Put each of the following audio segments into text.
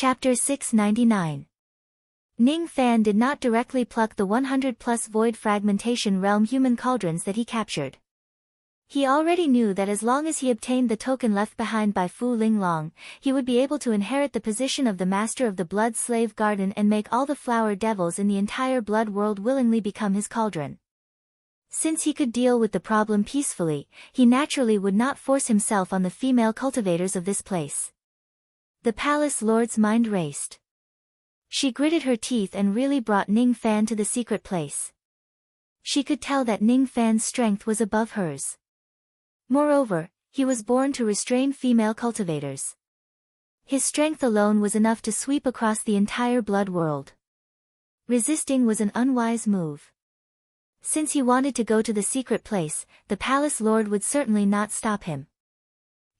Chapter 699. Ning Fan did not directly pluck the 100-plus void fragmentation realm human cauldrons that he captured. He already knew that as long as he obtained the token left behind by Fu Linglong, he would be able to inherit the position of the master of the Blood Slave Garden and make all the flower devils in the entire blood world willingly become his cauldron. Since he could deal with the problem peacefully, he naturally would not force himself on the female cultivators of this place. The palace lord's mind raced. She gritted her teeth and really brought Ning Fan to the secret place. She could tell that Ning Fan's strength was above hers. Moreover, he was born to restrain female cultivators. His strength alone was enough to sweep across the entire blood world. Resisting was an unwise move. Since he wanted to go to the secret place, the palace lord would certainly not stop him.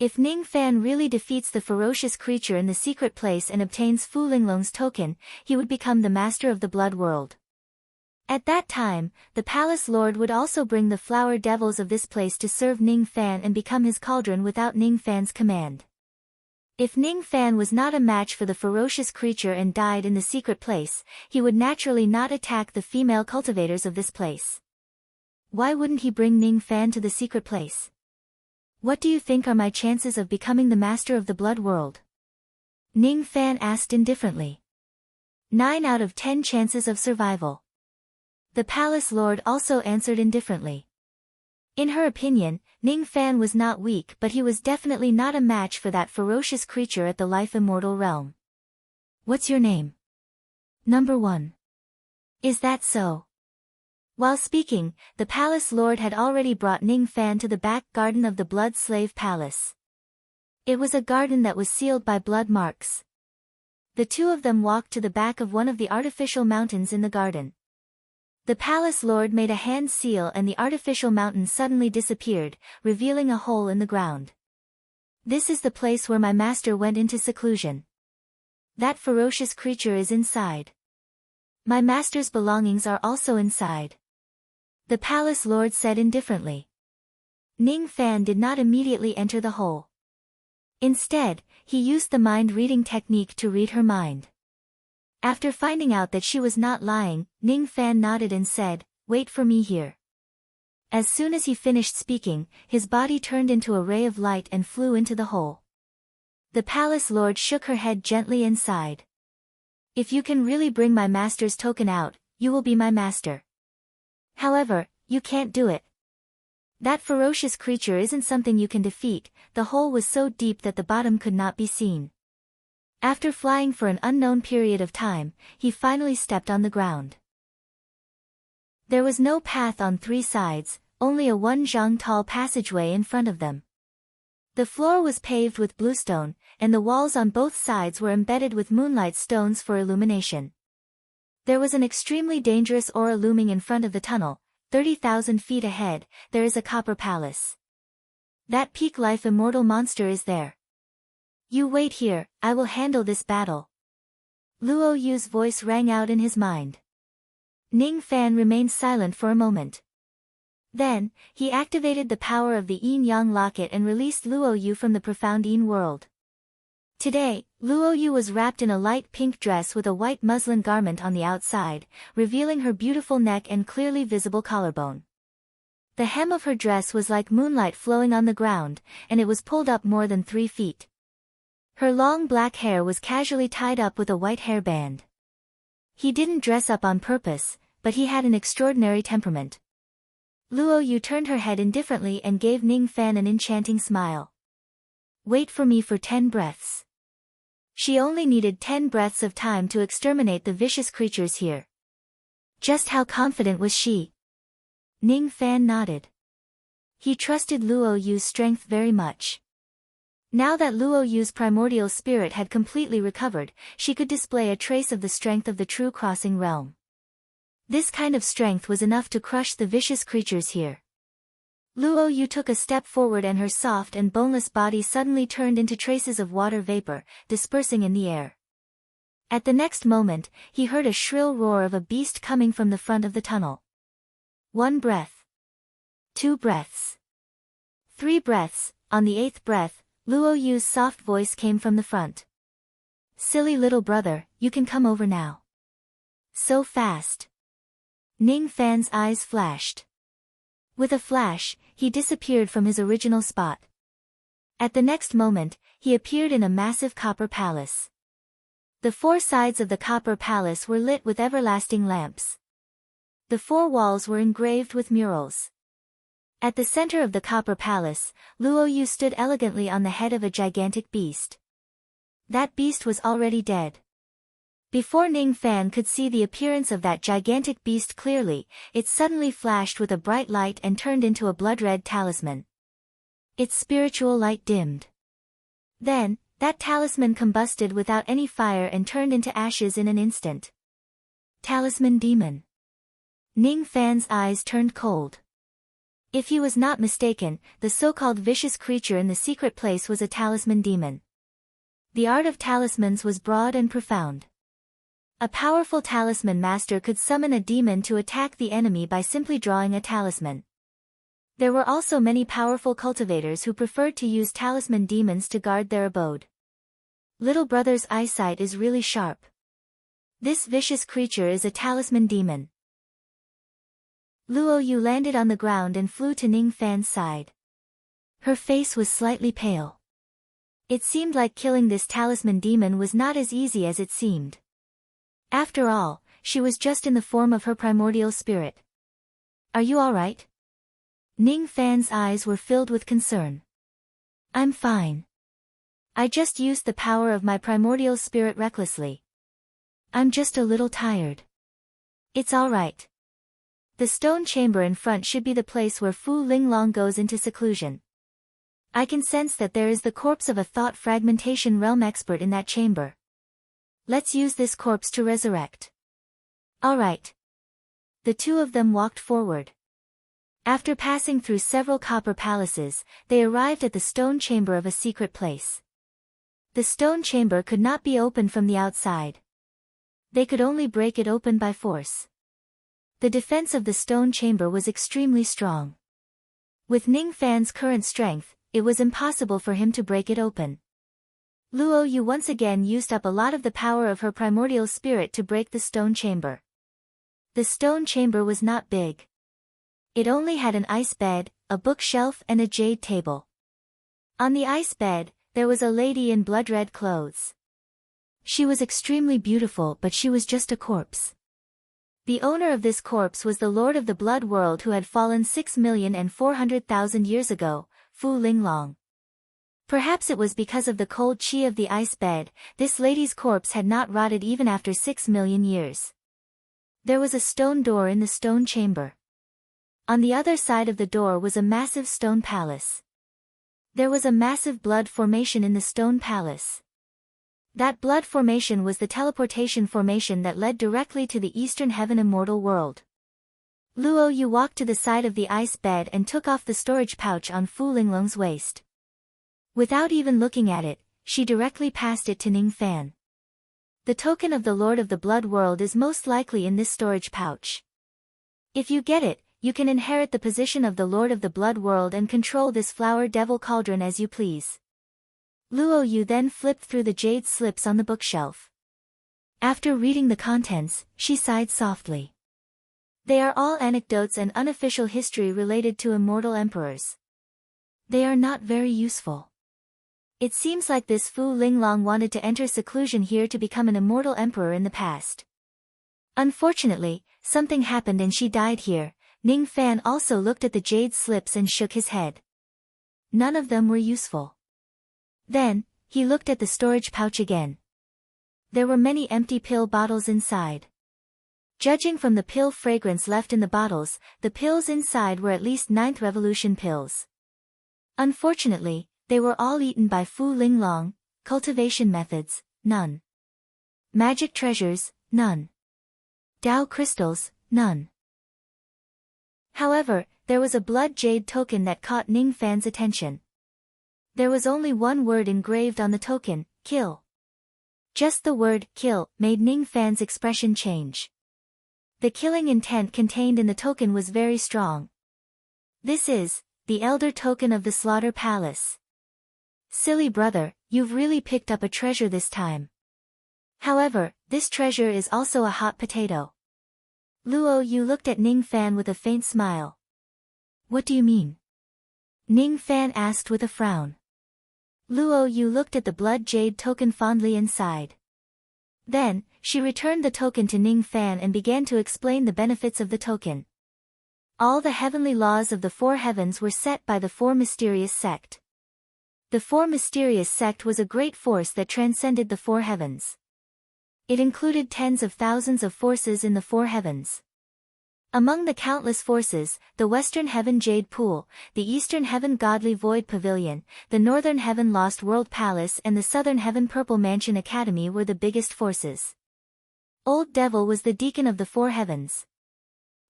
If Ning Fan really defeats the ferocious creature in the secret place and obtains Fu Linglong's token, he would become the master of the blood world. At that time, the palace lord would also bring the flower devils of this place to serve Ning Fan and become his cauldron without Ning Fan's command. If Ning Fan was not a match for the ferocious creature and died in the secret place, he would naturally not attack the female cultivators of this place. Why wouldn't he bring Ning Fan to the secret place? What do you think are my chances of becoming the master of the blood world? Ning Fan asked indifferently. 9 out of 10 chances of survival. The palace lord also answered indifferently. In her opinion, Ning Fan was not weak, but he was definitely not a match for that ferocious creature at the life immortal realm. What's your name? Number 1. Is that so? While speaking, the palace lord had already brought Ning Fan to the back garden of the Blood Slave Palace. It was a garden that was sealed by blood marks. The two of them walked to the back of one of the artificial mountains in the garden. The palace lord made a hand seal and the artificial mountain suddenly disappeared, revealing a hole in the ground. This is the place where my master went into seclusion. That ferocious creature is inside. My master's belongings are also inside. The palace lord said indifferently. Ning Fan did not immediately enter the hole. Instead, he used the mind-reading technique to read her mind. After finding out that she was not lying, Ning Fan nodded and said, "Wait for me here." As soon as he finished speaking, his body turned into a ray of light and flew into the hole. The palace lord shook her head gently and sighed. "If you can really bring my master's token out, you will be my master. However, you can't do it. That ferocious creature isn't something you can defeat." The hole was so deep that the bottom could not be seen. After flying for an unknown period of time, he finally stepped on the ground. There was no path on 3 sides, only a 1 zhang tall passageway in front of them. The floor was paved with bluestone, and the walls on both sides were embedded with moonlight stones for illumination. There was an extremely dangerous aura looming in front of the tunnel. 30,000 feet ahead, there is a copper palace. That peak life immortal monster is there. You wait here, I will handle this battle. Luo Yu's voice rang out in his mind. Ning Fan remained silent for a moment. Then, he activated the power of the Yin-Yang locket and released Luo Yu from the profound Yin world. Today, Luo Yu was wrapped in a light pink dress with a white muslin garment on the outside, revealing her beautiful neck and clearly visible collarbone. The hem of her dress was like moonlight flowing on the ground, and it was pulled up more than 3 feet. Her long black hair was casually tied up with a white hairband. He didn't dress up on purpose, but he had an extraordinary temperament. Luo Yu turned her head indifferently and gave Ning Fan an enchanting smile. "Wait for me for 10 breaths." She only needed 10 breaths of time to exterminate the vicious creatures here. Just how confident was she? Ning Fan nodded. He trusted Luo Yu's strength very much. Now that Luo Yu's primordial spirit had completely recovered, she could display a trace of the strength of the true crossing realm. This kind of strength was enough to crush the vicious creatures here. Luo Yu took a step forward and her soft and boneless body suddenly turned into traces of water vapor, dispersing in the air. At the next moment, he heard a shrill roar of a beast coming from the front of the tunnel. 1 breath. 2 breaths. 3 breaths. On the 8th breath, Luo Yu's soft voice came from the front. Silly little brother, you can come over now. So fast. Ning Fan's eyes flashed. With a flash, he disappeared from his original spot. At the next moment, he appeared in a massive copper palace. The four sides of the copper palace were lit with everlasting lamps. The four walls were engraved with murals. At the center of the copper palace, Luo Yu stood elegantly on the head of a gigantic beast. That beast was already dead. Before Ning Fan could see the appearance of that gigantic beast clearly, it suddenly flashed with a bright light and turned into a blood-red talisman. Its spiritual light dimmed. Then, that talisman combusted without any fire and turned into ashes in an instant. Talisman demon. Ning Fan's eyes turned cold. If he was not mistaken, the so-called vicious creature in the secret place was a talisman demon. The art of talismans was broad and profound. A powerful talisman master could summon a demon to attack the enemy by simply drawing a talisman. There were also many powerful cultivators who preferred to use talisman demons to guard their abode. Little brother's eyesight is really sharp. This vicious creature is a talisman demon. Luo Yu landed on the ground and flew to Ning Fan's side. Her face was slightly pale. It seemed like killing this talisman demon was not as easy as it seemed. After all, she was just in the form of her primordial spirit. Are you all right? Ning Fan's eyes were filled with concern. I'm fine. I just used the power of my primordial spirit recklessly. I'm just a little tired. It's all right. The stone chamber in front should be the place where Fu Linglong goes into seclusion. I can sense that there is the corpse of a thought fragmentation realm expert in that chamber. Let's use this corpse to resurrect. All right. The two of them walked forward. After passing through several copper palaces, they arrived at the stone chamber of a secret place. The stone chamber could not be opened from the outside. They could only break it open by force. The defense of the stone chamber was extremely strong. With Ning Fan's current strength, it was impossible for him to break it open. Luo Yu once again used up a lot of the power of her primordial spirit to break the stone chamber. The stone chamber was not big. It only had an ice bed, a bookshelf and a jade table. On the ice bed, there was a lady in blood-red clothes. She was extremely beautiful, but she was just a corpse. The owner of this corpse was the Lord of the Blood World who had fallen 6,400,000 years ago, Fu Linglong. Perhaps it was because of the cold qi of the ice bed, this lady's corpse had not rotted even after 6 million years. There was a stone door in the stone chamber. On the other side of the door was a massive stone palace. There was a massive blood formation in the stone palace. That blood formation was the teleportation formation that led directly to the Eastern Heaven Immortal World. Luo Yu walked to the side of the ice bed and took off the storage pouch on Fu Linglong's waist. Without even looking at it, she directly passed it to Ning Fan. The token of the Lord of the Blood World is most likely in this storage pouch. If you get it, you can inherit the position of the Lord of the Blood World and control this flower devil cauldron as you please. Luo Yu then flipped through the jade slips on the bookshelf. After reading the contents, she sighed softly. They are all anecdotes and unofficial history related to immortal emperors. They are not very useful. It seems like this Fu Linglong wanted to enter seclusion here to become an immortal emperor in the past. Unfortunately, something happened and she died here. Ning Fan also looked at the jade slips and shook his head. None of them were useful. Then, he looked at the storage pouch again. There were many empty pill bottles inside. Judging from the pill fragrance left in the bottles, the pills inside were at least 9th revolution pills. Unfortunately, they were all eaten by Fu Linglong. Cultivation methods, none. Magic treasures, none. Dao crystals, none. However, there was a blood jade token that caught Ning Fan's attention. There was only one word engraved on the token, kill. Just the word, kill, made Ning Fan's expression change. The killing intent contained in the token was very strong. This is the Elder Token of the Slaughter Palace. Silly brother, you've really picked up a treasure this time. However, this treasure is also a hot potato. Luo Yu looked at Ning Fan with a faint smile. What do you mean? Ning Fan asked with a frown. Luo Yu looked at the blood jade token fondly and sighed. Then, she returned the token to Ning Fan and began to explain the benefits of the token. All the heavenly laws of the four heavens were set by the four mysterious sect. The four mysterious sect was a great force that transcended the four heavens. It included tens of thousands of forces in the four heavens. Among the countless forces, the Western Heaven Jade Pool, the Eastern Heaven Godly Void Pavilion, the Northern Heaven Lost World Palace and the Southern Heaven Purple Mansion Academy were the biggest forces. Old Devil was the deacon of the four heavens.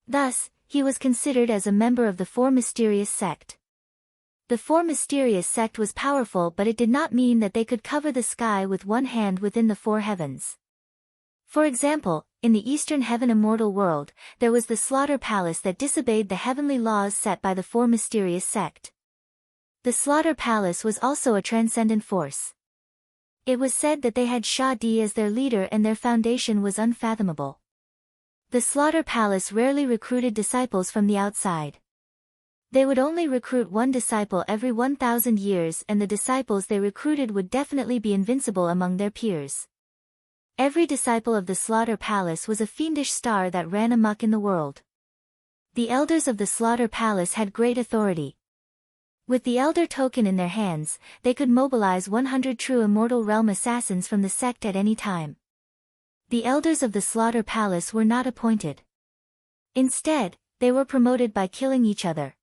Thus, he was considered as a member of the four mysterious sect. The four mysterious sect was powerful, but it did not mean that they could cover the sky with one hand within the four heavens. For example, in the Eastern Heaven Immortal World, there was the Slaughter Palace that disobeyed the heavenly laws set by the four mysterious sect. The Slaughter Palace was also a transcendent force. It was said that they had Sha Di as their leader and their foundation was unfathomable. The Slaughter Palace rarely recruited disciples from the outside. They would only recruit one disciple every 1,000 years and the disciples they recruited would definitely be invincible among their peers. Every disciple of the Slaughter Palace was a fiendish star that ran amok in the world. The elders of the Slaughter Palace had great authority. With the Elder Token in their hands, they could mobilize 100 true Immortal Realm assassins from the sect at any time. The elders of the Slaughter Palace were not appointed. Instead, they were promoted by killing each other.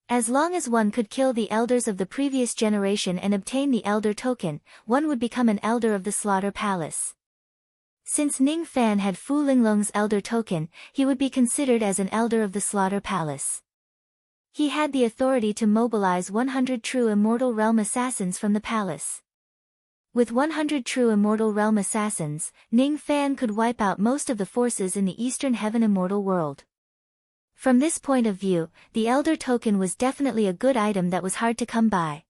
As long as one could kill the elders of the previous generation and obtain the Elder Token, one would become an elder of the Slaughter Palace. Since Ning Fan had Fu Linglong's Elder Token, he would be considered as an elder of the Slaughter Palace. He had the authority to mobilize 100 true Immortal Realm assassins from the palace. With 100 true Immortal Realm assassins, Ning Fan could wipe out most of the forces in the Eastern Heaven Immortal World. From this point of view, the Elder Token was definitely a good item that was hard to come by.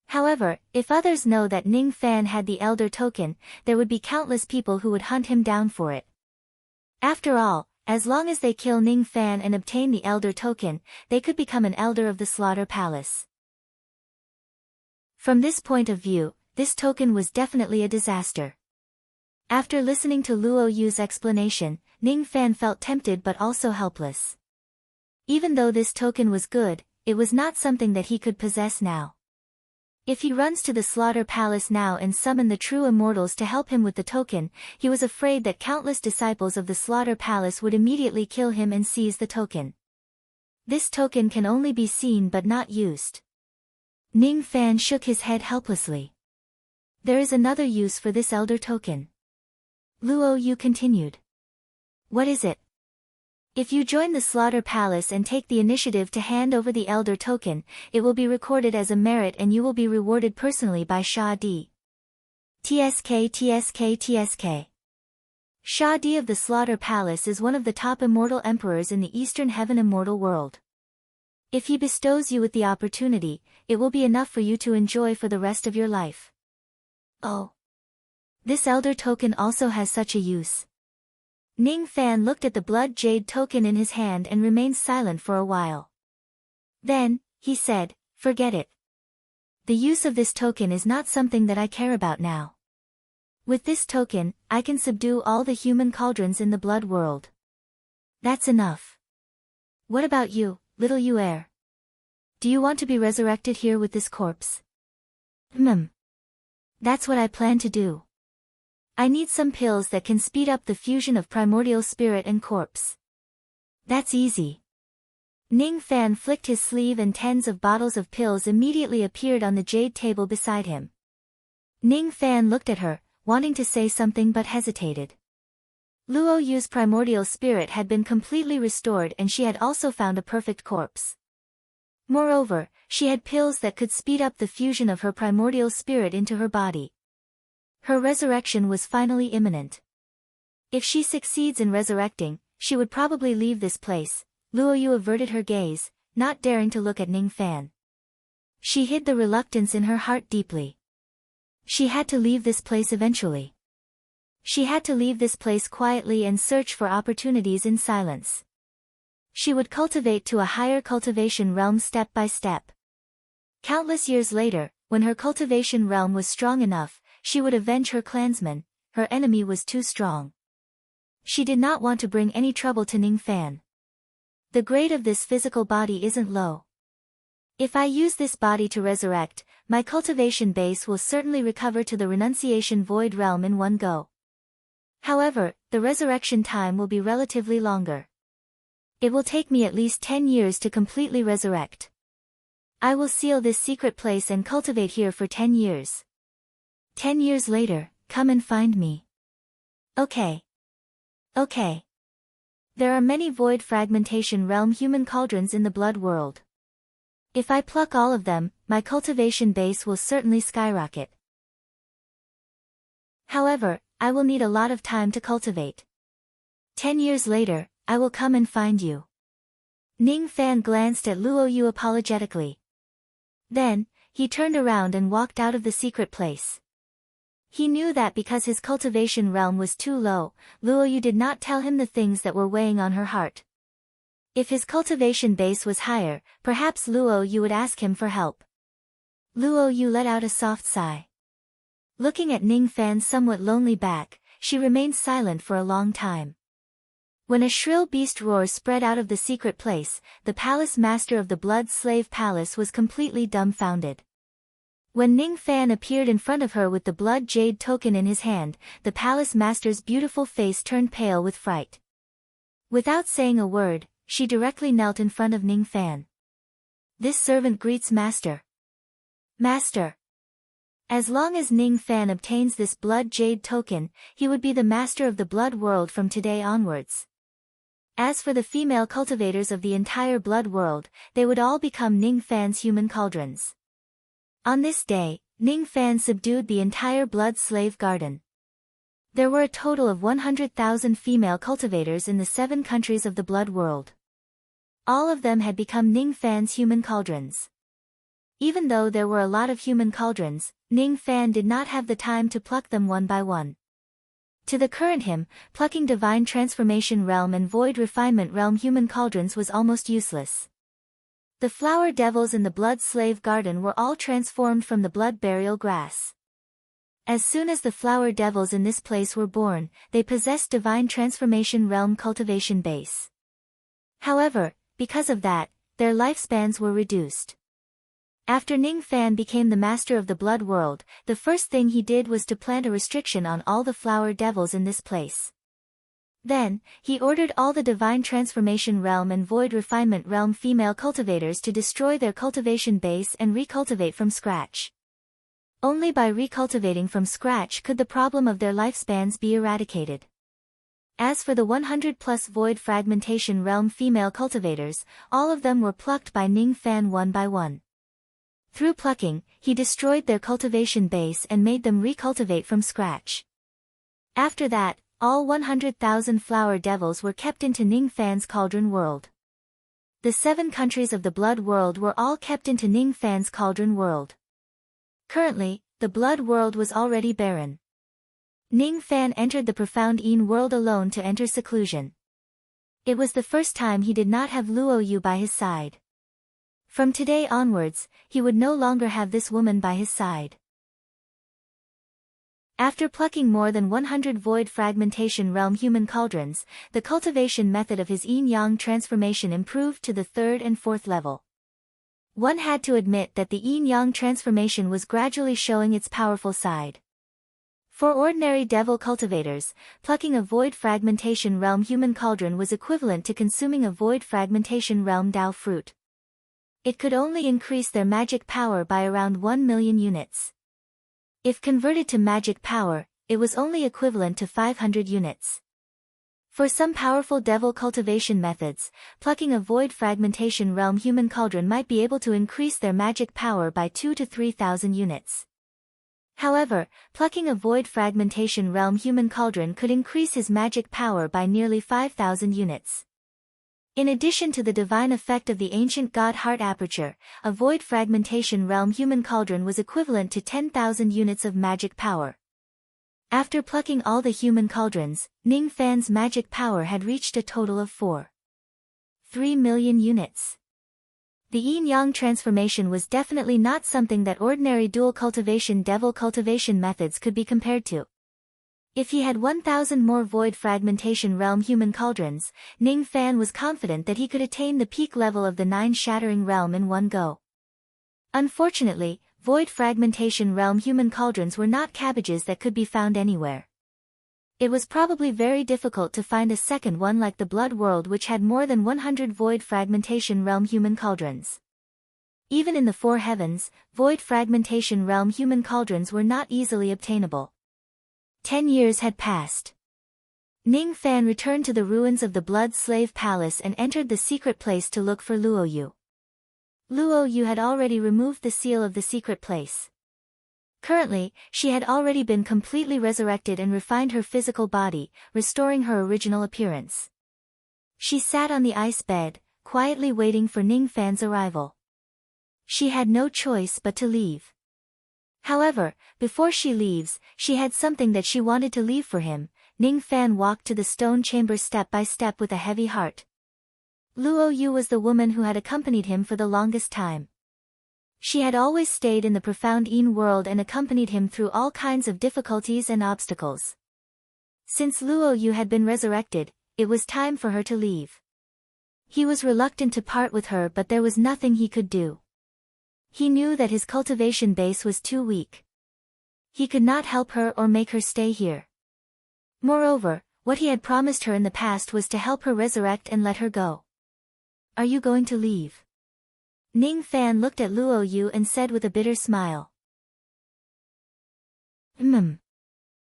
However, if others know that Ning Fan had the Elder Token, there would be countless people who would hunt him down for it. After all, as long as they kill Ning Fan and obtain the Elder Token, they could become an elder of the Slaughter Palace. From this point of view, this token was definitely a disaster. After listening to Luo Yu's explanation, Ning Fan felt tempted but also helpless. Even though this token was good, it was not something that he could possess now. If he runs to the Slaughter Palace now and summon the true immortals to help him with the token, he was afraid that countless disciples of the Slaughter Palace would immediately kill him and seize the token. This token can only be seen but not used. Ning Fan shook his head helplessly. There is another use for this Elder Token. Luo Yu continued. What is it? If you join the Slaughter Palace and take the initiative to hand over the Elder Token, it will be recorded as a merit and you will be rewarded personally by Sha Di. TSK. Sha Di of the Slaughter Palace is one of the top immortal emperors in the Eastern Heaven Immortal World. If he bestows you with the opportunity, it will be enough for you to enjoy for the rest of your life. Oh. This Elder Token also has such a use. Ning Fan looked at the blood jade token in his hand and remained silent for a while. Then, he said, forget it. The use of this token is not something that I care about now. With this token, I can subdue all the human cauldrons in the blood world. That's enough. What about you, little Yu'er? Do you want to be resurrected here with this corpse? That's what I plan to do. I need some pills that can speed up the fusion of primordial spirit and corpse. That's easy. Ning Fan flicked his sleeve and tens of bottles of pills immediately appeared on the jade table beside him. Ning Fan looked at her, wanting to say something but hesitated. Luo Yu's primordial spirit had been completely restored and she had also found a perfect corpse. Moreover, she had pills that could speed up the fusion of her primordial spirit into her body. Her resurrection was finally imminent. If she succeeds in resurrecting, she would probably leave this place. Luo Yu averted her gaze, not daring to look at Ning Fan. She hid the reluctance in her heart deeply. She had to leave this place eventually. She had to leave this place quietly and search for opportunities in silence. She would cultivate to a higher cultivation realm step by step. Countless years later, when her cultivation realm was strong enough, she would avenge her clansmen. Her enemy was too strong. She did not want to bring any trouble to Ning Fan. The grade of this physical body isn't low. If I use this body to resurrect, my cultivation base will certainly recover to the renunciation void realm in one go. However, the resurrection time will be relatively longer. It will take me at least 10 years to completely resurrect. I will seal this secret place and cultivate here for 10 years. 10 years later, come and find me. Okay. Okay. There are many void fragmentation realm human cauldrons in the blood world. If I pluck all of them, my cultivation base will certainly skyrocket. However, I will need a lot of time to cultivate. 10 years later, I will come and find you. Ning Fan glanced at Luo Yu apologetically. Then, he turned around and walked out of the secret place. He knew that because his cultivation realm was too low, Luo Yu did not tell him the things that were weighing on her heart. If his cultivation base was higher, perhaps Luo Yu would ask him for help. Luo Yu let out a soft sigh. Looking at Ning Fan's somewhat lonely back, she remained silent for a long time. When a shrill beast roar spread out of the secret place, the palace master of the Blood Slave Palace was completely dumbfounded. When Ning Fan appeared in front of her with the blood jade token in his hand, the palace master's beautiful face turned pale with fright. Without saying a word, she directly knelt in front of Ning Fan. This servant greets master. Master. As long as Ning Fan obtains this blood jade token, he would be the master of the blood world from today onwards. As for the female cultivators of the entire blood world, they would all become Ning Fan's human cauldrons. On this day, Ning Fan subdued the entire blood slave garden. There were a total of 100,000 female cultivators in the 7 countries of the blood world. All of them had become Ning Fan's human cauldrons. Even though there were a lot of human cauldrons, Ning Fan did not have the time to pluck them one by one. To the current him, plucking divine transformation realm and void refinement realm human cauldrons was almost useless. The flower devils in the blood slave garden were all transformed from the blood burial grass. As soon as the flower devils in this place were born, they possessed divine transformation realm cultivation base. However, because of that, their lifespans were reduced. After Ning Fan became the master of the blood world, the first thing he did was to plant a restriction on all the flower devils in this place. Then, he ordered all the divine transformation realm and void refinement realm female cultivators to destroy their cultivation base and recultivate from scratch. Only by recultivating from scratch could the problem of their lifespans be eradicated. As for the 100+ void fragmentation realm female cultivators, all of them were plucked by Ning Fan one by one. Through plucking, he destroyed their cultivation base and made them recultivate from scratch. After that, all 100,000 flower devils were kept into Ning Fan's cauldron world. The 7 countries of the blood world were all kept into Ning Fan's cauldron world. Currently, the blood world was already barren. Ning Fan entered the profound Yin world alone to enter seclusion. It was the first time he did not have Luo Yu by his side. From today onwards, he would no longer have this woman by his side. After plucking more than 100 void fragmentation realm human cauldrons, the cultivation method of his yin-yang transformation improved to the 3rd and 4th level. One had to admit that the yin-yang transformation was gradually showing its powerful side. For ordinary devil cultivators, plucking a void fragmentation realm human cauldron was equivalent to consuming a void fragmentation realm Dao fruit. It could only increase their magic power by around 1 million units. If converted to magic power, it was only equivalent to 500 units. For some powerful devil cultivation methods, plucking a void fragmentation realm human cauldron might be able to increase their magic power by 2 to 3,000 units. However, plucking a void fragmentation realm human cauldron could increase his magic power by nearly 5,000 units. In addition to the divine effect of the ancient god heart aperture, a void fragmentation realm human cauldron was equivalent to 10,000 units of magic power. After plucking all the human cauldrons, Ning Fan's magic power had reached a total of 3 million units. The yin-yang transformation was definitely not something that ordinary dual cultivation devil cultivation methods could be compared to. If he had 1,000 more void fragmentation realm human cauldrons, Ning Fan was confident that he could attain the peak level of the 9 shattering realm in one go. Unfortunately, void fragmentation realm human cauldrons were not cabbages that could be found anywhere. It was probably very difficult to find a second one like the Blood World, which had more than 100 void fragmentation realm human cauldrons. Even in the 4 heavens, void fragmentation realm human cauldrons were not easily obtainable. 10 years had passed. Ning Fan returned to the ruins of the Blood Slave Palace and entered the secret place to look for Luo Yu. Luo Yu had already removed the seal of the secret place. Currently, she had already been completely resurrected and refined her physical body, restoring her original appearance. She sat on the ice bed, quietly waiting for Ning Fan's arrival. She had no choice but to leave. However, before she leaves, she had something that she wanted to leave for him. Ning Fan walked to the stone chamber step by step with a heavy heart. Luo Yu was the woman who had accompanied him for the longest time. She had always stayed in the profound Yin world and accompanied him through all kinds of difficulties and obstacles. Since Luo Yu had been resurrected, it was time for her to leave. He was reluctant to part with her, but there was nothing he could do. He knew that his cultivation base was too weak. He could not help her or make her stay here. Moreover, what he had promised her in the past was to help her resurrect and let her go. Are you going to leave? Ning Fan looked at Luo Yu and said with a bitter smile.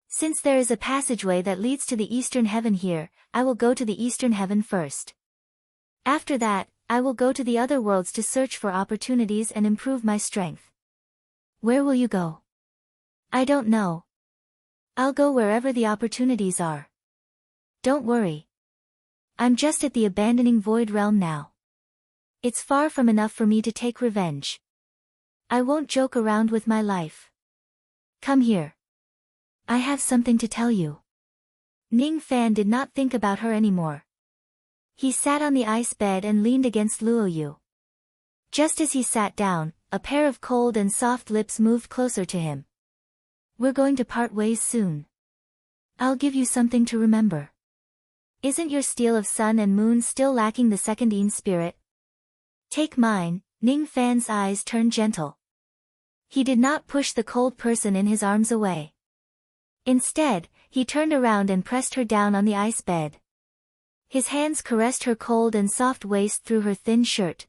Since there is a passageway that leads to the eastern heaven here, I will go to the eastern heaven first. After that, I will go to the other worlds to search for opportunities and improve my strength. Where will you go? I don't know. I'll go wherever the opportunities are. Don't worry. I'm just at the abandoning void realm now. It's far from enough for me to take revenge. I won't joke around with my life. Come here. I have something to tell you. Ning Fan did not think about her anymore. He sat on the ice bed and leaned against Luo Yu. Just as he sat down, a pair of cold and soft lips moved closer to him. We're going to part ways soon. I'll give you something to remember. Isn't your steel of sun and moon still lacking the second Yin spirit? Take mine. Ning Fan's eyes turned gentle. He did not push the cold person in his arms away. Instead, he turned around and pressed her down on the ice bed. His hands caressed her cold and soft waist through her thin shirt.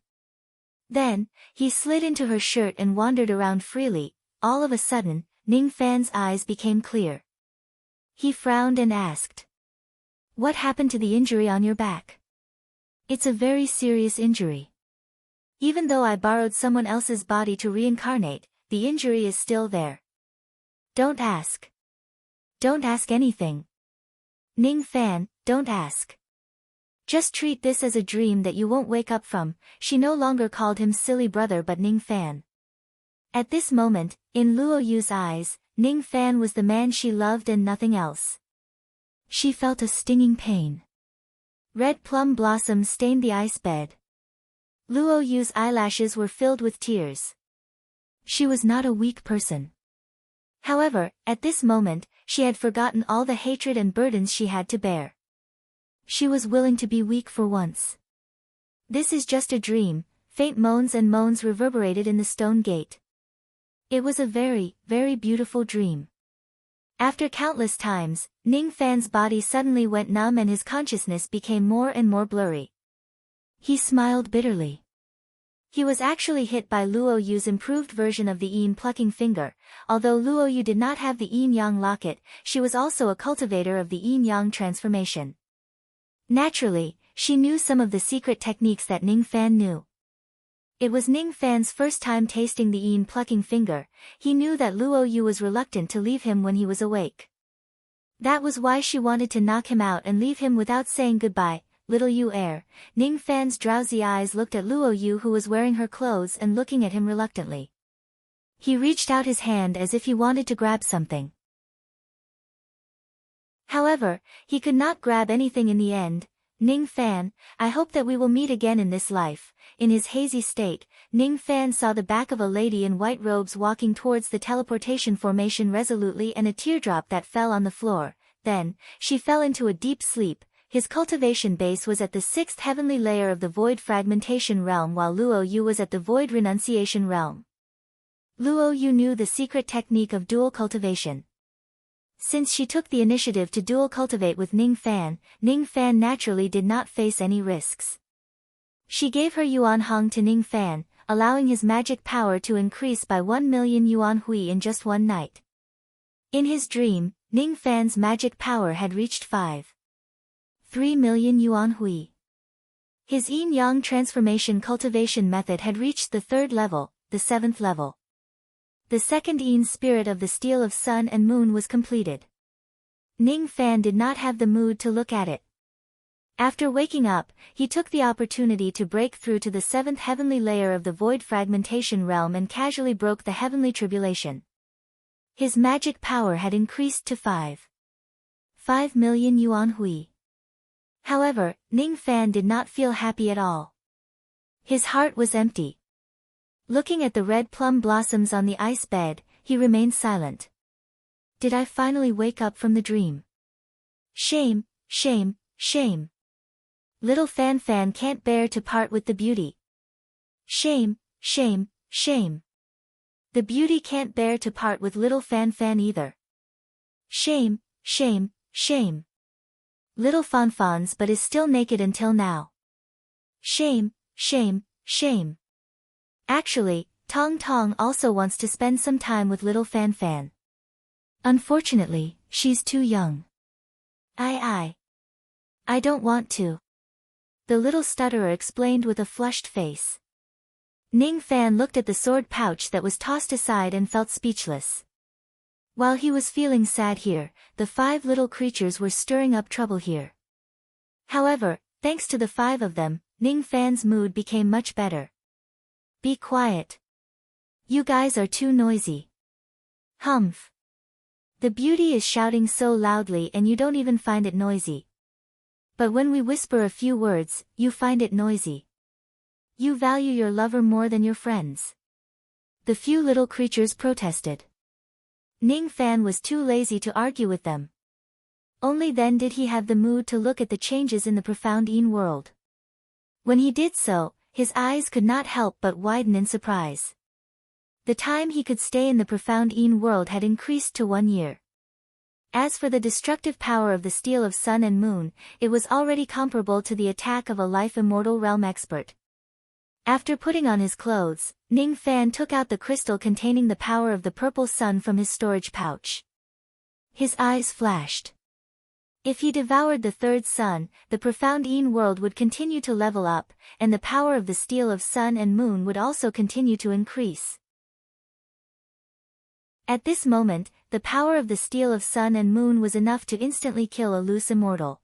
Then, he slid into her shirt and wandered around freely. All of a sudden, Ning Fan's eyes became clear. He frowned and asked, "What happened to the injury on your back?" "It's a very serious injury. Even though I borrowed someone else's body to reincarnate, the injury is still there." "Don't ask. Don't ask anything. Ning Fan, don't ask. Just treat this as a dream that you won't wake up from." She no longer called him silly brother but Ning Fan. At this moment, in Luo Yu's eyes, Ning Fan was the man she loved and nothing else. She felt a stinging pain. Red plum blossoms stained the ice bed. Luo Yu's eyelashes were filled with tears. She was not a weak person. However, at this moment, she had forgotten all the hatred and burdens she had to bear. She was willing to be weak for once. "This is just a dream," faint moans and moans reverberated in the stone gate. It was a very, very beautiful dream. After countless times, Ning Fan's body suddenly went numb and his consciousness became more and more blurry. He smiled bitterly. He was actually hit by Luo Yu's improved version of the Yin plucking finger. Although Luo Yu did not have the Yin Yang locket, she was also a cultivator of the Yin Yang transformation. Naturally, she knew some of the secret techniques that Ning Fan knew. It was Ning Fan's first time tasting the Yin plucking finger. He knew that Luo Yu was reluctant to leave him when he was awake. That was why she wanted to knock him out and leave him without saying goodbye. "Little Yu heir." Ning Fan's drowsy eyes looked at Luo Yu, who was wearing her clothes and looking at him reluctantly. He reached out his hand as if he wanted to grab something. However, he could not grab anything in the end. Ning Fan, I hope that we will meet again in this life. In his hazy state, Ning Fan saw the back of a lady in white robes walking towards the teleportation formation resolutely and a teardrop that fell on the floor. Then, she fell into a deep sleep. His cultivation base was at the 6th heavenly layer of the void fragmentation realm while Luo Yu was at the void renunciation realm. Luo Yu knew the secret technique of dual cultivation. Since she took the initiative to dual cultivate with Ning Fan naturally did not face any risks. She gave her Yuan Hong to Ning Fan, allowing his magic power to increase by 1 million Yuan Hui in just one night. In his dream, Ning Fan's magic power had reached 3 million Yuan Hui. His yin-yang transformation cultivation method had reached the 3rd level, the 7th level. The second yin spirit of the steel of sun and moon was completed. Ning Fan did not have the mood to look at it. After waking up, he took the opportunity to break through to the 7th heavenly layer of the void fragmentation realm and casually broke the heavenly tribulation. His magic power had increased to 5 million Yuan Hui. However, Ning Fan did not feel happy at all. His heart was empty. Looking at the red plum blossoms on the ice bed, he remained silent. Did I finally wake up from the dream? Shame, shame, shame. Little Fan Fan can't bear to part with the beauty. Shame, shame, shame. The beauty can't bear to part with little Fan Fan either. Shame, shame, shame. Little Fanfans but is still naked until now. Shame, shame, shame. Actually, Tong Tong also wants to spend some time with little Fan Fan. Unfortunately, she's too young. I don't want to. The little stutterer explained with a flushed face. Ning Fan looked at the sword pouch that was tossed aside and felt speechless. While he was feeling sad here, the 5 little creatures were stirring up trouble here. However, thanks to the 5 of them, Ning Fan's mood became much better. Be quiet. You guys are too noisy. Humph. The beauty is shouting so loudly and you don't even find it noisy. But when we whisper a few words, you find it noisy. You value your lover more than your friends. The few little creatures protested. Ning Fan was too lazy to argue with them. Only then did he have the mood to look at the changes in the profound yin world. When he did so, his eyes could not help but widen in surprise. The time he could stay in the profound yin world had increased to 1 year. As for the destructive power of the steel of sun and moon, it was already comparable to the attack of a life immortal realm expert. After putting on his clothes, Ning Fan took out the crystal containing the power of the purple sun from his storage pouch. His eyes flashed. If he devoured the 3rd sun, the profound yin world would continue to level up, and the power of the steel of sun and moon would also continue to increase. At this moment, the power of the steel of sun and moon was enough to instantly kill a loose immortal.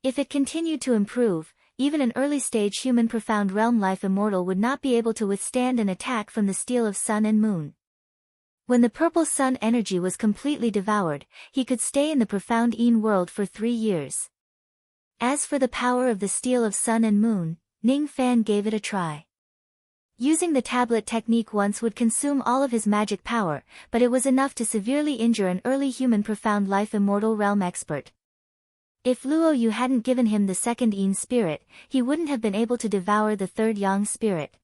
If it continued to improve, even an early-stage human profound realm life immortal would not be able to withstand an attack from the steel of sun and moon. When the purple sun energy was completely devoured, he could stay in the profound yin world for 3 years. As for the power of the steel of sun and moon, Ning Fan gave it a try. Using the tablet technique once would consume all of his magic power, but it was enough to severely injure an early human profound life immortal realm expert. If Luo Yu hadn't given him the 2nd yin spirit, he wouldn't have been able to devour the 3rd yang spirit.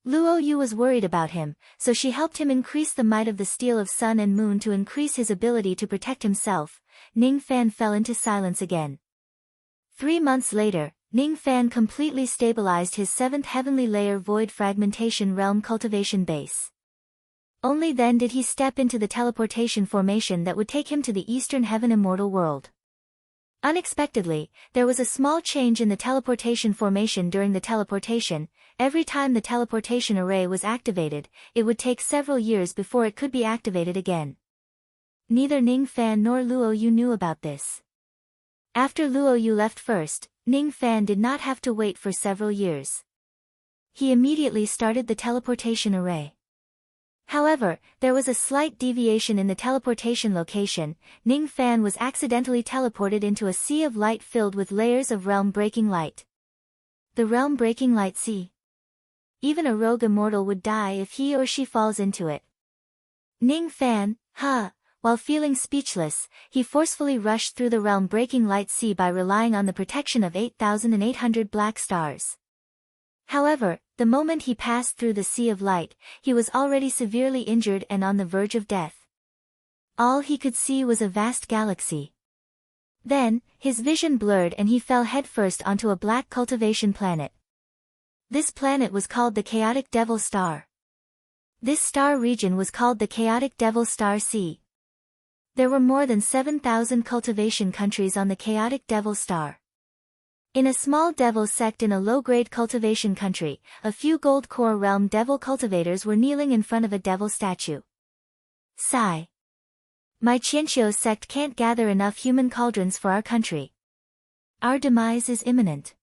Luo Yu was worried about him, so she helped him increase the might of the steel of sun and moon to increase his ability to protect himself. Ning Fan fell into silence again. 3 months later, Ning Fan completely stabilized his 7th heavenly layer void fragmentation realm cultivation base. Only then did he step into the teleportation formation that would take him to the Eastern Heaven immortal world. Unexpectedly, there was a small change in the teleportation formation during the teleportation. Every time the teleportation array was activated, it would take several years before it could be activated again. Neither Ning Fan nor Luo Yu knew about this. After Luo Yu left first, Ning Fan did not have to wait for several years. He immediately started the teleportation array. However, there was a slight deviation in the teleportation location. Ning Fan was accidentally teleported into a sea of light filled with layers of realm-breaking light. The realm-breaking light sea. Even a rogue immortal would die if he or she falls into it. Ning Fan, while feeling speechless, he forcefully rushed through the realm-breaking light sea by relying on the protection of 8,800 black stars. However, the moment he passed through the sea of light, he was already severely injured and on the verge of death. All he could see was a vast galaxy. Then, his vision blurred and he fell headfirst onto a black cultivation planet. This planet was called the Chaotic Devil Star. This star region was called the Chaotic Devil Star Sea. There were more than 7,000 cultivation countries on the Chaotic Devil Star. In a small devil sect in a low-grade cultivation country, a few gold core realm devil cultivators were kneeling in front of a devil statue. Sigh. My Qianqiu sect can't gather enough human cauldrons for our country. Our demise is imminent.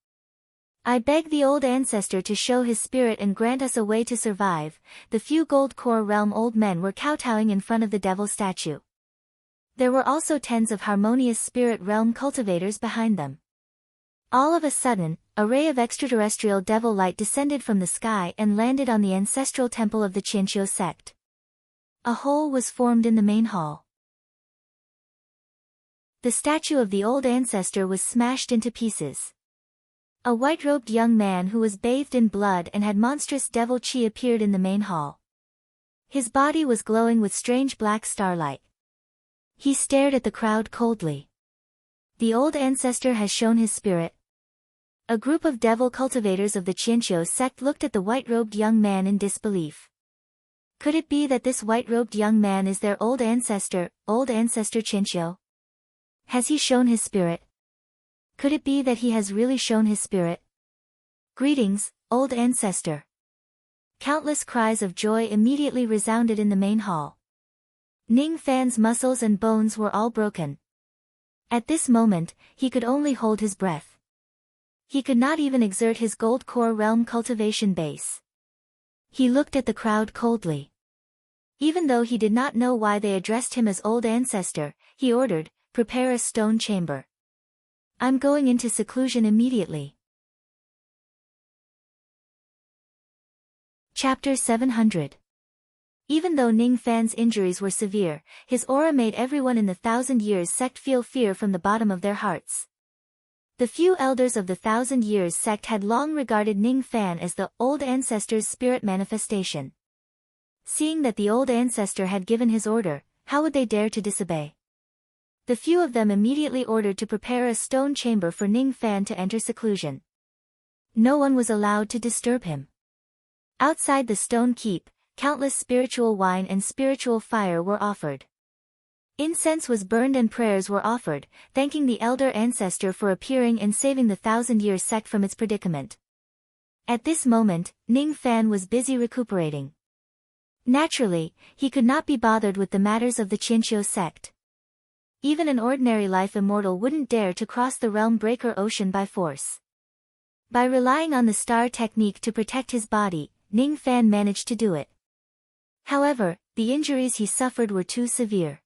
I beg the old ancestor to show his spirit and grant us a way to survive. The few gold core realm old men were kowtowing in front of the devil statue. There were also tens of harmonious spirit realm cultivators behind them. All of a sudden, a ray of extraterrestrial devil light descended from the sky and landed on the ancestral temple of the Qianqiu sect. A hole was formed in the main hall. The statue of the old ancestor was smashed into pieces. A white-robed young man who was bathed in blood and had monstrous devil chi appeared in the main hall. His body was glowing with strange black starlight. He stared at the crowd coldly. The old ancestor has shown his spirit. A group of devil cultivators of the Qianqiu sect looked at the white-robed young man in disbelief. Could it be that this white-robed young man is their old ancestor Qianqiu? Has he shown his spirit? Could it be that he has really shown his spirit? Greetings, old ancestor. Countless cries of joy immediately resounded in the main hall. Ning Fan's muscles and bones were all broken. At this moment, he could only hold his breath. He could not even exert his gold core realm cultivation base. He looked at the crowd coldly. Even though he did not know why they addressed him as old ancestor, he ordered, "Prepare a stone chamber. I'm going into seclusion immediately." Chapter 700. Even though Ning Fan's injuries were severe, his aura made everyone in the Thousand Years sect feel fear from the bottom of their hearts. The few elders of the Thousand Years sect had long regarded Ning Fan as the old ancestor's spirit manifestation. Seeing that the old ancestor had given his order, how would they dare to disobey? The few of them immediately ordered to prepare a stone chamber for Ning Fan to enter seclusion. No one was allowed to disturb him. Outside the stone keep, countless spiritual wine and spiritual fire were offered. Incense was burned and prayers were offered, thanking the elder ancestor for appearing and saving the Thousand Years sect from its predicament. At this moment, Ning Fan was busy recuperating. Naturally, he could not be bothered with the matters of the Qianqiu sect. Even an ordinary life immortal wouldn't dare to cross the realm breaker ocean by force. By relying on the star technique to protect his body, Ning Fan managed to do it. However, the injuries he suffered were too severe.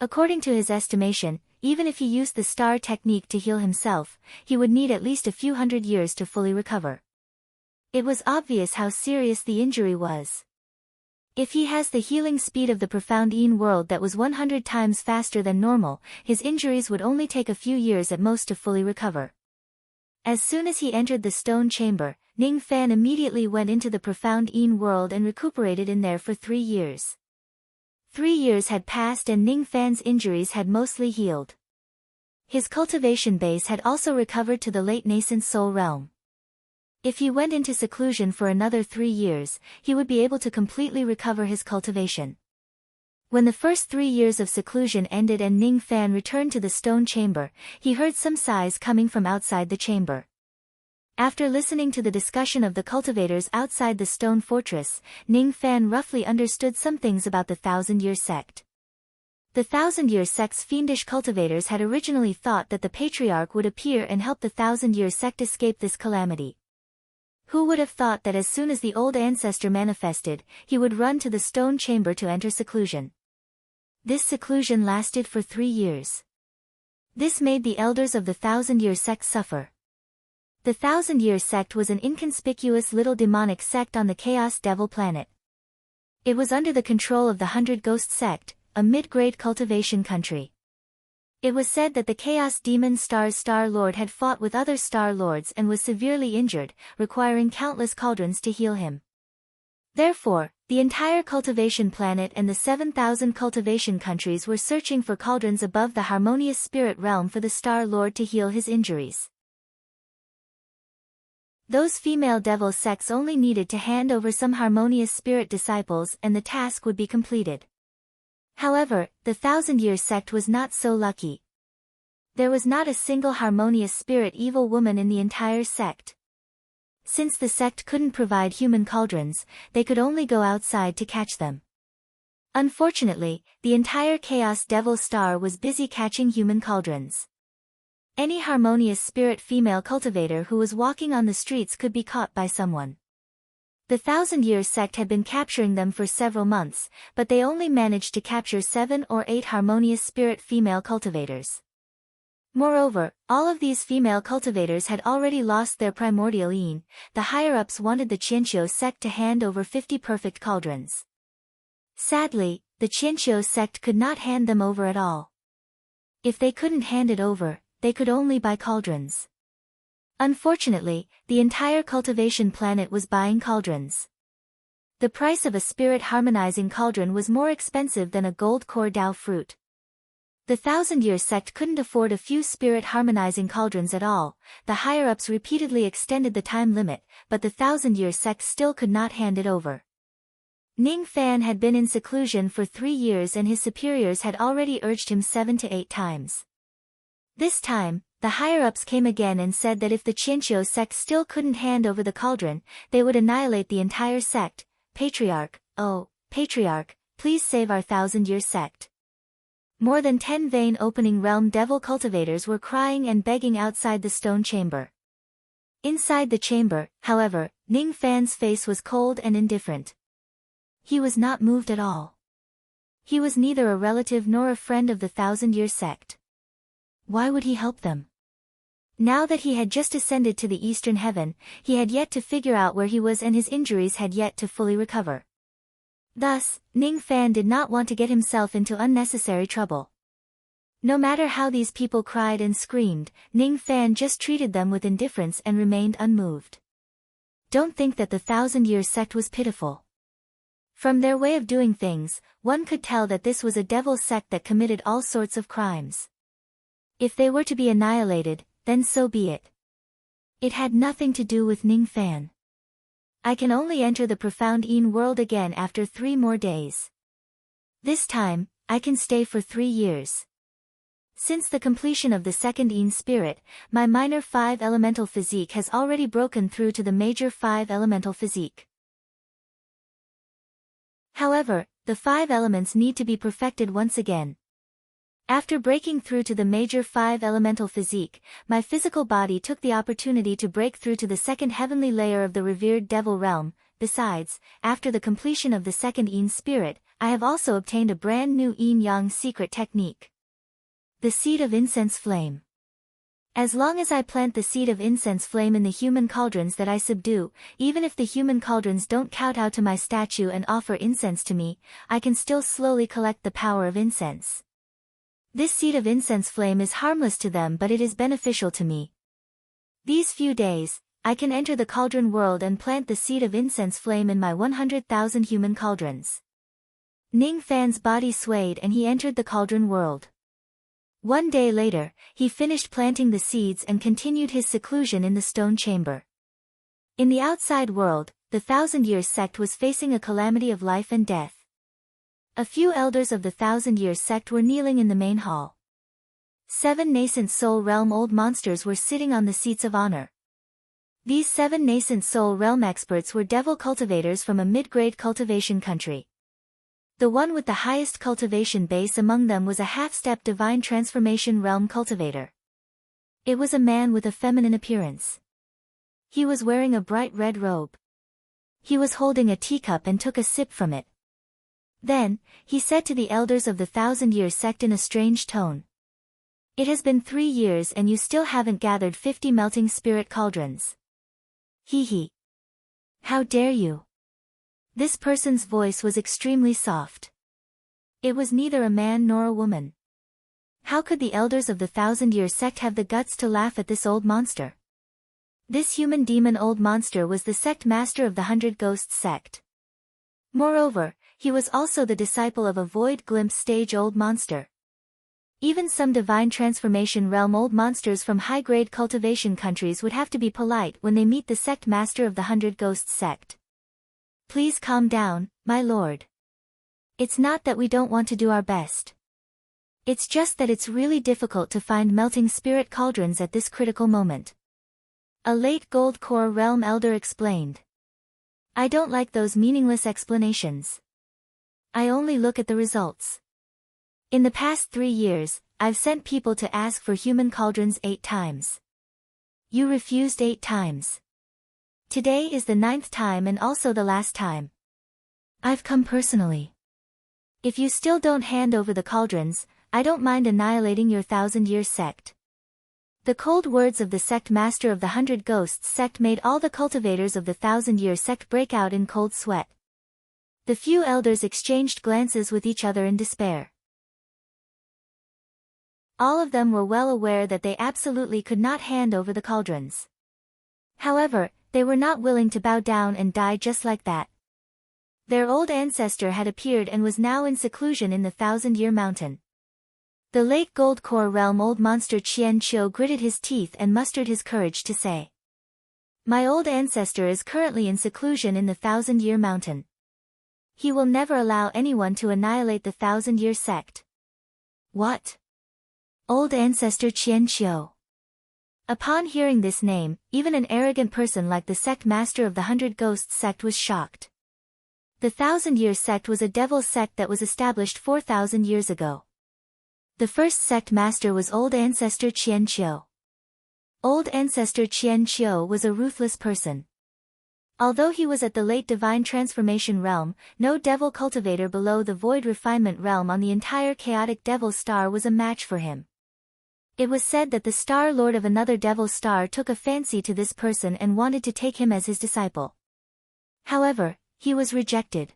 According to his estimation, even if he used the star technique to heal himself, he would need at least a few hundred years to fully recover. It was obvious how serious the injury was. If he has the healing speed of the profound Yin world that was 100 times faster than normal, his injuries would only take a few years at most to fully recover. As soon as he entered the stone chamber, Ning Fan immediately went into the profound Yin world and recuperated in there for 3 years. 3 years had passed and Ning Fan's injuries had mostly healed. His cultivation base had also recovered to the late nascent soul realm. If he went into seclusion for another 3 years, he would be able to completely recover his cultivation. When the first 3 years of seclusion ended and Ning Fan returned to the stone chamber, he heard some sighs coming from outside the chamber. After listening to the discussion of the cultivators outside the stone fortress, Ning Fan roughly understood some things about the Thousand Year sect. The Thousand Year sect's fiendish cultivators had originally thought that the patriarch would appear and help the Thousand Year sect escape this calamity. Who would have thought that as soon as the old ancestor manifested, he would run to the stone chamber to enter seclusion. This seclusion lasted for 3 years. This made the elders of the 1,000-year sect suffer. The 1,000-year sect was an inconspicuous little demonic sect on the Chaos Devil planet. It was under the control of the 100 Ghost sect, a mid-grade cultivation country. It was said that the Chaos Demon Star's Star Lord had fought with other Star Lords and was severely injured, requiring countless cauldrons to heal him. Therefore, the entire cultivation planet and the 7,000 cultivation countries were searching for cauldrons above the harmonious spirit realm for the Star Lord to heal his injuries. Those female devil sects only needed to hand over some harmonious spirit disciples and the task would be completed. However, the 1,000-year sect was not so lucky. There was not a single harmonious spirit evil woman in the entire sect. Since the sect couldn't provide human cauldrons, they could only go outside to catch them. Unfortunately, the entire Chaos Devil Star was busy catching human cauldrons. Any harmonious spirit female cultivator who was walking on the streets could be caught by someone. The 1,000-year sect had been capturing them for several months, but they only managed to capture 7 or 8 harmonious spirit female cultivators. Moreover, all of these female cultivators had already lost their primordial yin. The higher-ups wanted the Qianqiu sect to hand over 50 perfect cauldrons. Sadly, the Qianqiu sect could not hand them over at all. If they couldn't hand it over, they could only buy cauldrons. Unfortunately, the entire cultivation planet was buying cauldrons. The price of a spirit harmonizing cauldron was more expensive than a gold core Dao fruit. The 1,000-year sect couldn't afford a few spirit harmonizing cauldrons at all. The higher-ups repeatedly extended the time limit, but the 1,000-year sect still could not hand it over. Ning Fan had been in seclusion for 3 years and his superiors had already urged him 7 to 8 times. This time, the higher-ups came again and said that if the Qianqiu sect still couldn't hand over the cauldron, they would annihilate the entire sect. Patriarch, oh, Patriarch, please save our 1,000-year sect. More than 10 vain opening realm devil cultivators were crying and begging outside the stone chamber. Inside the chamber, however, Ning Fan's face was cold and indifferent. He was not moved at all. He was neither a relative nor a friend of the 1,000-year sect. Why would he help them? Now that he had just ascended to the eastern heaven, he had yet to figure out where he was and his injuries had yet to fully recover. Thus, Ning Fan did not want to get himself into unnecessary trouble. No matter how these people cried and screamed, Ning Fan just treated them with indifference and remained unmoved. Don't think that the 1,000-year sect was pitiful. From their way of doing things, one could tell that this was a devil sect that committed all sorts of crimes. If they were to be annihilated, then so be it. It had nothing to do with Ning Fan. I can only enter the profound Yin world again after 3 more days. This time, I can stay for 3 years. Since the completion of the second Yin spirit, my minor 5 elemental physique has already broken through to the major 5 elemental physique. However, the 5 elements need to be perfected once again. After breaking through to the major 5 elemental physique, my physical body took the opportunity to break through to the second heavenly layer of the revered devil realm. Besides, after the completion of the second Yin spirit, I have also obtained a brand new Yin-Yang secret technique. The seed of incense flame. As long as I plant the seed of incense flame in the human cauldrons that I subdue, even if the human cauldrons don't kowtow to my statue and offer incense to me, I can still slowly collect the power of incense. This seed of incense flame is harmless to them, but it is beneficial to me. These few days, I can enter the cauldron world and plant the seed of incense flame in my 100,000 human cauldrons. Ning Fan's body swayed and he entered the cauldron world. 1 day later, he finished planting the seeds and continued his seclusion in the stone chamber. In the outside world, the 1,000-year sect was facing a calamity of life and death. A few elders of the 1,000-year sect were kneeling in the main hall. 7 nascent soul realm old monsters were sitting on the seats of honor. These 7 nascent soul realm experts were devil cultivators from a mid-grade cultivation country. The one with the highest cultivation base among them was a half-step divine transformation realm cultivator. It was a man with a feminine appearance. He was wearing a bright red robe. He was holding a teacup and took a sip from it. Then, he said to the elders of the 1,000-year sect in a strange tone. It has been 3 years and you still haven't gathered 50 melting spirit cauldrons. Hee. How dare you? This person's voice was extremely soft. It was neither a man nor a woman. How could the elders of the 1,000-year sect have the guts to laugh at this old monster? This human demon old monster was the sect master of the 100 Ghosts sect. Moreover, he was also the disciple of a void glimpse stage old monster. Even some divine transformation realm old monsters from high-grade cultivation countries would have to be polite when they meet the sect master of the 100 Ghosts sect. Please calm down, my lord. It's not that we don't want to do our best. It's just that it's really difficult to find melting spirit cauldrons at this critical moment. A late Gold Core realm elder explained. I don't like those meaningless explanations. I only look at the results. In the past 3 years, I've sent people to ask for human cauldrons 8 times. You refused 8 times. Today is the 9th time and also the last time. I've come personally. If you still don't hand over the cauldrons, I don't mind annihilating your 1,000-year sect. The cold words of the sect master of the 100 Ghosts sect made all the cultivators of the 1,000-year sect break out in cold sweat. The few elders exchanged glances with each other in despair. All of them were well aware that they absolutely could not hand over the cauldrons. However, they were not willing to bow down and die just like that. Their old ancestor had appeared and was now in seclusion in the 1,000-year mountain. The late Gold Core realm old monster Qian Qiu gritted his teeth and mustered his courage to say. My old ancestor is currently in seclusion in the 1,000-year mountain. He will never allow anyone to annihilate the 1,000-year sect. What? Old ancestor Qian Qiu. Upon hearing this name, even an arrogant person like the sect master of the 100 Ghosts sect was shocked. The 1,000-year sect was a devil sect that was established 4,000 years ago. The first sect master was old ancestor Qian Qiu. Old ancestor Qian Qiu was a ruthless person. Although he was at the late divine transformation realm, no devil cultivator below the void refinement realm on the entire chaotic devil star was a match for him. It was said that the star lord of another devil star took a fancy to this person and wanted to take him as his disciple. However, he was rejected.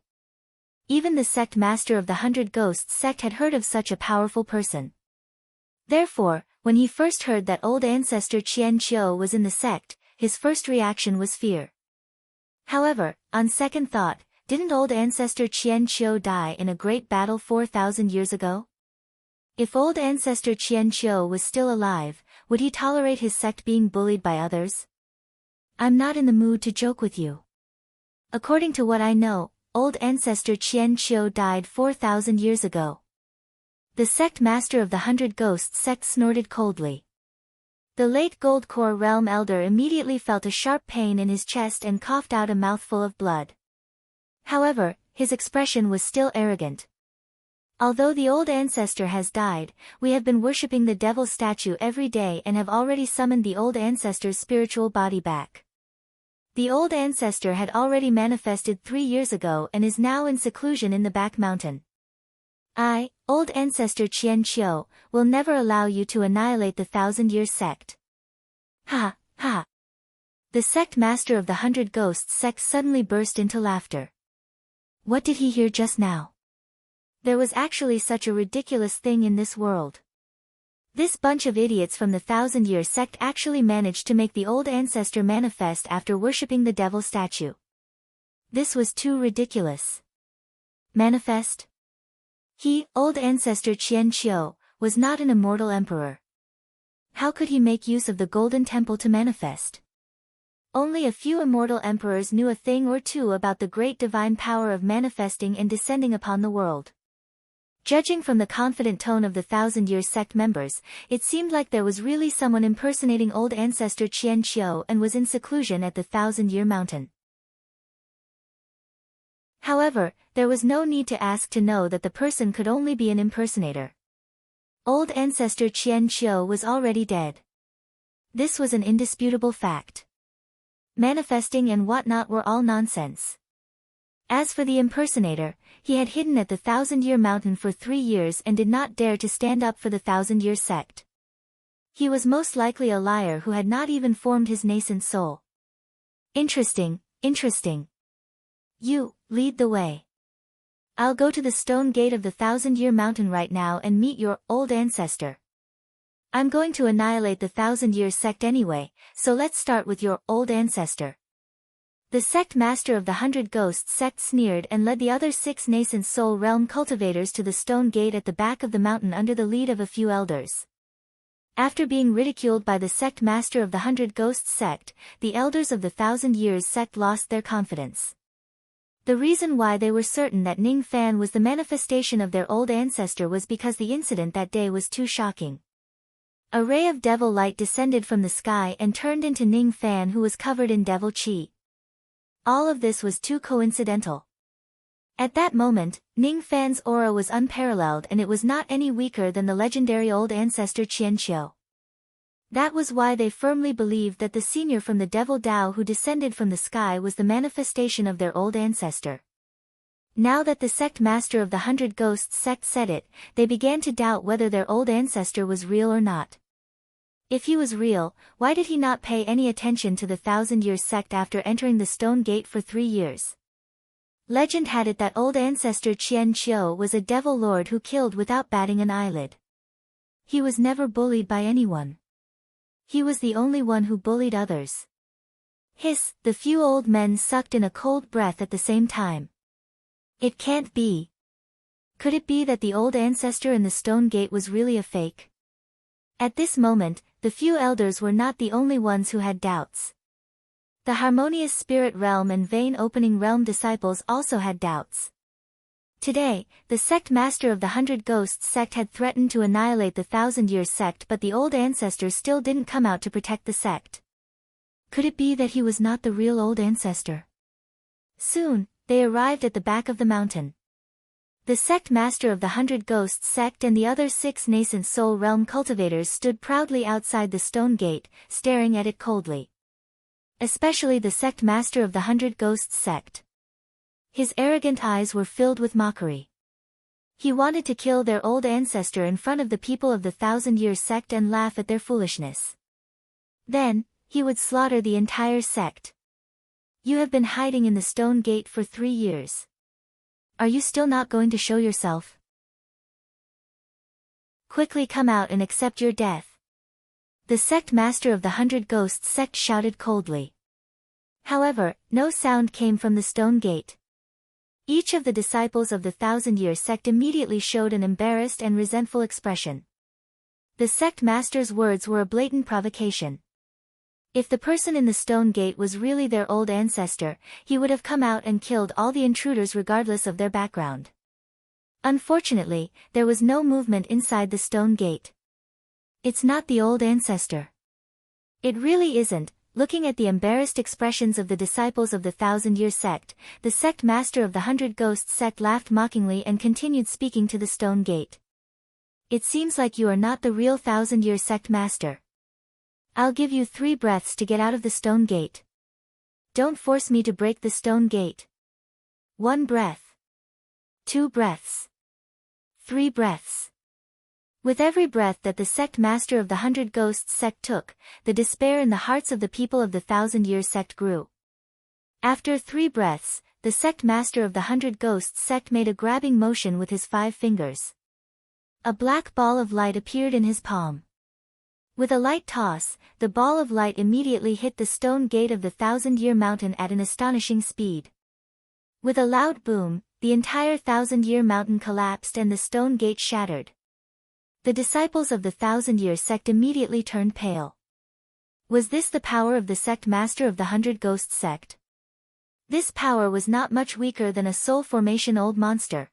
Even the sect master of the 100 Ghosts sect had heard of such a powerful person. Therefore, when he first heard that old ancestor Qian Qiu was in the sect, his first reaction was fear. However, on second thought, didn't old ancestor Qian Qiu die in a great battle 4,000 years ago? If old ancestor Qian Qiu was still alive, would he tolerate his sect being bullied by others? I'm not in the mood to joke with you. According to what I know, old ancestor Qian Qiu died 4,000 years ago. The sect master of the 100 Ghosts sect snorted coldly. The late Gold Core realm elder immediately felt a sharp pain in his chest and coughed out a mouthful of blood. However, his expression was still arrogant. Although the old ancestor has died, we have been worshipping the devil statue every day and have already summoned the old ancestor's spiritual body back. The old ancestor had already manifested 3 years ago and is now in seclusion in the back mountain. I, old ancestor Qian Qiu, will never allow you to annihilate the 1,000-year sect. Ha, ha. The sect master of the 100 Ghosts sect suddenly burst into laughter. What did he hear just now? There was actually such a ridiculous thing in this world. This bunch of idiots from the 1,000-year sect actually managed to make the old ancestor manifest after worshipping the devil statue. This was too ridiculous. Manifest? He, old ancestor Qian Qiu, was not an immortal emperor. How could he make use of the golden temple to manifest? Only a few immortal emperors knew a thing or two about the great divine power of manifesting and descending upon the world. Judging from the confident tone of the 1,000-year sect members, it seemed like there was really someone impersonating old ancestor Qian Qiu and was in seclusion at the 1,000-year mountain. However, there was no need to ask to know that the person could only be an impersonator. Old ancestor Qian Qiu was already dead. This was an indisputable fact. manifesting and whatnot were all nonsense. As for the impersonator, he had hidden at the 1,000-Year Mountain for 3 years and did not dare to stand up for the 1,000-Year sect. He was most likely a liar who had not even formed his nascent soul. Interesting, interesting. You, lead the way. I'll go to the stone gate of the 1,000-Year Mountain right now and meet your old ancestor. I'm going to annihilate the 1,000-Year sect anyway, so let's start with your old ancestor. The sect master of the 100 Ghosts sect sneered and led the other 6 nascent soul realm cultivators to the stone gate at the back of the mountain under the lead of a few elders. After being ridiculed by the sect master of the 100 Ghosts sect, the elders of the 1,000 Years sect lost their confidence. The reason why they were certain that Ning Fan was the manifestation of their old ancestor was because the incident that day was too shocking. A ray of devil light descended from the sky and turned into Ning Fan, who was covered in devil chi. All of this was too coincidental. At that moment, Ning Fan's aura was unparalleled and it was not any weaker than the legendary old ancestor Qian Qiu. That was why they firmly believed that the senior from the devil Dao who descended from the sky was the manifestation of their old ancestor. Now that the sect master of the 100 Ghosts sect said it, they began to doubt whether their old ancestor was real or not. If he was real, why did he not pay any attention to the 1,000-Year sect after entering the stone gate for 3 years? Legend had it that old ancestor Qian Qiu was a devil lord who killed without batting an eyelid. He was never bullied by anyone. He was the only one who bullied others. Hiss, the few old men sucked in a cold breath at the same time. It can't be. Could it be that the old ancestor in the stone gate was really a fake? At this moment, the few elders were not the only ones who had doubts. The harmonious spirit realm and vein opening realm disciples also had doubts. Today, the sect master of the 100 Ghosts sect had threatened to annihilate the 1,000-Year sect, but the old ancestor still didn't come out to protect the sect. Could it be that he was not the real old ancestor? Soon, they arrived at the back of the mountain. The sect master of the 100 Ghosts sect and the other 6 nascent soul realm cultivators stood proudly outside the stone gate, staring at it coldly. Especially the sect master of the 100 Ghosts sect. His arrogant eyes were filled with mockery. He wanted to kill their old ancestor in front of the people of the 1,000-Year sect and laugh at their foolishness. Then, he would slaughter the entire sect. You have been hiding in the stone gate for 3 years. Are you still not going to show yourself? Quickly come out and accept your death. The sect master of the 100 Ghosts sect shouted coldly. However, no sound came from the stone gate. Each of the disciples of the 1,000-Year sect immediately showed an embarrassed and resentful expression. The sect master's words were a blatant provocation. If the person in the stone gate was really their old ancestor, he would have come out and killed all the intruders regardless of their background. Unfortunately, there was no movement inside the stone gate. It's not the old ancestor. It really isn't. Looking at the embarrassed expressions of the disciples of the 1,000-Year sect, the sect master of the 100 Ghosts sect laughed mockingly and continued speaking to the stone gate. It seems like you are not the real 1,000-Year sect master. I'll give you 3 breaths to get out of the stone gate. Don't force me to break the stone gate. 1 breath. 2 breaths. 3 breaths. With every breath that the sect master of the 100 Ghosts sect took, the despair in the hearts of the people of the 1,000-Year sect grew. After 3 breaths, the sect master of the 100 Ghosts sect made a grabbing motion with his 5 fingers. A black ball of light appeared in his palm. With a light toss, the ball of light immediately hit the stone gate of the 1,000-Year Mountain at an astonishing speed. With a loud boom, the entire 1,000-Year Mountain collapsed and the stone gate shattered. The disciples of the 1,000-Year sect immediately turned pale. Was this the power of the sect master of the 100 Ghosts sect? This power was not much weaker than a soul formation old monster.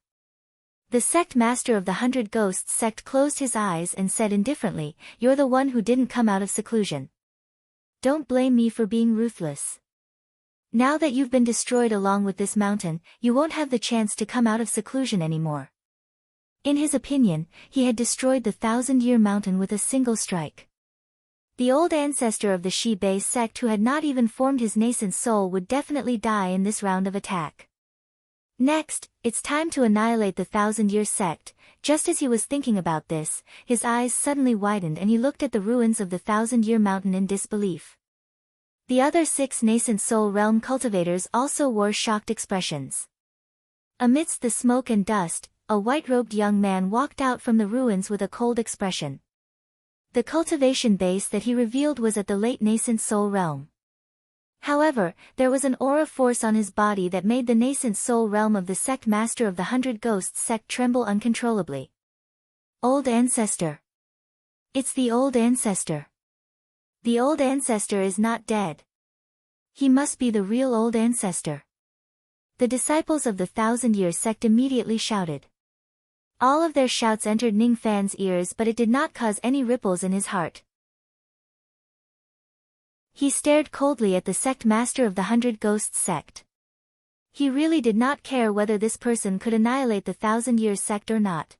The sect master of the 100 Ghosts sect closed his eyes and said indifferently, "You're the one who didn't come out of seclusion. Don't blame me for being ruthless. Now that you've been destroyed along with this mountain, you won't have the chance to come out of seclusion anymore." In his opinion, he had destroyed the 1,000-Year Mountain with a single strike. The old ancestor of the Shi-Bei sect who had not even formed his nascent soul would definitely die in this round of attack. Next, it's time to annihilate the Thousand-Year sect. Just as he was thinking about this, his eyes suddenly widened and he looked at the ruins of the Thousand-Year mountain in disbelief. The other 6 nascent soul realm cultivators also wore shocked expressions. Amidst the smoke and dust, a white-robed young man walked out from the ruins with a cold expression. The cultivation base that he revealed was at the late nascent soul realm. However, there was an aura force on his body that made the nascent soul realm of the sect master of the 100 Ghosts sect tremble uncontrollably. Old Ancestor. It's the Old Ancestor. The Old Ancestor is not dead. He must be the real Old Ancestor. The disciples of the Thousand-Year sect immediately shouted. All of their shouts entered Ning Fan's ears, but it did not cause any ripples in his heart. He stared coldly at the sect master of the 100 Ghosts sect. He really did not care whether this person could annihilate the Thousand-Year sect or not.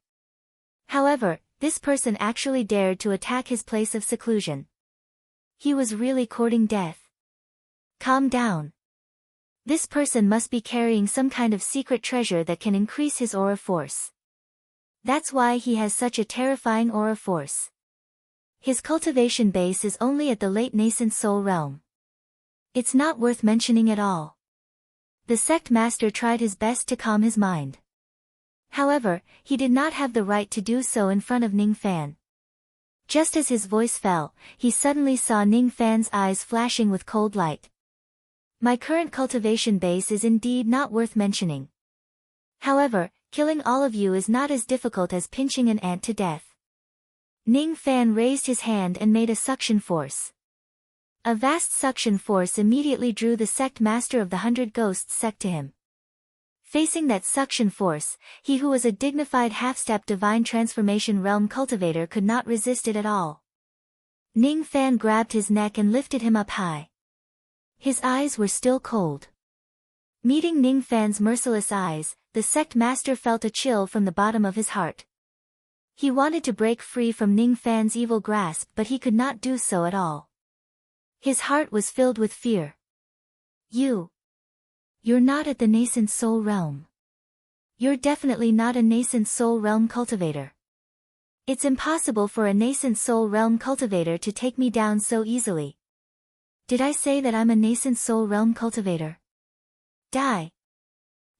However, this person actually dared to attack his place of seclusion. He was really courting death. Calm down. This person must be carrying some kind of secret treasure that can increase his aura force. That's why he has such a terrifying aura force. His cultivation base is only at the late nascent soul realm. It's not worth mentioning at all. The sect master tried his best to calm his mind. However, he did not have the right to do so in front of Ning Fan. Just as his voice fell, he suddenly saw Ning Fan's eyes flashing with cold light. My current cultivation base is indeed not worth mentioning. However, killing all of you is not as difficult as pinching an ant to death. Ning Fan raised his hand and made a suction force. A vast suction force immediately drew the sect master of the 100 Ghosts sect to him. Facing that suction force, he who was a dignified half-step divine transformation realm cultivator could not resist it at all. Ning Fan grabbed his neck and lifted him up high. His eyes were still cold. Meeting Ning Fan's merciless eyes, the sect master felt a chill from the bottom of his heart. He wanted to break free from Ning Fan's evil grasp, but he could not do so at all. His heart was filled with fear. You're not at the nascent soul realm. You're definitely not a nascent soul realm cultivator. It's impossible for a nascent soul realm cultivator to take me down so easily. Did I say that I'm a nascent soul realm cultivator? Die.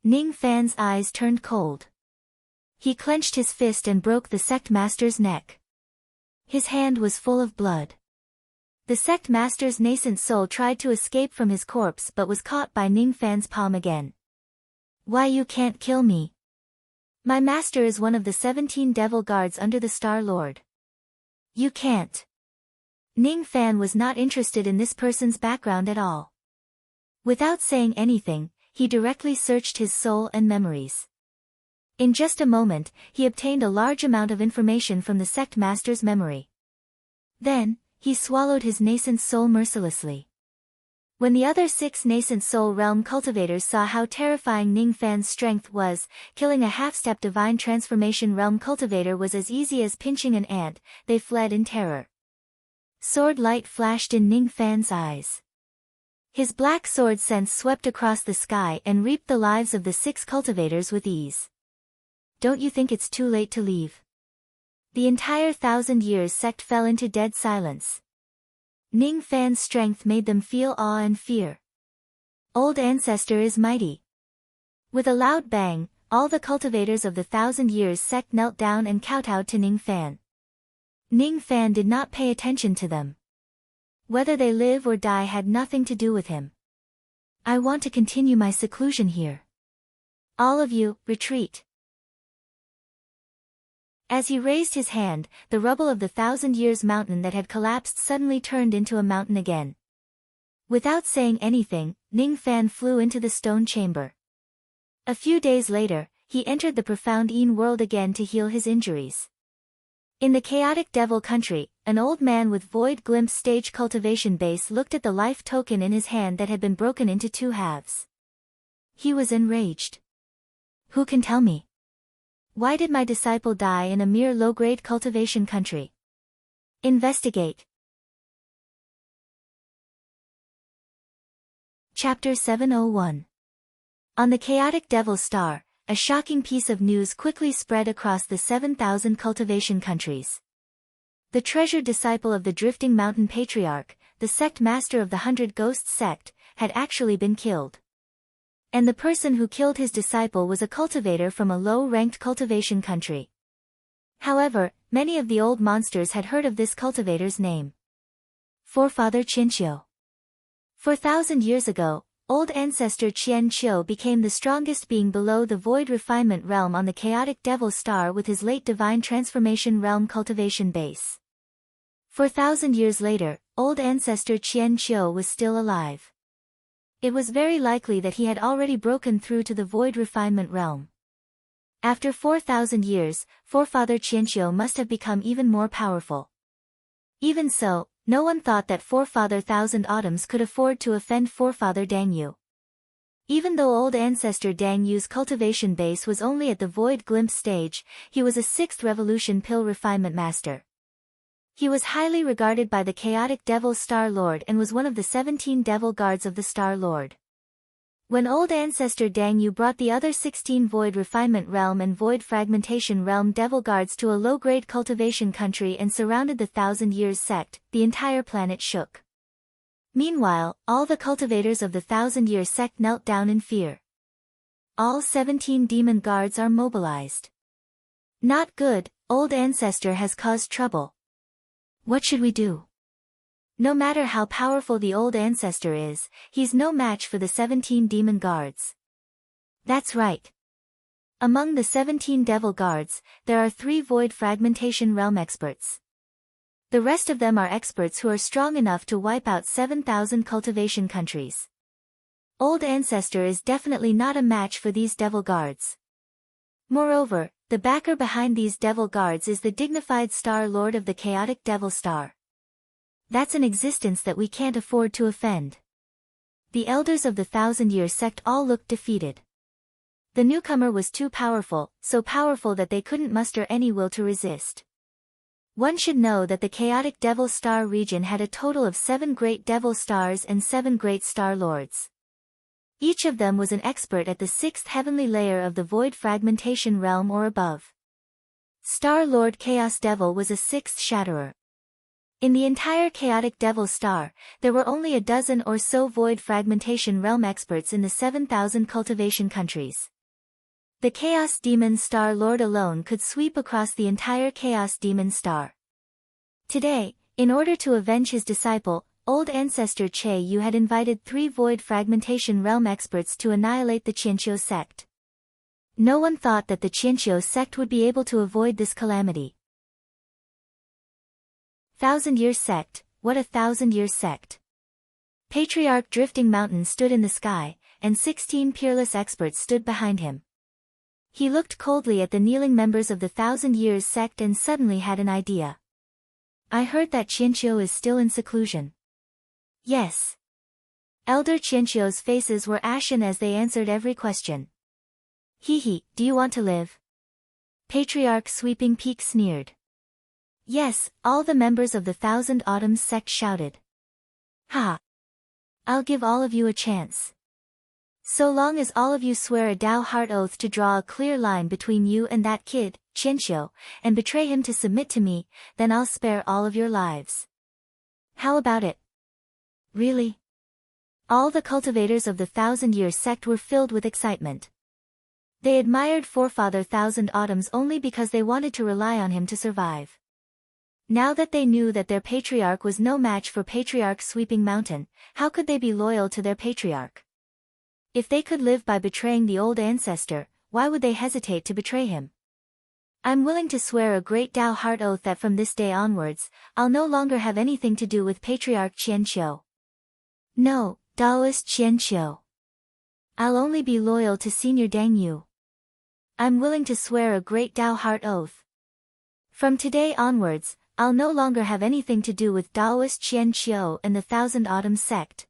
Ning Fan's eyes turned cold. He clenched his fist and broke the sect master's neck. His hand was full of blood. The sect master's nascent soul tried to escape from his corpse but was caught by Ning Fan's palm again. Why you can't kill me? My master is one of the 17 devil guards under the Star Lord. You can't. Ning Fan was not interested in this person's background at all. Without saying anything, he directly searched his soul and memories. In just a moment, he obtained a large amount of information from the sect master's memory. Then, he swallowed his nascent soul mercilessly. When the other 6 nascent soul realm cultivators saw how terrifying Ning Fan's strength was, killing a half-step divine transformation realm cultivator was as easy as pinching an ant, they fled in terror. Sword light flashed in Ning Fan's eyes. His black sword sense swept across the sky and reaped the lives of the 6 cultivators with ease. Don't you think it's too late to leave? The entire 1,000 Years sect fell into dead silence. Ning Fan's strength made them feel awe and fear. Old Ancestor is mighty. With a loud bang, all the cultivators of the 1,000 Years sect knelt down and kowtowed to Ning Fan. Ning Fan did not pay attention to them. Whether they live or die had nothing to do with him. I want to continue my seclusion here. All of you, retreat. As he raised his hand, the rubble of the 1,000 Years mountain that had collapsed suddenly turned into a mountain again. Without saying anything, Ning Fan flew into the stone chamber. A few days later, he entered the profound Yin world again to heal his injuries. In the chaotic devil country, an old man with void glimpse stage cultivation base looked at the life token in his hand that had been broken into 2 halves. He was enraged. Who can tell me? Why did my disciple die in a mere low-grade cultivation country? Investigate. Chapter 701. On the chaotic Devil Star, a shocking piece of news quickly spread across the 7,000 cultivation countries. The treasured disciple of the Drifting Mountain Patriarch, the sect master of the 100 Ghosts sect, had actually been killed. And the person who killed his disciple was a cultivator from a low-ranked cultivation country. However, many of the old monsters had heard of this cultivator's name. Forefather Qianqiu. 4,000 years ago, old ancestor Qianqiu became the strongest being below the void refinement realm on the chaotic Devil Star with his late divine transformation realm cultivation base. 4,000 years later, old ancestor Qianqiu was still alive. It was very likely that he had already broken through to the void refinement realm. After 4,000 years, forefather Qianqiu must have become even more powerful. Even so, no one thought that forefather Thousand Autumns could afford to offend forefather Dang Yu. Even though old ancestor Dang Yu's cultivation base was only at the void glimpse stage, he was a 6th revolution pill refinement master. He was highly regarded by the chaotic Devil Star Lord and was one of the 17 devil guards of the Star Lord. When old ancestor Dang Yu brought the other 16 void refinement realm and void fragmentation realm devil guards to a low-grade cultivation country and surrounded the 1,000 Years sect, the entire planet shook. Meanwhile, all the cultivators of the 1,000 Years sect knelt down in fear. All 17 demon guards are mobilized. Not good, old ancestor has caused trouble. What should we do? No matter how powerful the old ancestor is, he's no match for the 17 demon guards. That's right. Among the 17 devil guards, there are 3 void fragmentation realm experts. The rest of them are experts who are strong enough to wipe out 7,000 cultivation countries. Old ancestor is definitely not a match for these devil guards. Moreover, the backer behind these devil guards is the dignified Star Lord of the chaotic Devil Star. That's an existence that we can't afford to offend. The elders of the 1,000 Year sect all looked defeated. The newcomer was too powerful, so powerful that they couldn't muster any will to resist. One should know that the chaotic Devil Star region had a total of 7 great Devil Stars and 7 great Star Lords. Each of them was an expert at the 6th heavenly layer of the void fragmentation realm or above. Star Lord Chaos Devil was a 6th Shatterer. In the entire chaotic Devil Star, there were only a dozen or so void fragmentation realm experts in the 7,000 cultivation countries. The Chaos Demon Star Lord alone could sweep across the entire Chaos Demon Star. Today, in order to avenge his disciple, old ancestor Che Yu had invited 3 void fragmentation realm experts to annihilate the Qianqiu sect. No one thought that the Qianqiu sect would be able to avoid this calamity. 1,000 Year sect, what a 1,000 Year sect. Patriarch Drifting Mountain stood in the sky, and 16 peerless experts stood behind him. He looked coldly at the kneeling members of the 1,000 Years sect and suddenly had an idea. I heard that Qianqiu is still in seclusion. Yes. Elder Qianqiu's faces were ashen as they answered every question. Hee, do you want to live? Patriarch Sweeping Peak sneered. Yes, all the members of the 1,000 Autumns sect shouted. Ha! I'll give all of you a chance. So long as all of you swear a Dao Heart Oath to draw a clear line between you and that kid, Qianqiu, and betray him to submit to me, then I'll spare all of your lives. How about it? Really? All the cultivators of the 1,000 Year sect were filled with excitement. They admired forefather Thousand Autumns only because they wanted to rely on him to survive. Now that they knew that their patriarch was no match for Patriarch Sweeping Mountain, how could they be loyal to their patriarch? If they could live by betraying the old ancestor, why would they hesitate to betray him? I'm willing to swear a great Dao Heart Oath that from this day onwards, I'll no longer have anything to do with Patriarch Qianqiu. No, Daoist Qianqiu. I'll only be loyal to Senior Dang Yu. I'm willing to swear a great Dao Heart Oath. From today onwards, I'll no longer have anything to do with Daoist Qianqiu and the 1,000 Autumns sect.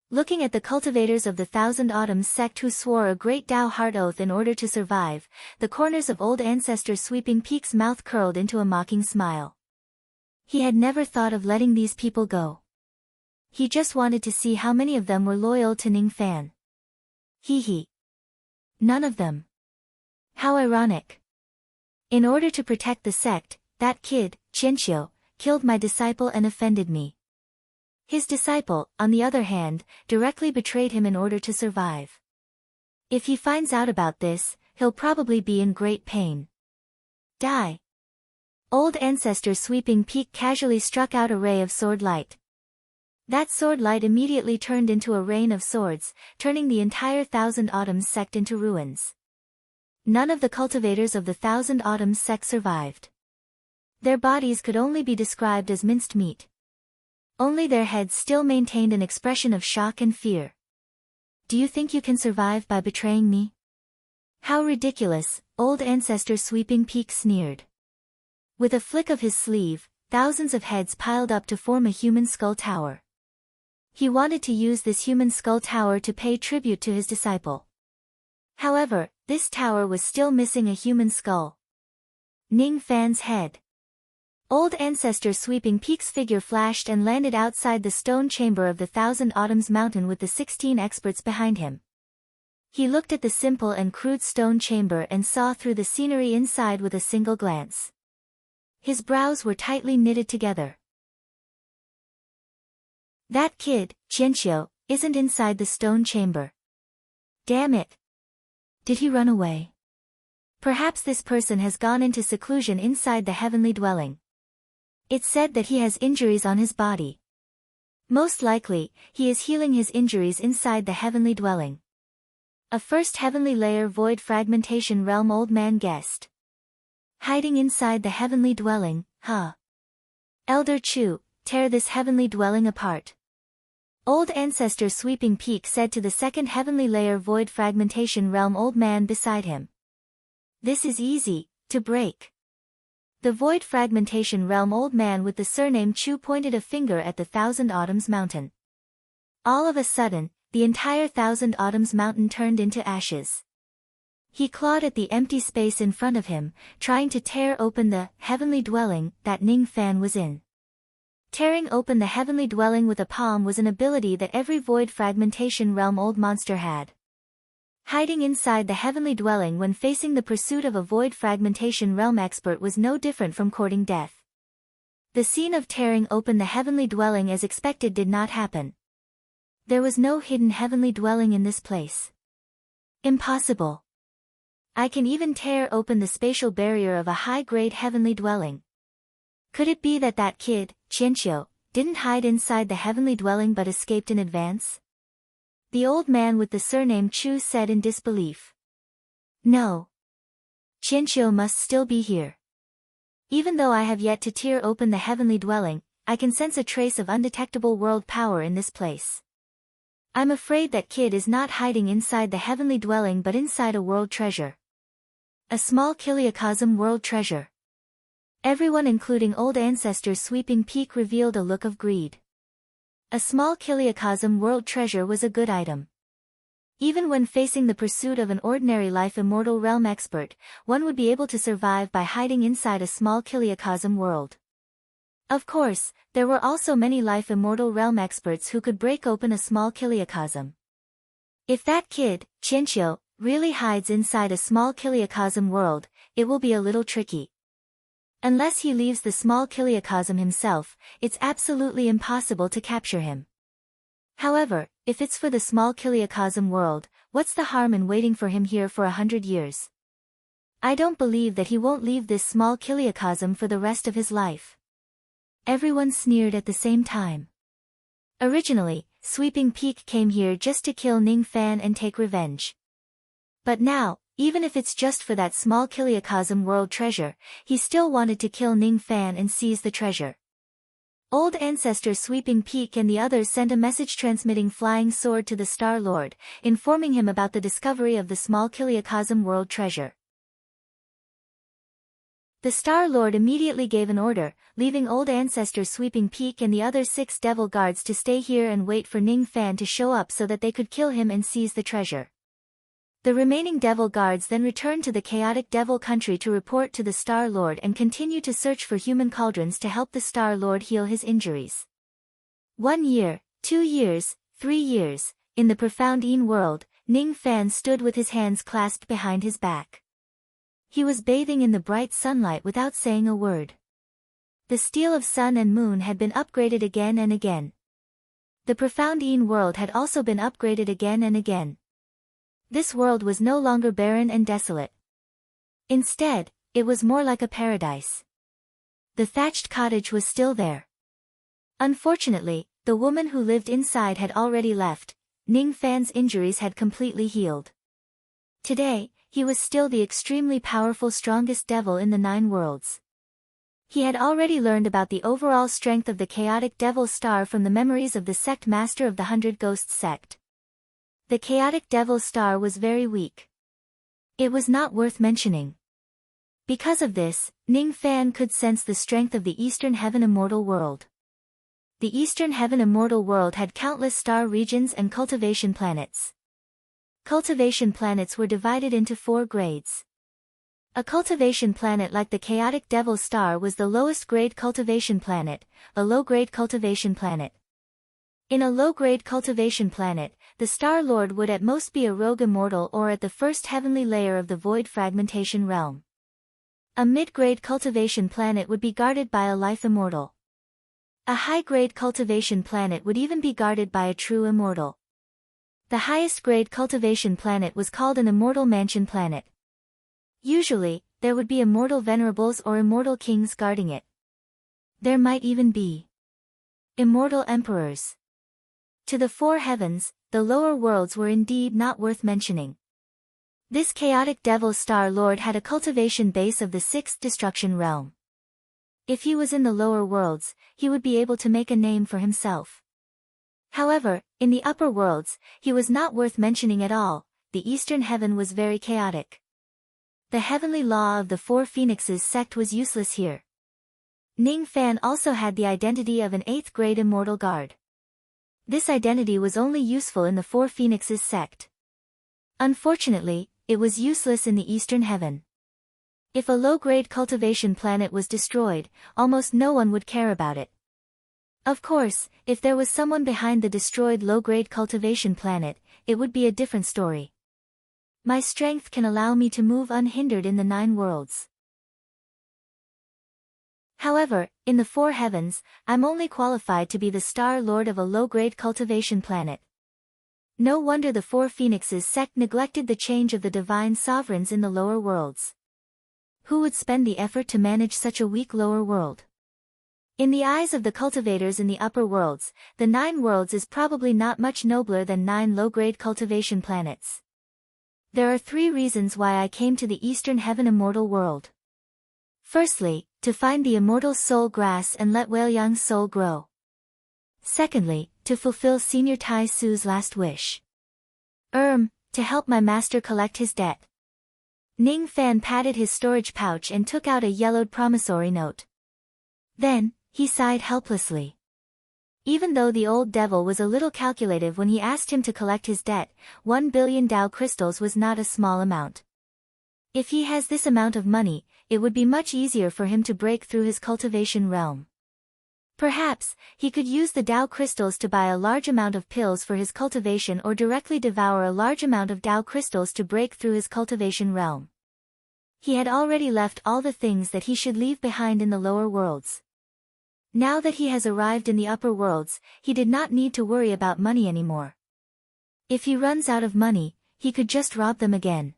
Looking at the cultivators of the 1,000 Autumns sect who swore a great Dao Heart Oath in order to survive, the corners of old ancestor Sweeping Peak's mouth curled into a mocking smile. He had never thought of letting these people go. He just wanted to see how many of them were loyal to Ning Fan. Hee hee. None of them. How ironic. In order to protect the sect, that kid, Qianqiu, killed my disciple and offended me. His disciple, on the other hand, directly betrayed him in order to survive. If he finds out about this, he'll probably be in great pain. Die. Old Ancestor Sweeping Peak casually struck out a ray of sword light. That sword light immediately turned into a rain of swords, turning the entire Thousand Autumns sect into ruins. None of the cultivators of the Thousand Autumns sect survived. Their bodies could only be described as minced meat. Only their heads still maintained an expression of shock and fear. Do you think you can survive by betraying me? How ridiculous, Old Ancestor Sweeping Peak sneered. With a flick of his sleeve, thousands of heads piled up to form a human skull tower. He wanted to use this human skull tower to pay tribute to his disciple. However, this tower was still missing a human skull. Ning Fan's head. Old Ancestor Sweeping Peak's figure flashed and landed outside the stone chamber of the Thousand Autumns Mountain with the 16 experts behind him. He looked at the simple and crude stone chamber and saw through the scenery inside with a single glance. His brows were tightly knitted together. That kid, Qianqiu, isn't inside the stone chamber. Damn it. Did he run away? Perhaps this person has gone into seclusion inside the heavenly dwelling. It's said that he has injuries on his body. Most likely, he is healing his injuries inside the heavenly dwelling. A first heavenly layer void fragmentation realm old man guessed. Hiding inside the heavenly dwelling, huh? Elder Chu, tear this heavenly dwelling apart. Old Ancestor Sweeping Peak said to the second heavenly layer void fragmentation realm old man beside him. This is easy to break. The void fragmentation realm old man with the surname Chu pointed a finger at the Thousand Autumns Mountain. All of a sudden, the entire Thousand Autumns Mountain turned into ashes. He clawed at the empty space in front of him, trying to tear open the heavenly dwelling that Ning Fan was in. Tearing open the heavenly dwelling with a palm was an ability that every void fragmentation realm old monster had. Hiding inside the heavenly dwelling when facing the pursuit of a void fragmentation realm expert was no different from courting death. The scene of tearing open the heavenly dwelling as expected did not happen. There was no hidden heavenly dwelling in this place. Impossible. I can even tear open the spatial barrier of a high-grade heavenly dwelling. Could it be that that kid, Qianqiu, didn't hide inside the heavenly dwelling but escaped in advance? The old man with the surname Chu said in disbelief. No. Qianqiu must still be here. Even though I have yet to tear open the heavenly dwelling, I can sense a trace of undetectable world power in this place. I'm afraid that kid is not hiding inside the heavenly dwelling but inside a world treasure. A small Kiliacosm world treasure. Everyone including Old Ancestor Sweeping Peak revealed a look of greed. A small Kiliacosm world treasure was a good item. Even when facing the pursuit of an ordinary life immortal realm expert, one would be able to survive by hiding inside a small Kiliacosm world. Of course, there were also many life immortal realm experts who could break open a small Kiliacosm. If that kid, Qianqiu, really hides inside a small Kiliacosm world, it will be a little tricky. Unless he leaves the small Kiliacosm himself, it's absolutely impossible to capture him. However, if it's for the small Kiliacosm world, what's the harm in waiting for him here for 100 years? I don't believe that he won't leave this small Kiliacosm for the rest of his life. Everyone sneered at the same time. Originally, Sweeping Peak came here just to kill Ning Fan and take revenge. But now, even if it's just for that small Kiliacosm world treasure, he still wanted to kill Ning Fan and seize the treasure. Old Ancestor Sweeping Peak and the others sent a message transmitting flying sword to the Star Lord, informing him about the discovery of the small Kiliacosm world treasure. The Star Lord immediately gave an order, leaving Old Ancestor Sweeping Peak and the other 6 devil guards to stay here and wait for Ning Fan to show up so that they could kill him and seize the treasure. The remaining devil guards then returned to the chaotic devil country to report to the Star Lord and continue to search for human cauldrons to help the Star Lord heal his injuries. 1 year, 2 years, 3 years, in the profound Yin world, Ning Fan stood with his hands clasped behind his back. He was bathing in the bright sunlight without saying a word. The steel of sun and moon had been upgraded again and again. The profound Yin world had also been upgraded again and again. This world was no longer barren and desolate. Instead, it was more like a paradise. The thatched cottage was still there. Unfortunately, the woman who lived inside had already left. Ning Fan's injuries had completely healed. Today, he was still the extremely powerful strongest devil in the 9 worlds. He had already learned about the overall strength of the chaotic devil star from the memories of the sect master of the 100 Ghosts sect. The chaotic devil star was very weak. It was not worth mentioning. Because of this, Ning Fan could sense the strength of the Eastern Heaven Immortal World. The Eastern Heaven Immortal World had countless star regions and cultivation planets. Cultivation planets were divided into 4 grades. A cultivation planet like the chaotic devil star was the lowest grade cultivation planet, a low-grade cultivation planet. In a low-grade cultivation planet, the Star Lord would at most be a rogue immortal or at the first heavenly layer of the void fragmentation realm. A mid-grade cultivation planet would be guarded by a life immortal. A high-grade cultivation planet would even be guarded by a true immortal. The highest grade cultivation planet was called an immortal mansion planet. Usually, there would be immortal venerables or immortal kings guarding it. There might even be immortal emperors. To the 4 heavens, the lower worlds were indeed not worth mentioning. This chaotic devil star lord had a cultivation base of the 6th destruction realm. If he was in the lower worlds, he would be able to make a name for himself. However, in the upper worlds, he was not worth mentioning at all. The Eastern Heaven was very chaotic. The heavenly law of the 4 Phoenixes sect was useless here. Ning Fan also had the identity of an 8th grade immortal guard. This identity was only useful in the 4 Phoenixes sect. Unfortunately, it was useless in the Eastern Heaven. If a low-grade cultivation planet was destroyed, almost no one would care about it. Of course, if there was someone behind the destroyed low-grade cultivation planet, it would be a different story. My strength can allow me to move unhindered in the 9 worlds. However, in the 4 heavens, I'm only qualified to be the Star Lord of a low-grade cultivation planet. No wonder the 4 Phoenixes sect neglected the change of the divine sovereigns in the lower worlds. Who would spend the effort to manage such a weak lower world? In the eyes of the cultivators in the upper worlds, the 9 worlds is probably not much nobler than 9 low-grade cultivation planets. There are 3 reasons why I came to the Eastern Heaven Immortal World. Firstly, to find the immortal soul grass and let Wei-Yang's soul grow. Secondly, to fulfill Senior Tai Su's last wish. To help my master collect his debt. Ning Fan patted his storage pouch and took out a yellowed promissory note. Then, he sighed helplessly. Even though the old devil was a little calculative when he asked him to collect his debt, 1 billion Dao crystals was not a small amount. If he has this amount of money, it would be much easier for him to break through his cultivation realm. Perhaps, he could use the Dao crystals to buy a large amount of pills for his cultivation or directly devour a large amount of Dao crystals to break through his cultivation realm. He had already left all the things that he should leave behind in the lower worlds. Now that he has arrived in the upper worlds, he did not need to worry about money anymore. If he runs out of money, he could just rob them again.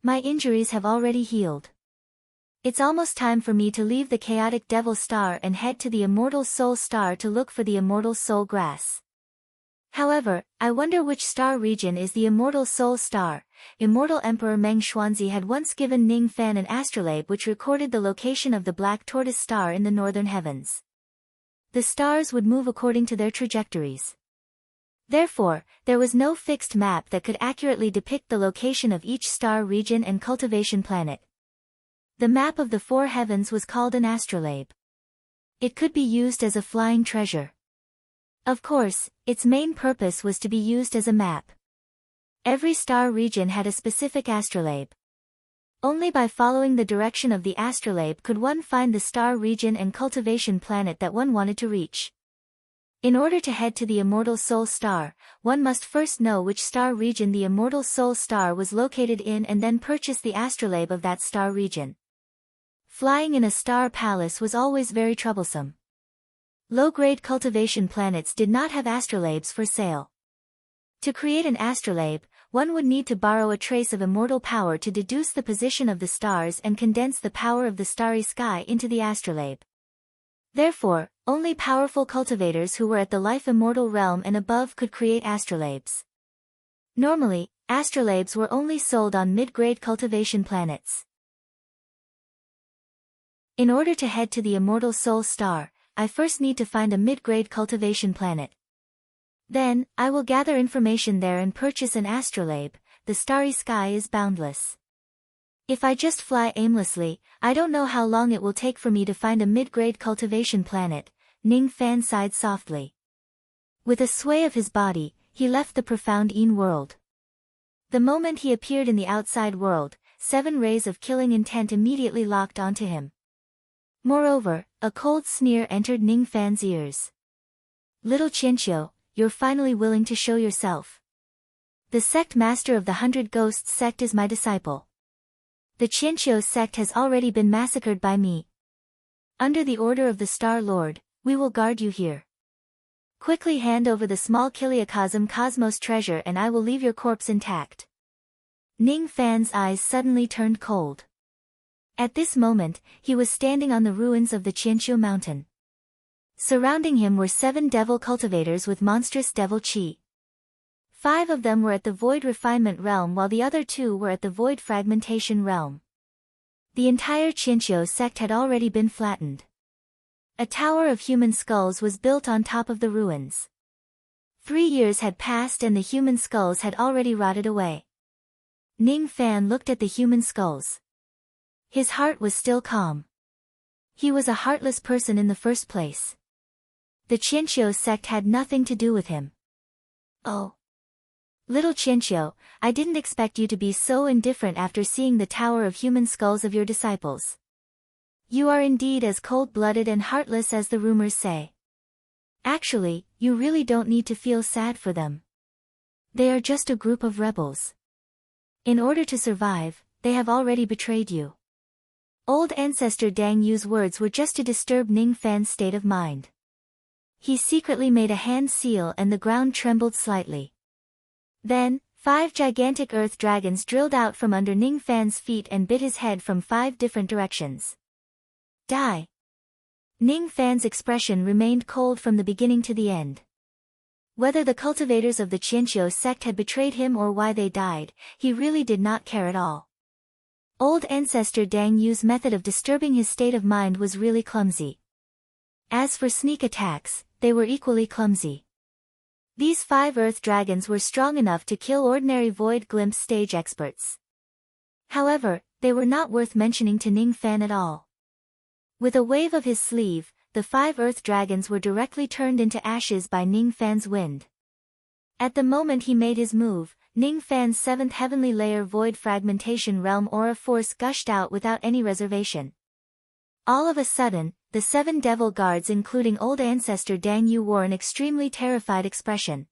My injuries have already healed. It's almost time for me to leave the chaotic devil star and head to the immortal soul star to look for the immortal soul grass. However, I wonder which star region is the immortal soul star. Immortal Emperor Meng Xuanzi had once given Ning Fan an astrolabe which recorded the location of the black tortoise star in the northern heavens. The stars would move according to their trajectories. Therefore, there was no fixed map that could accurately depict the location of each star region and cultivation planet. The map of the 4 heavens was called an astrolabe. It could be used as a flying treasure. Of course, its main purpose was to be used as a map. Every star region had a specific astrolabe. Only by following the direction of the astrolabe could one find the star region and cultivation planet that one wanted to reach. In order to head to the immortal soul star, one must first know which star region the immortal soul star was located in and then purchase the astrolabe of that star region. Flying in a star palace was always very troublesome. Low-grade cultivation planets did not have astrolabes for sale. To create an astrolabe, one would need to borrow a trace of immortal power to deduce the position of the stars and condense the power of the starry sky into the astrolabe. Therefore, only powerful cultivators who were at the life immortal realm and above could create astrolabes. Normally, astrolabes were only sold on mid-grade cultivation planets. In order to head to the immortal soul star, I first need to find a mid-grade cultivation planet. Then, I will gather information there and purchase an astrolabe. The starry sky is boundless. If I just fly aimlessly, I don't know how long it will take for me to find a mid-grade cultivation planet. Ning Fan sighed softly. With a sway of his body, he left the profound Yin world. The moment he appeared in the outside world, 7 rays of killing intent immediately locked onto him. Moreover, a cold sneer entered Ning Fan's ears. Little Qianqiu, you're finally willing to show yourself. The sect master of the 100 Ghosts sect is my disciple. The Qianqiu sect has already been massacred by me. Under the order of the Star Lord, we will guard you here. Quickly hand over the small Kiliacosm Cosmos treasure and I will leave your corpse intact. Ning Fan's eyes suddenly turned cold. At this moment, he was standing on the ruins of the Qianqiu mountain. Surrounding him were 7 devil cultivators with monstrous devil qi. 5 of them were at the void refinement realm while the other 2 were at the void fragmentation realm. The entire Qianqiu sect had already been flattened. A tower of human skulls was built on top of the ruins. 3 years had passed and the human skulls had already rotted away. Ning Fan looked at the human skulls. His heart was still calm. He was a heartless person in the first place. The Qianqiu sect had nothing to do with him. Oh. Little Qianqiu, I didn't expect you to be so indifferent after seeing the tower of human skulls of your disciples. You are indeed as cold-blooded and heartless as the rumors say. Actually, you really don't need to feel sad for them. They are just a group of rebels. In order to survive, they have already betrayed you. Old ancestor Dang Yu's words were just to disturb Ning Fan's state of mind. He secretly made a hand seal and the ground trembled slightly. Then, 5 gigantic earth dragons drilled out from under Ning Fan's feet and bit his head from 5 different directions. Die! Ning Fan's expression remained cold from the beginning to the end. Whether the cultivators of the Qianqiu sect had betrayed him or why they died, he really did not care at all. Old ancestor Dang Yu's method of disturbing his state of mind was really clumsy. As for sneak attacks, they were equally clumsy. These 5 earth dragons were strong enough to kill ordinary void glimpse stage experts. However, they were not worth mentioning to Ning Fan at all. With a wave of his sleeve, the 5 earth dragons were directly turned into ashes by Ning Fan's wind. At the moment he made his move, Ning Fan's 7th heavenly layer void fragmentation realm aura force gushed out without any reservation. All of a sudden, the 7 devil guards including old ancestor Dang Yu wore an extremely terrified expression.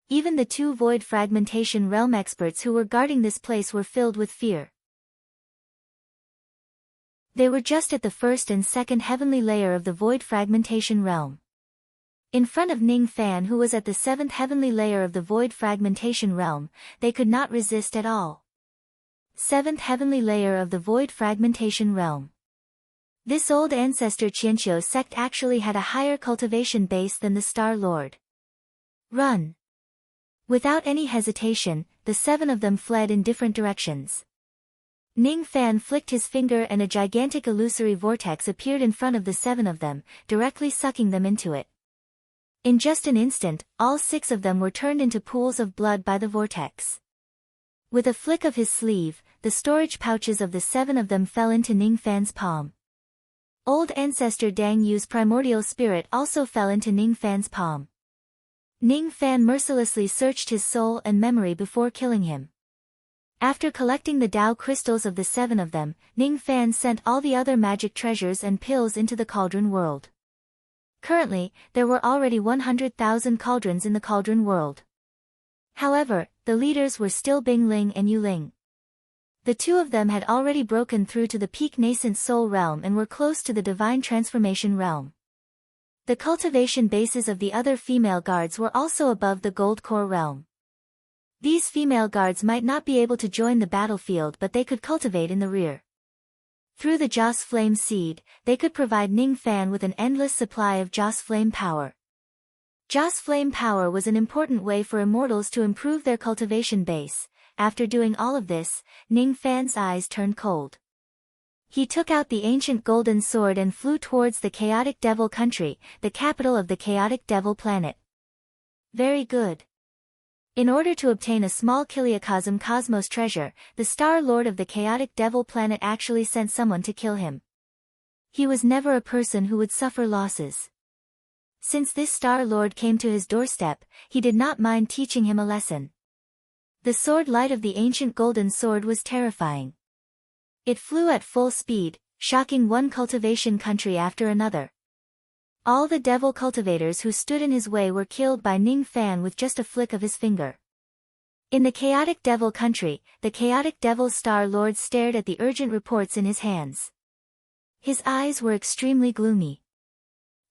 Even the 2 void fragmentation realm experts who were guarding this place were filled with fear. They were just at the 1st and 2nd heavenly layer of the void fragmentation realm. In front of Ning Fan who was at the 7th heavenly layer of the void fragmentation realm, they could not resist at all. 7th heavenly layer of the void fragmentation realm. This old ancestor Qianqiu sect actually had a higher cultivation base than the Star Lord. Run! Without any hesitation, the 7 of them fled in different directions. Ning Fan flicked his finger and a gigantic illusory vortex appeared in front of the 7 of them, directly sucking them into it. In just an instant, all 6 of them were turned into pools of blood by the vortex. With a flick of his sleeve, the storage pouches of the 7 of them fell into Ning Fan's palm. Old ancestor Dang Yu's primordial spirit also fell into Ning Fan's palm. Ning Fan mercilessly searched his soul and memory before killing him. After collecting the Tao crystals of the 7 of them, Ning Fan sent all the other magic treasures and pills into the cauldron world. Currently, there were already 100,000 cauldrons in the cauldron world. However, the leaders were still Bingling and Yuling. The two of them had already broken through to the peak nascent soul realm and were close to the divine transformation realm. The cultivation bases of the other female guards were also above the gold core realm. These female guards might not be able to join the battlefield, but they could cultivate in the rear. Through the Joss Flame seed, they could provide Ning Fan with an endless supply of Joss Flame power. Joss Flame power was an important way for immortals to improve their cultivation base. After doing all of this, Ning Fan's eyes turned cold. He took out the ancient golden sword and flew towards the Chaotic Devil country, the capital of the Chaotic Devil planet. Very good. In order to obtain a small Kiliacosm Cosmos treasure, the Star Lord of the Chaotic Devil planet actually sent someone to kill him. He was never a person who would suffer losses. Since this Star Lord came to his doorstep, he did not mind teaching him a lesson. The sword light of the ancient golden sword was terrifying. It flew at full speed, shocking one cultivation country after another. All the devil cultivators who stood in his way were killed by Ning Fan with just a flick of his finger. In the Chaotic Devil country, the Chaotic Devil Star Lord stared at the urgent reports in his hands. His eyes were extremely gloomy.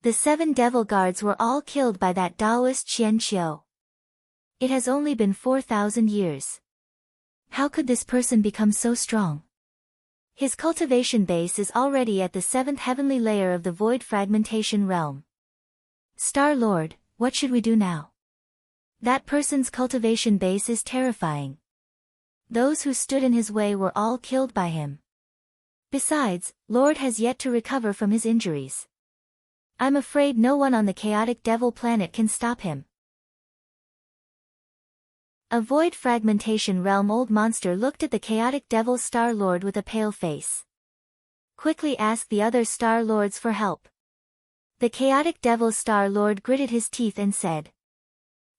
The 7 devil guards were all killed by that Taoist Qian Qiu. It has only been 4,000 years. How could this person become so strong? His cultivation base is already at the 7th heavenly layer of the void fragmentation realm. Star Lord, what should we do now? That person's cultivation base is terrifying. Those who stood in his way were all killed by him. Besides, Lord has yet to recover from his injuries. I'm afraid no one on the Chaotic Devil planet can stop him. A void fragmentation realm old monster looked at the Chaotic Devil Star Lord with a pale face. Quickly asked the other Star Lords for help. The Chaotic Devil Star Lord gritted his teeth and said,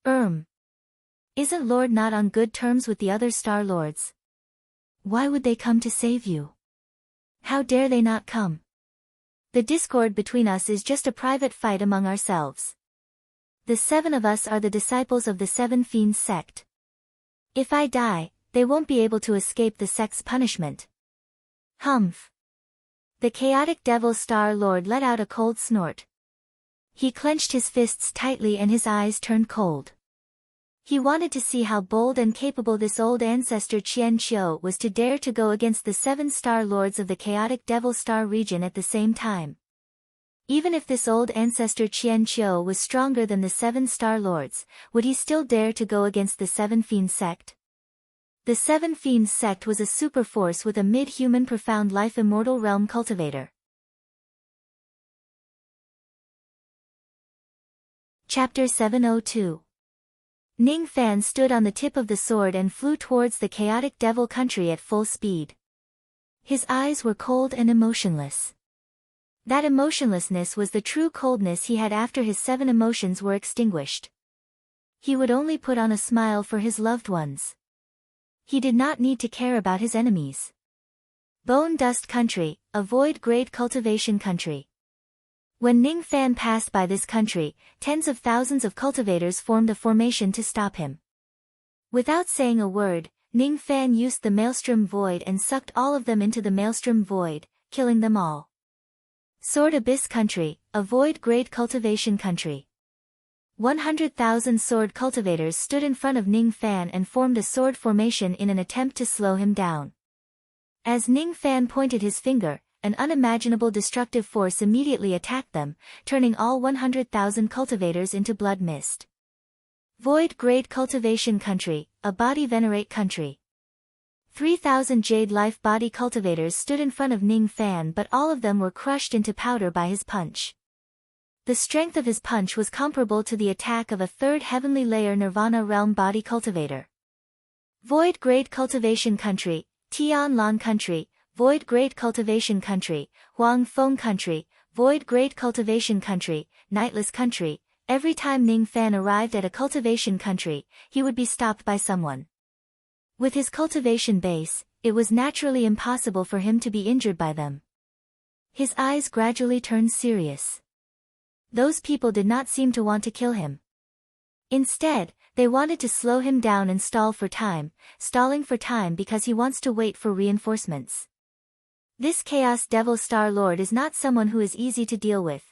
Isn't Lord not on good terms with the other Star Lords? Why would they come to save you? How dare they not come? The discord between us is just a private fight among ourselves. The 7 of us are the disciples of the 7 Fiends sect. If I die, they won't be able to escape the sect's punishment. Humph. The Chaotic Devil Star Lord let out a cold snort. He clenched his fists tightly and his eyes turned cold. He wanted to see how bold and capable this old ancestor Qian Qiu was to dare to go against the 7 Star Lords of the Chaotic Devil Star region at the same time. Even if this old ancestor Qian Qiu was stronger than the 7 Star Lords, would he still dare to go against the 7 Fiends sect? The 7 Fiends sect was a superforce with a mid-human profound life immortal realm cultivator. Chapter 702. Ning Fan stood on the tip of the sword and flew towards the Chaotic Devil country at full speed. His eyes were cold and emotionless. That emotionlessness was the true coldness he had after his 7 emotions were extinguished. He would only put on a smile for his loved ones. He did not need to care about his enemies. Bone Dust Country, a void grade cultivation country. When Ning Fan passed by this country, tens of thousands of cultivators formed a formation to stop him. Without saying a word, Ning Fan used the Maelstrom Void and sucked all of them into the Maelstrom Void, killing them all. Sword Abyss Country, a void-grade cultivation country. 100,000 sword cultivators stood in front of Ning Fan and formed a sword formation in an attempt to slow him down. As Ning Fan pointed his finger, an unimaginable destructive force immediately attacked them, turning all 100,000 cultivators into blood mist. Void-grade cultivation country, a body venerate country. 3,000 jade life body cultivators stood in front of Ning Fan, but all of them were crushed into powder by his punch. The strength of his punch was comparable to the attack of a 3rd heavenly layer Nirvana realm body cultivator. Void grade cultivation country, Tian Lan country, void grade cultivation country, Huang Feng country, void grade cultivation country, Nightless country. Every time Ning Fan arrived at a cultivation country, he would be stopped by someone. With his cultivation base, it was naturally impossible for him to be injured by them. His eyes gradually turned serious. Those people did not seem to want to kill him. Instead, they wanted to slow him down and stalling for time because he wants to wait for reinforcements. This Chaos Devil Star Lord is not someone who is easy to deal with.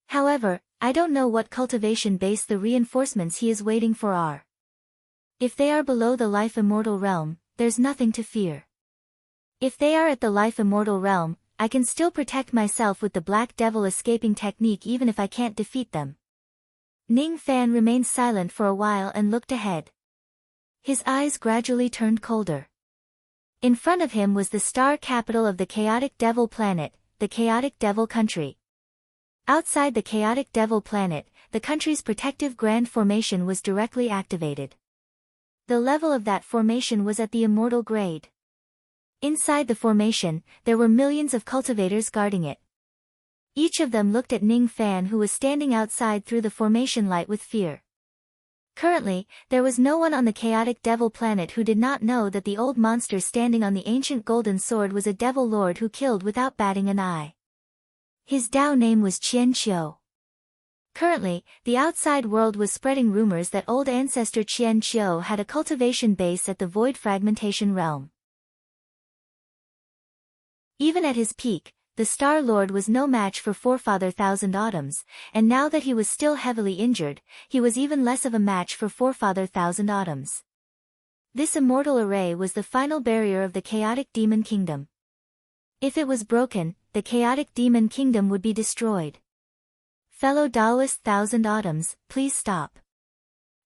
However, I don't know what cultivation base the reinforcements he is waiting for are. If they are below the Life Immortal realm, there's nothing to fear. If they are at the Life Immortal realm, I can still protect myself with the Black Devil escaping technique even if I can't defeat them. Ning Fan remained silent for a while and looked ahead. His eyes gradually turned colder. In front of him was the star capital of the Chaotic Devil planet, the Chaotic Devil country. Outside the Chaotic Devil planet, the country's protective grand formation was directly activated. The level of that formation was at the immortal grade. Inside the formation, there were millions of cultivators guarding it. Each of them looked at Ning Fan, who was standing outside through the formation light with fear. Currently, there was no one on the Chaotic Devil planet who did not know that the old monster standing on the ancient golden sword was a devil lord who killed without batting an eye. His Dao name was Qian Qiu. Currently, the outside world was spreading rumors that old ancestor Qian Qiu had a cultivation base at the Void Fragmentation realm. Even at his peak, the Star Lord was no match for Forefather Thousand Autumns, and now that he was still heavily injured, he was even less of a match for Forefather Thousand Autumns. This immortal array was the final barrier of the Chaotic Demon Kingdom. If it was broken, the Chaotic Demon Kingdom would be destroyed. Fellow Taoist Thousand Autumns, please stop.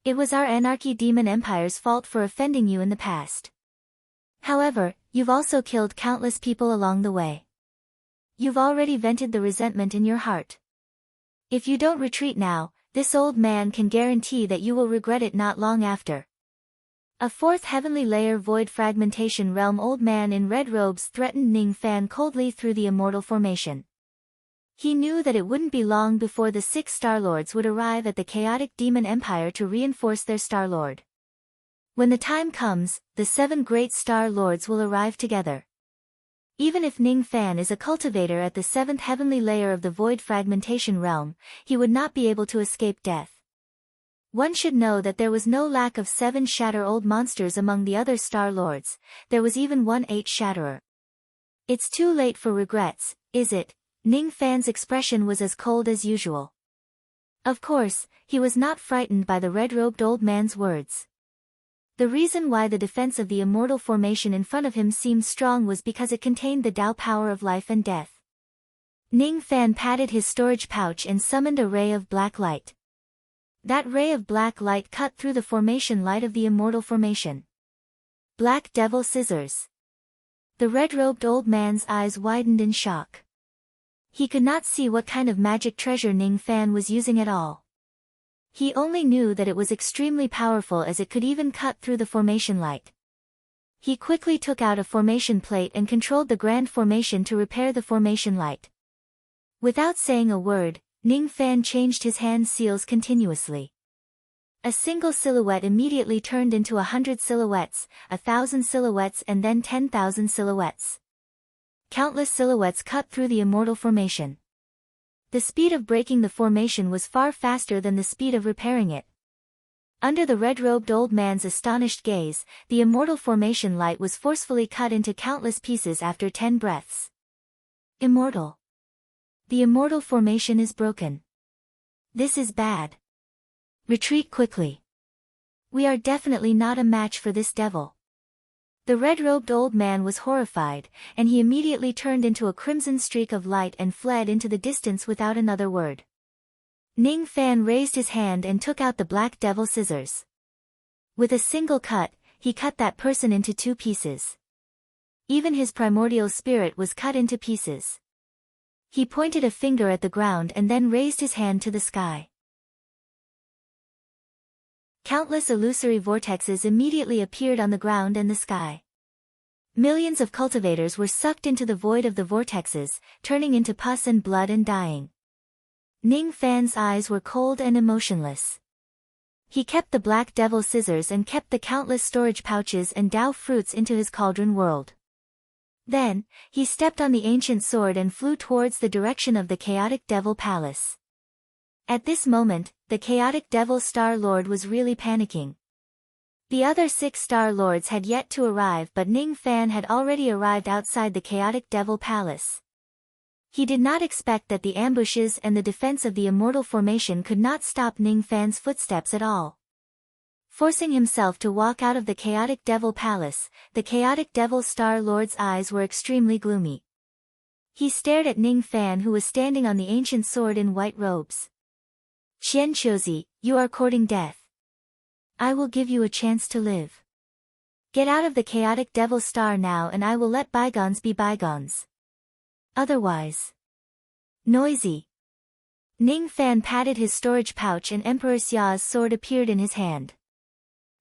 It was our Anarchy Demon Empire's fault for offending you in the past. However, you've also killed countless people along the way. You've already vented the resentment in your heart. If you don't retreat now, this old man can guarantee that you will regret it not long after. A fourth heavenly layer void fragmentation realm old man in red robes threatened Ning Fan coldly through the immortal formation. He knew that it wouldn't be long before the 6 Star Lords would arrive at the Chaotic Demon Empire to reinforce their Star Lord. When the time comes, the 7 great Star Lords will arrive together. Even if Ning Fan is a cultivator at the 7th heavenly layer of the void fragmentation realm, he would not be able to escape death. One should know that there was no lack of 7 Shatter-old monsters among the other Star Lords, there was even one 8 Shatterer. It's too late for regrets, is it? Ning Fan's expression was as cold as usual. Of course, he was not frightened by the red-robed old man's words. The reason why the defense of the immortal formation in front of him seemed strong was because it contained the Tao power of life and death. Ning Fan patted his storage pouch and summoned a ray of black light. That ray of black light cut through the formation light of the immortal formation. Black Devil Scissors. The red-robed old man's eyes widened in shock. He could not see what kind of magic treasure Ning Fan was using at all. He only knew that it was extremely powerful as it could even cut through the formation light. He quickly took out a formation plate and controlled the grand formation to repair the formation light. Without saying a word, Ning Fan changed his hand seals continuously. A single silhouette immediately turned into 100 silhouettes, 1,000 silhouettes and then 10,000 silhouettes. Countless silhouettes cut through the immortal formation. The speed of breaking the formation was far faster than the speed of repairing it. Under the red-robed old man's astonished gaze, the immortal formation light was forcefully cut into countless pieces after 10 breaths. Immortal. The immortal formation is broken. This is bad. Retreat quickly. We are definitely not a match for this devil. The red-robed old man was horrified, and he immediately turned into a crimson streak of light and fled into the distance without another word. Ning Fan raised his hand and took out the Black Devil Scissors. With a single cut, he cut that person into 2 pieces. Even his primordial spirit was cut into pieces. He pointed a finger at the ground and then raised his hand to the sky. Countless illusory vortexes immediately appeared on the ground and the sky. Millions of cultivators were sucked into the void of the vortexes, turning into pus and blood and dying. Ning Fan's eyes were cold and emotionless. He kept the Black Devil Scissors and kept the countless storage pouches and Tao fruits into his cauldron world. Then, he stepped on the ancient sword and flew towards the direction of the Chaotic Devil Palace. At this moment, the chaotic Devil Star Lord was really panicking. The other 6 Star Lords had yet to arrive, but Ning Fan had already arrived outside the chaotic Devil Palace. He did not expect that the ambushes and the defense of the Immortal Formation could not stop Ning Fan's footsteps at all. Forcing himself to walk out of the chaotic Devil Palace, the chaotic Devil Star Lord's eyes were extremely gloomy. He stared at Ning Fan, who was standing on the ancient sword in white robes. "Qianquozi, you are courting death. I will give you a chance to live. Get out of the chaotic Devil Star now, and I will let bygones be bygones. Otherwise..." Noisy. Ning Fan patted his storage pouch and Emperor Xia's sword appeared in his hand.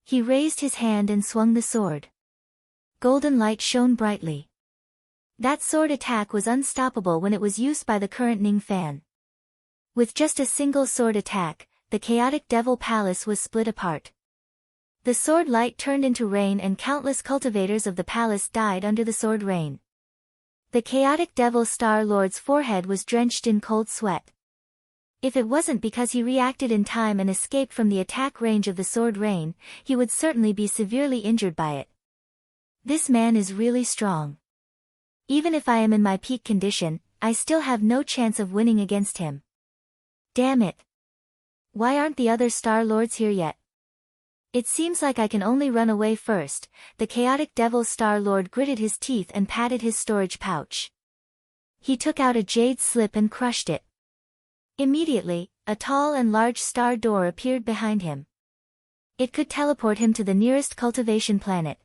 He raised his hand and swung the sword. Golden light shone brightly. That sword attack was unstoppable when it was used by the current Ning Fan. With just a single sword attack, the chaotic Devil Palace was split apart. The sword light turned into rain and countless cultivators of the palace died under the sword rain. The chaotic Devil Star Lord's forehead was drenched in cold sweat. If it wasn't because he reacted in time and escaped from the attack range of the sword rain, he would certainly be severely injured by it. This man is really strong. Even if I am in my peak condition, I still have no chance of winning against him. Damn it. Why aren't the other Star Lords here yet? It seems like I can only run away first. The chaotic Devil Star Lord gritted his teeth and patted his storage pouch. He took out a jade slip and crushed it. Immediately, a tall and large star door appeared behind him. It could teleport him to the nearest cultivation planet.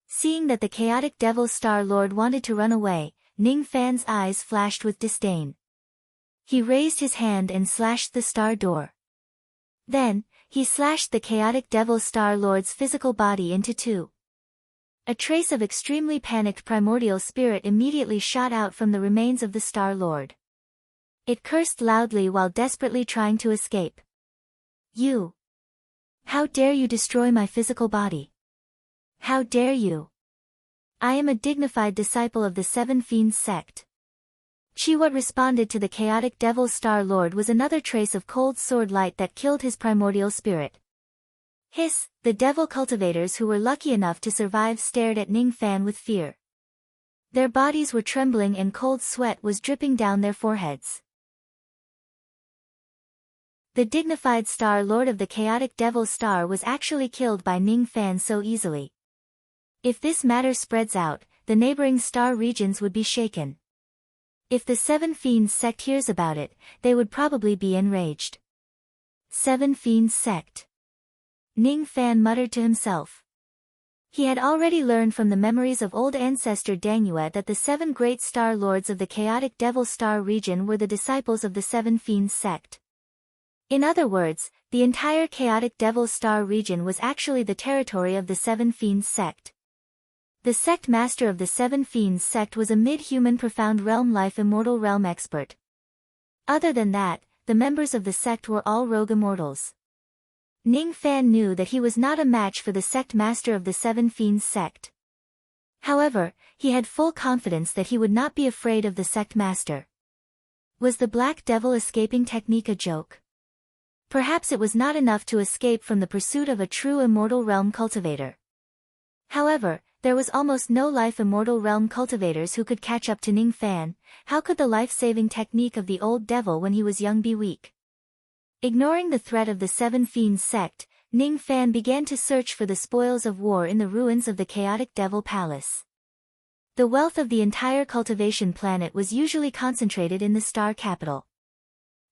Seeing that the chaotic Devil Star Lord wanted to run away, Ning Fan's eyes flashed with disdain. He raised his hand and slashed the star door. Then, he slashed the chaotic Devil Star Lord's physical body into 2. A trace of extremely panicked primordial spirit immediately shot out from the remains of the Star Lord. It cursed loudly while desperately trying to escape. "You! How dare you destroy my physical body? How dare you? I am a dignified disciple of the 7 Fiends sect." What responded to the chaotic Devil Star Lord was another trace of cold sword light that killed his primordial spirit. Hiss! The devil cultivators who were lucky enough to survive stared at Ning Fan with fear. Their bodies were trembling and cold sweat was dripping down their foreheads. The dignified Star Lord of the chaotic Devil Star was actually killed by Ning Fan so easily. If this matter spreads out, the neighboring star regions would be shaken. If the 7 Fiends sect hears about it, they would probably be enraged. 7 Fiends sect. Ning Fan muttered to himself. He had already learned from the memories of old ancestor Dangyue that the 7 great Star Lords of the chaotic Devil Star region were the disciples of the 7 Fiends sect. In other words, the entire chaotic Devil Star region was actually the territory of the 7 Fiends sect. The sect master of the 7 Fiends sect was a mid-human profound realm life immortal realm expert. Other than that, the members of the sect were all rogue immortals. Ning Fan knew that he was not a match for the sect master of the 7 Fiends sect. However, he had full confidence that he would not be afraid of the sect master. Was the Black Devil escaping technique a joke? Perhaps it was not enough to escape from the pursuit of a true immortal realm cultivator. However, there was almost no life immortal realm cultivators who could catch up to Ning Fan. How could the life-saving technique of the old devil when he was young be weak? Ignoring the threat of the 7 Fiends sect, Ning Fan began to search for the spoils of war in the ruins of the chaotic Devil Palace. The wealth of the entire cultivation planet was usually concentrated in the star capital.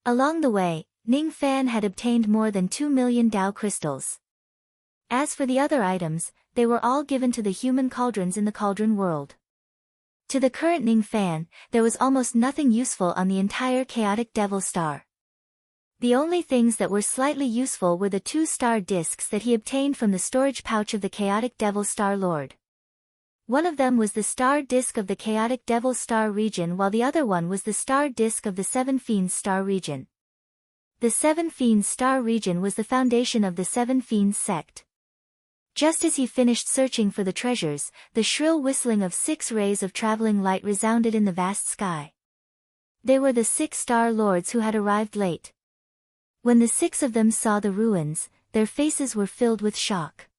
Along the way, Ning Fan had obtained more than 2 million Dao crystals. As for the other items, they were all given to the human cauldrons in the cauldron world. To the current Ning Fan, there was almost nothing useful on the entire chaotic Devil Star. The only things that were slightly useful were the 2 star discs that he obtained from the storage pouch of the chaotic Devil Star Lord. One of them was the star disc of the chaotic Devil Star region while the other one was the star disc of the 7 Fiends Star region. The 7 Fiends Star region was the foundation of the 7 Fiends sect. Just as he finished searching for the treasures, the shrill whistling of 6 rays of traveling light resounded in the vast sky. They were the 6 Star Lords who had arrived late. When the 6 of them saw the ruins, their faces were filled with shock.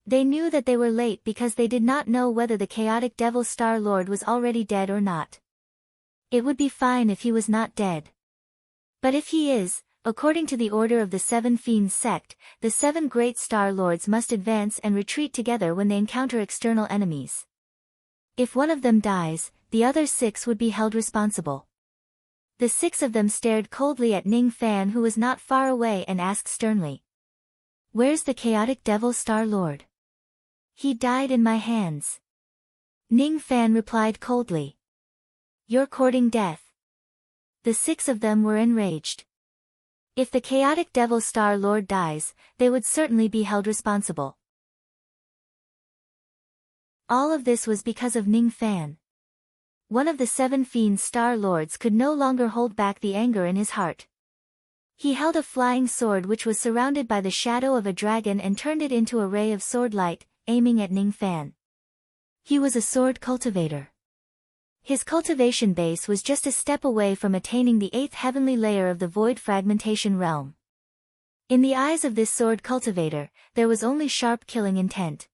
They knew that they were late because they did not know whether the chaotic devil Star Lord was already dead or not. It would be fine if he was not dead. But if he is, according to the order of the 7 Fiends sect, the 7 great Star Lords must advance and retreat together when they encounter external enemies. If one of them dies, the other 6 would be held responsible. The 6 of them stared coldly at Ning Fan, who was not far away, and asked sternly, "Where's the chaotic devil Star Lord?" "He died in my hands." Ning Fan replied coldly, "You're courting death." The 6 of them were enraged. If the chaotic devil Star Lord dies, they would certainly be held responsible. All of this was because of Ning Fan. One of the 7 Fiends Star Lords could no longer hold back the anger in his heart. He held a flying sword which was surrounded by the shadow of a dragon and turned it into a ray of sword light, aiming at Ning Fan. He was a sword cultivator. His cultivation base was just a step away from attaining the 8th heavenly layer of the void fragmentation realm. In the eyes of this sword cultivator, there was only sharp killing intent.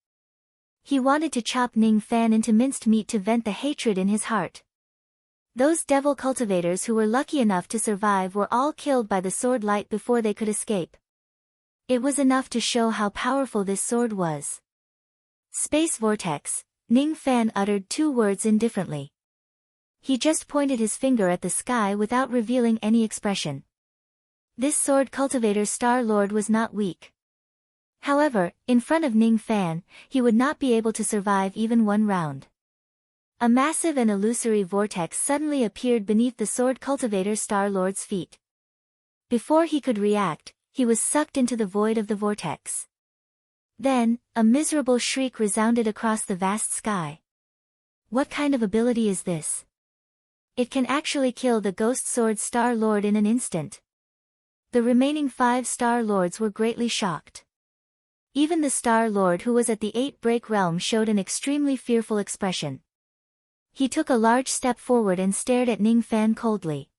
He wanted to chop Ning Fan into minced meat to vent the hatred in his heart. Those devil cultivators who were lucky enough to survive were all killed by the sword light before they could escape. It was enough to show how powerful this sword was. Space vortex. Ning Fan uttered 2 words indifferently. He just pointed his finger at the sky without revealing any expression. This sword cultivator Star Lord was not weak. However, in front of Ning Fan, he would not be able to survive even 1 round. A massive and illusory vortex suddenly appeared beneath the sword cultivator Star Lord's feet. Before he could react, he was sucked into the void of the vortex. Then, a miserable shriek resounded across the vast sky. What kind of ability is this? It can actually kill the Ghost Sword Star Lord in an instant. The remaining 5 Star Lords were greatly shocked. Even the Star Lord who was at the 8 Break Realm showed an extremely fearful expression. He took a large step forward and stared at Ning Fan coldly.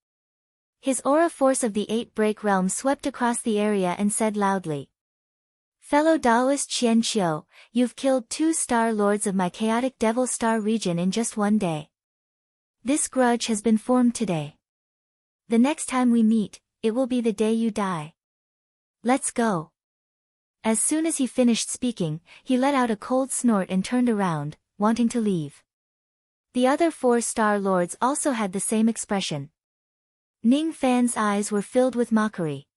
His aura force of the 8 Break Realm swept across the area and said loudly, "Fellow Daoist Qian Qiu, you've killed 2 Star Lords of my chaotic Devil Star region in just 1 day. This grudge has been formed today. The next time we meet, it will be the day you die. Let's go." As soon as he finished speaking, he let out a cold snort and turned around, wanting to leave. The other 4 Star Lords also had the same expression. Ning Fan's eyes were filled with mockery.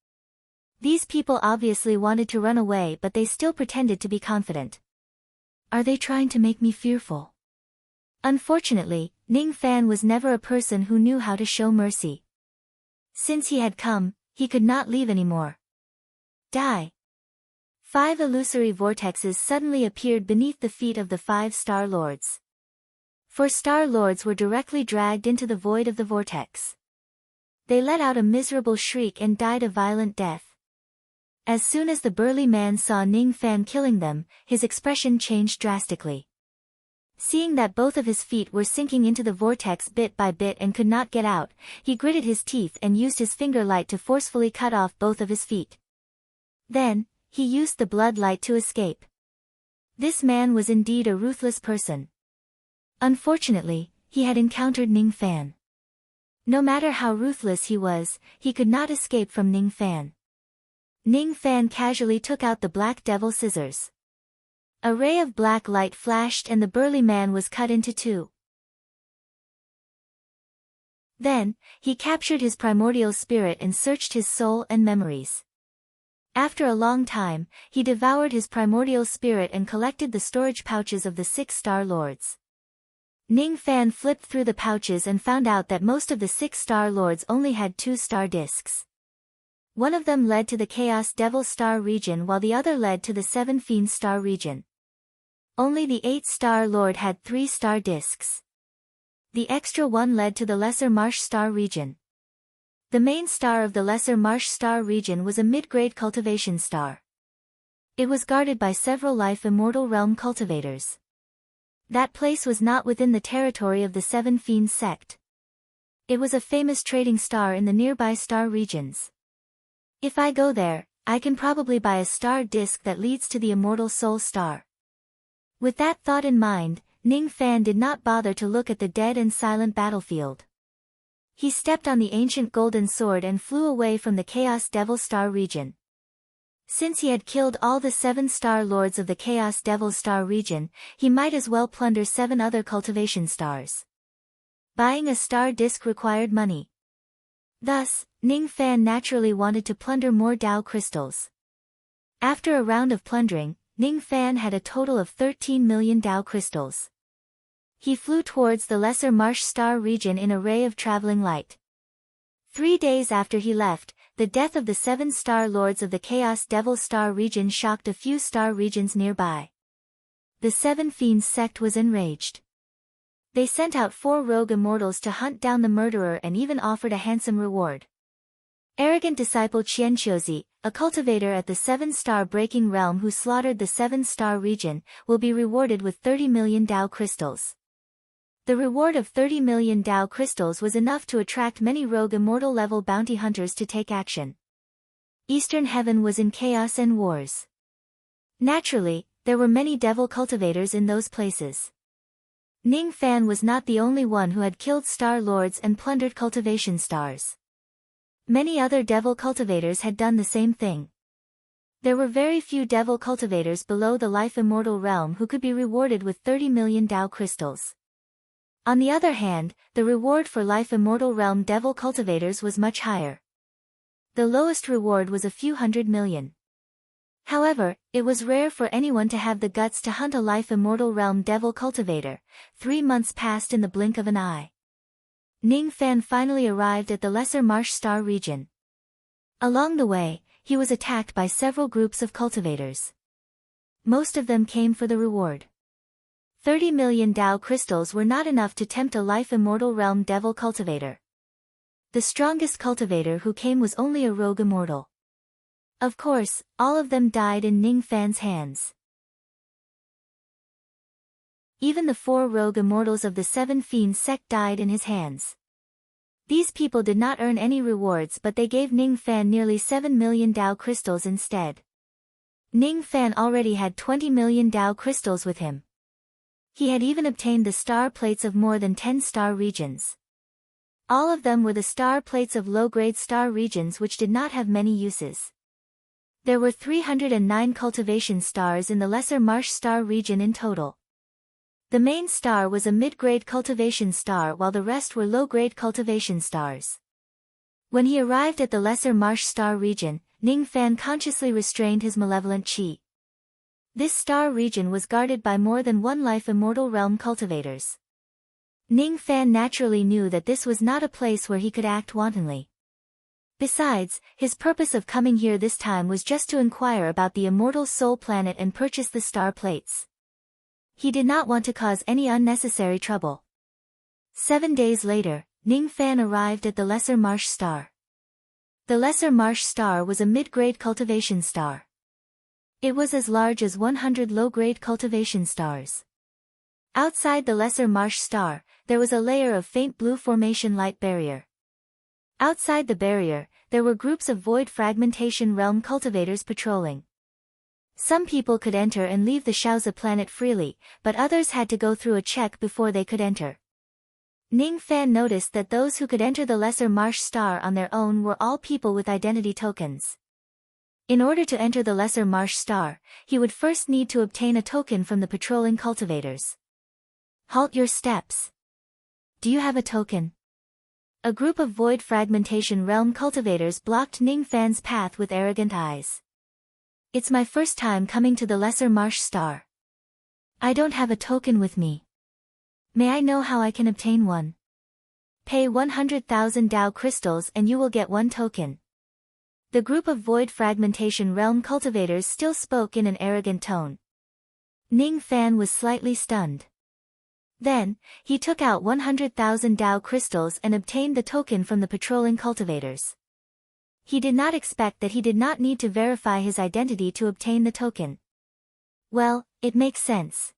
These people obviously wanted to run away, but they still pretended to be confident. Are they trying to make me fearful? Unfortunately, Ning Fan was never a person who knew how to show mercy. Since he had come, he could not leave anymore. Die. 5 illusory vortexes suddenly appeared beneath the feet of the 5 Star Lords. 4 Star Lords were directly dragged into the void of the vortex. They let out a miserable shriek and died a violent death. As soon as the burly man saw Ning Fan killing them, his expression changed drastically. Seeing that both of his feet were sinking into the vortex bit by bit and could not get out, he gritted his teeth and used his finger light to forcefully cut off both of his feet. Then, he used the blood light to escape. This man was indeed a ruthless person. Unfortunately, he had encountered Ning Fan. No matter how ruthless he was, he could not escape from Ning Fan. Ning Fan casually took out the Black Devil scissors. A ray of black light flashed and the burly man was cut into 2. Then, he captured his primordial spirit and searched his soul and memories. After a long time, he devoured his primordial spirit and collected the storage pouches of the 6 Star Lords. Ning Fan flipped through the pouches and found out that most of the 6 Star Lords only had 2 star discs. One of them led to the Chaos Devil Star region while the other led to the 7 Fiend Star region. Only the 8 Star Lord had 3 star discs. The extra one led to the Lesser Marsh Star region. The main star of the Lesser Marsh Star region was a mid-grade cultivation star. It was guarded by several Life Immortal Realm cultivators. That place was not within the territory of the 7 Fiends sect. It was a famous trading star in the nearby star regions. If I go there, I can probably buy a star disk that leads to the immortal soul star. With that thought in mind, Ning Fan did not bother to look at the dead and silent battlefield. He stepped on the ancient golden sword and flew away from the Chaos Devil Star region. Since he had killed all the 7 star lords of the Chaos Devil Star region, he might as well plunder 7 other cultivation stars. Buying a star disk required money. Thus, Ning Fan naturally wanted to plunder more Dao crystals. After a round of plundering, Ning Fan had a total of 13 million Dao crystals. He flew towards the Lesser Marsh Star region in a ray of traveling light. 3 days after he left, the death of the 7 star lords of the Chaos Devil Star region shocked a few star regions nearby. The 7 Fiends sect was enraged. They sent out 4 rogue immortals to hunt down the murderer and even offered a handsome reward. Arrogant disciple Qianqiuzi, a cultivator at the 7-star breaking realm who slaughtered the 7-star region, will be rewarded with 30 million Dao crystals. The reward of 30 million Dao crystals was enough to attract many rogue immortal level bounty hunters to take action. Eastern Heaven was in chaos and wars. Naturally, there were many devil cultivators in those places. Ning Fan was not the only one who had killed star lords and plundered cultivation stars. Many other devil cultivators had done the same thing. There were very few devil cultivators below the life immortal realm who could be rewarded with 30 million Dao crystals. On the other hand, the reward for life immortal realm devil cultivators was much higher. The lowest reward was a few hundred million. However, it was rare for anyone to have the guts to hunt a life immortal realm devil cultivator. 3 months passed in the blink of an eye. Ning Fan finally arrived at the Lesser Marsh Star region. Along the way, he was attacked by several groups of cultivators. Most of them came for the reward. 30 million Dao crystals were not enough to tempt a life immortal realm devil cultivator. The strongest cultivator who came was only a rogue immortal. Of course, all of them died in Ning Fan's hands. Even the 4 rogue immortals of the 7 Fiends sect died in his hands. These people did not earn any rewards, but they gave Ning Fan nearly 7 million Dao crystals instead. Ning Fan already had 20 million Dao crystals with him. He had even obtained the star plates of more than 10 star regions. All of them were the star plates of low-grade star regions which did not have many uses. There were 309 cultivation stars in the Lesser Marsh Star region in total. The main star was a mid-grade cultivation star while the rest were low-grade cultivation stars. When he arrived at the Lesser Marsh Star region, Ning Fan consciously restrained his malevolent qi. This star region was guarded by more than 1 life immortal realm cultivators. Ning Fan naturally knew that this was not a place where he could act wantonly. Besides, his purpose of coming here this time was just to inquire about the immortal soul planet and purchase the star plates. He did not want to cause any unnecessary trouble. 7 days later, Ning Fan arrived at the Lesser Marsh Star. The Lesser Marsh Star was a mid-grade cultivation star. It was as large as 100 low-grade cultivation stars. Outside the Lesser Marsh Star, there was a layer of faint blue formation light barrier. Outside the barrier, there were groups of void fragmentation realm cultivators patrolling. Some people could enter and leave the Shaozi planet freely, but others had to go through a check before they could enter. Ning Fan noticed that those who could enter the Lesser Marsh Star on their own were all people with identity tokens. In order to enter the Lesser Marsh Star, he would first need to obtain a token from the patrolling cultivators. Halt your steps. Do you have a token? A group of void fragmentation realm cultivators blocked Ning Fan's path with arrogant eyes. It's my first time coming to the Lesser Marsh Star. I don't have a token with me. May I know how I can obtain one? Pay 100,000 Dao crystals and you will get 1 token. The group of void fragmentation realm cultivators still spoke in an arrogant tone. Ning Fan was slightly stunned. Then, he took out 100,000 Dao crystals and obtained the token from the patrolling cultivators. He did not expect that he did not need to verify his identity to obtain the token. Well, it makes sense.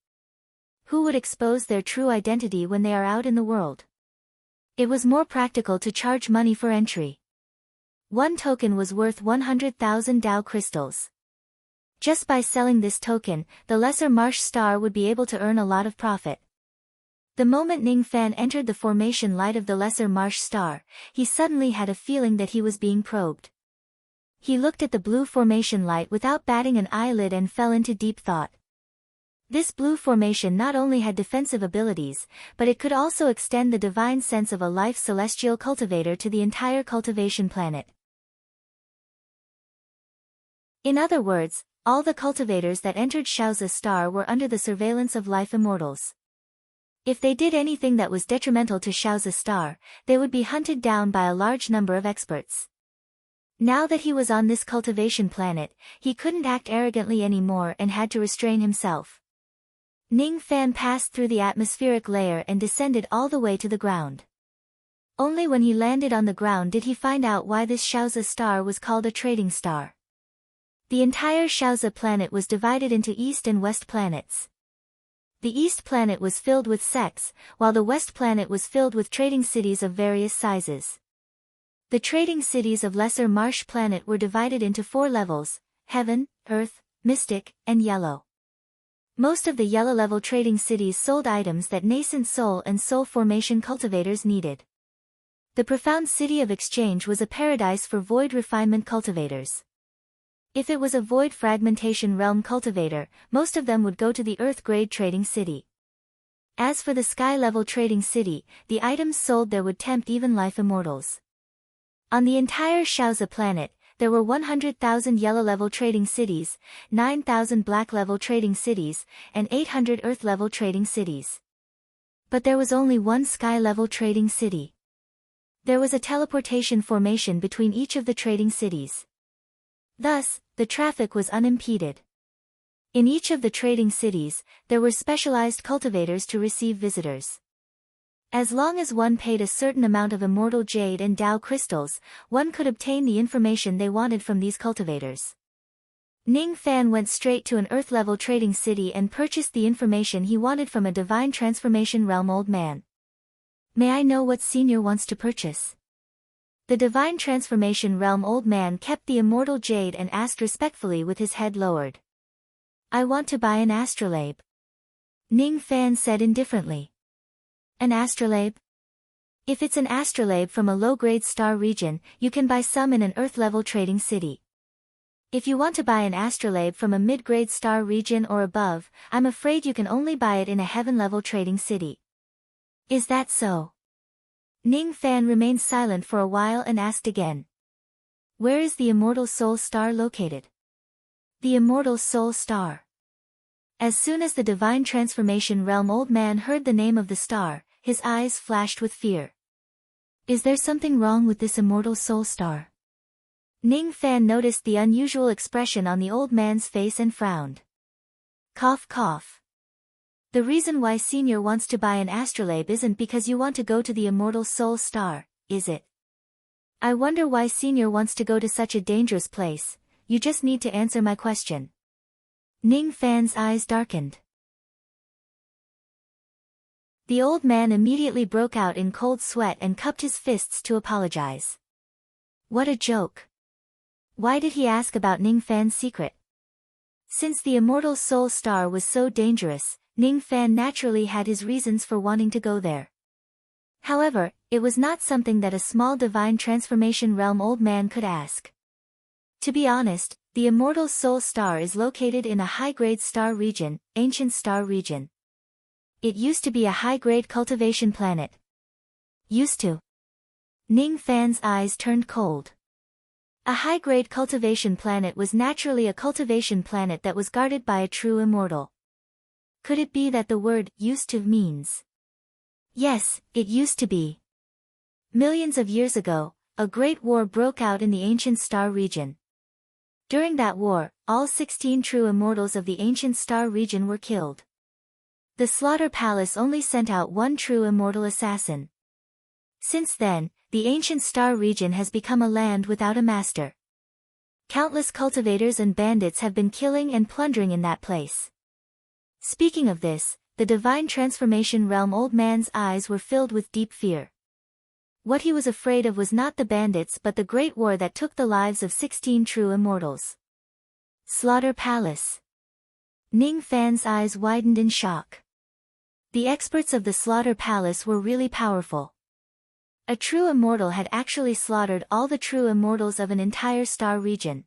Who would expose their true identity when they are out in the world? It was more practical to charge money for entry. One token was worth 100,000 Dao crystals. Just by selling this token, the Lesser Marsh Star would be able to earn a lot of profit. The moment Ning Fan entered the formation light of the Lesser Marsh Star, he suddenly had a feeling that he was being probed. He looked at the blue formation light without batting an eyelid and fell into deep thought. This blue formation not only had defensive abilities, but it could also extend the divine sense of a life celestial cultivator to the entire cultivation planet. In other words, all the cultivators that entered Shaozi Star were under the surveillance of life immortals. If they did anything that was detrimental to Shaozi Star, they would be hunted down by a large number of experts. Now that he was on this cultivation planet, he couldn't act arrogantly anymore and had to restrain himself. Ning Fan passed through the atmospheric layer and descended all the way to the ground. Only when he landed on the ground did he find out why this Shaozi Star was called a trading star. The entire Shaozi planet was divided into East and West planets. The East planet was filled with sects, while the West planet was filled with trading cities of various sizes. The trading cities of Lesser Marsh planet were divided into 4 levels: Heaven, Earth, Mystic, and Yellow. Most of the Yellow level trading cities sold items that nascent soul and soul formation cultivators needed. The Profound City of Exchange was a paradise for void refinement cultivators. If it was a void fragmentation realm cultivator, most of them would go to the Earth-grade trading city. As for the Sky-level trading city, the items sold there would tempt even life immortals. On the entire Shaozi planet, there were 100,000 Yellow-level trading cities, 9,000 Black-level trading cities, and 800 Earth-level trading cities. But there was only one Sky-level trading city. There was a teleportation formation between each of the trading cities. Thus, the traffic was unimpeded. In each of the trading cities, there were specialized cultivators to receive visitors. As long as one paid a certain amount of immortal jade and Dao crystals, one could obtain the information they wanted from these cultivators. Ning Fan went straight to an Earth-level trading city and purchased the information he wanted from a Divine Transformation Realm old man. May I know what Senior wants to purchase? The Divine Transformation Realm old man kept the immortal jade and asked respectfully with his head lowered. I want to buy an astrolabe. Ning Fan said indifferently. An astrolabe? If it's an astrolabe from a low-grade star region, you can buy some in an Earth-level trading city. If you want to buy an astrolabe from a mid-grade star region or above, I'm afraid you can only buy it in a heaven-level trading city. Is that so? Ning Fan remained silent for a while and asked again. Where is the Immortal Soul Star located? The Immortal Soul Star. As soon as the Divine Transformation Realm old man heard the name of the star, his eyes flashed with fear. Is there something wrong with this Immortal Soul Star? Ning Fan noticed the unusual expression on the old man's face and frowned. Cough cough. The reason why Senior wants to buy an astrolabe isn't because you want to go to the Immortal Soul Star, is it? I wonder why Senior wants to go to such a dangerous place. You just need to answer my question. Ning Fan's eyes darkened. The old man immediately broke out in cold sweat and cupped his fists to apologize. What a joke. Why did he ask about Ning Fan's secret? Since the Immortal Soul Star was so dangerous, Ning Fan naturally had his reasons for wanting to go there. However, it was not something that a small Divine Transformation Realm old man could ask. To be honest, the Immortal Soul Star is located in a high-grade star region, Ancient Star Region. It used to be a high-grade cultivation planet. Used to. Ning Fan's eyes turned cold. A high-grade cultivation planet was naturally a cultivation planet that was guarded by a true immortal. Could it be that the word used to means? Yes, it used to be. Millions of years ago, a great war broke out in the Ancient Star Region. During that war, all 16 true immortals of the Ancient Star Region were killed. The Slaughter Palace only sent out one true immortal assassin. Since then, the Ancient Star Region has become a land without a master. Countless cultivators and bandits have been killing and plundering in that place. Speaking of this, the Divine Transformation Realm old man's eyes were filled with deep fear. What he was afraid of was not the bandits but the great war that took the lives of 16 true immortals. Slaughter Palace. Ning Fan's eyes widened in shock. The experts of the Slaughter Palace were really powerful. A true immortal had actually slaughtered all the true immortals of an entire star region.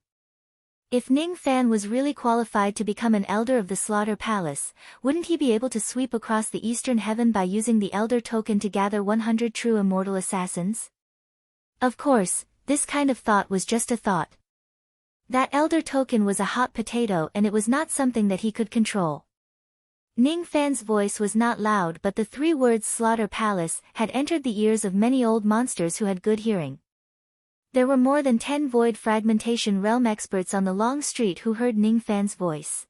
If Ning Fan was really qualified to become an elder of the Slaughter Palace, wouldn't he be able to sweep across the eastern heaven by using the elder token to gather 100 true immortal assassins? Of course, this kind of thought was just a thought. That elder token was a hot potato and it was not something that he could control. Ning Fan's voice was not loud but the 3 words Slaughter Palace had entered the ears of many old monsters who had good hearing. There were more than 10 Void Fragmentation Realm experts on the long street who heard Ning Fan's voice.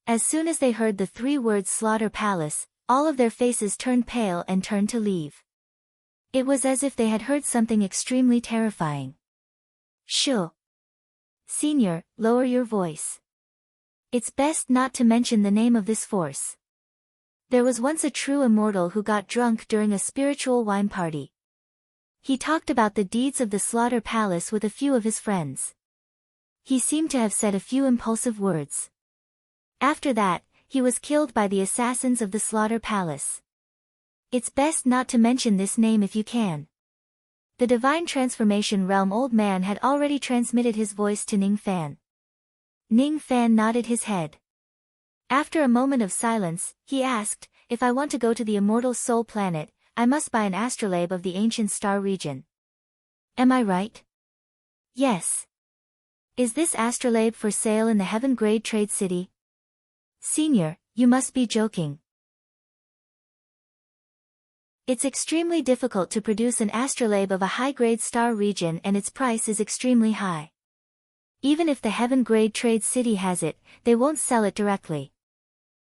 As soon as they heard the 3 words Slaughter Palace, all of their faces turned pale and turned to leave. It was as if they had heard something extremely terrifying. Shoo! Senior, lower your voice. It's best not to mention the name of this force. There was once a true immortal who got drunk during a spiritual wine party. He talked about the deeds of the Slaughter Palace with a few of his friends. He seemed to have said a few impulsive words. After that, he was killed by the assassins of the Slaughter Palace. It's best not to mention this name if you can. The Divine Transformation Realm old man had already transmitted his voice to Ning Fan. Ning Fan nodded his head. After a moment of silence, he asked, if I want to go to the Immortal Soul Planet, I must buy an astrolabe of the ancient star region. Am I right? Yes. Is this astrolabe for sale in the Heaven Grade Trade City? Senior, you must be joking. It's extremely difficult to produce an astrolabe of a high-grade star region and its price is extremely high. Even if the Heaven Grade Trade City has it, they won't sell it directly.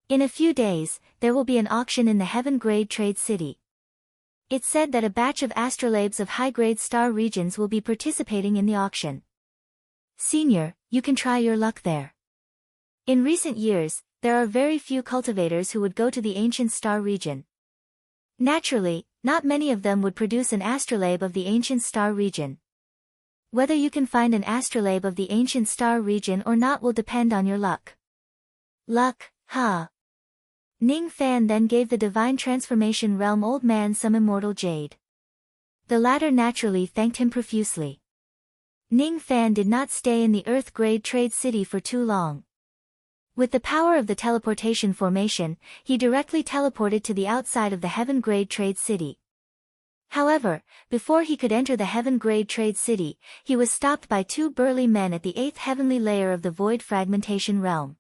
In a few days, there will be an auction in the Heaven Grade Trade City. It's said that a batch of astrolabes of high-grade star regions will be participating in the auction. Senior, you can try your luck there. In recent years, there are very few cultivators who would go to the ancient star region. Naturally, not many of them would produce an astrolabe of the ancient star region. Whether you can find an astrolabe of the ancient star region or not will depend on your luck. Luck, huh? Ning Fan then gave the Divine Transformation Realm old man some immortal jade. The latter naturally thanked him profusely. Ning Fan did not stay in the Earth Grade Trade City for too long. With the power of the teleportation formation, he directly teleported to the outside of the Heaven Grade Trade City. However, before he could enter the Heaven Grade Trade City, he was stopped by 2 burly men at the 8th heavenly layer of the Void Fragmentation Realm.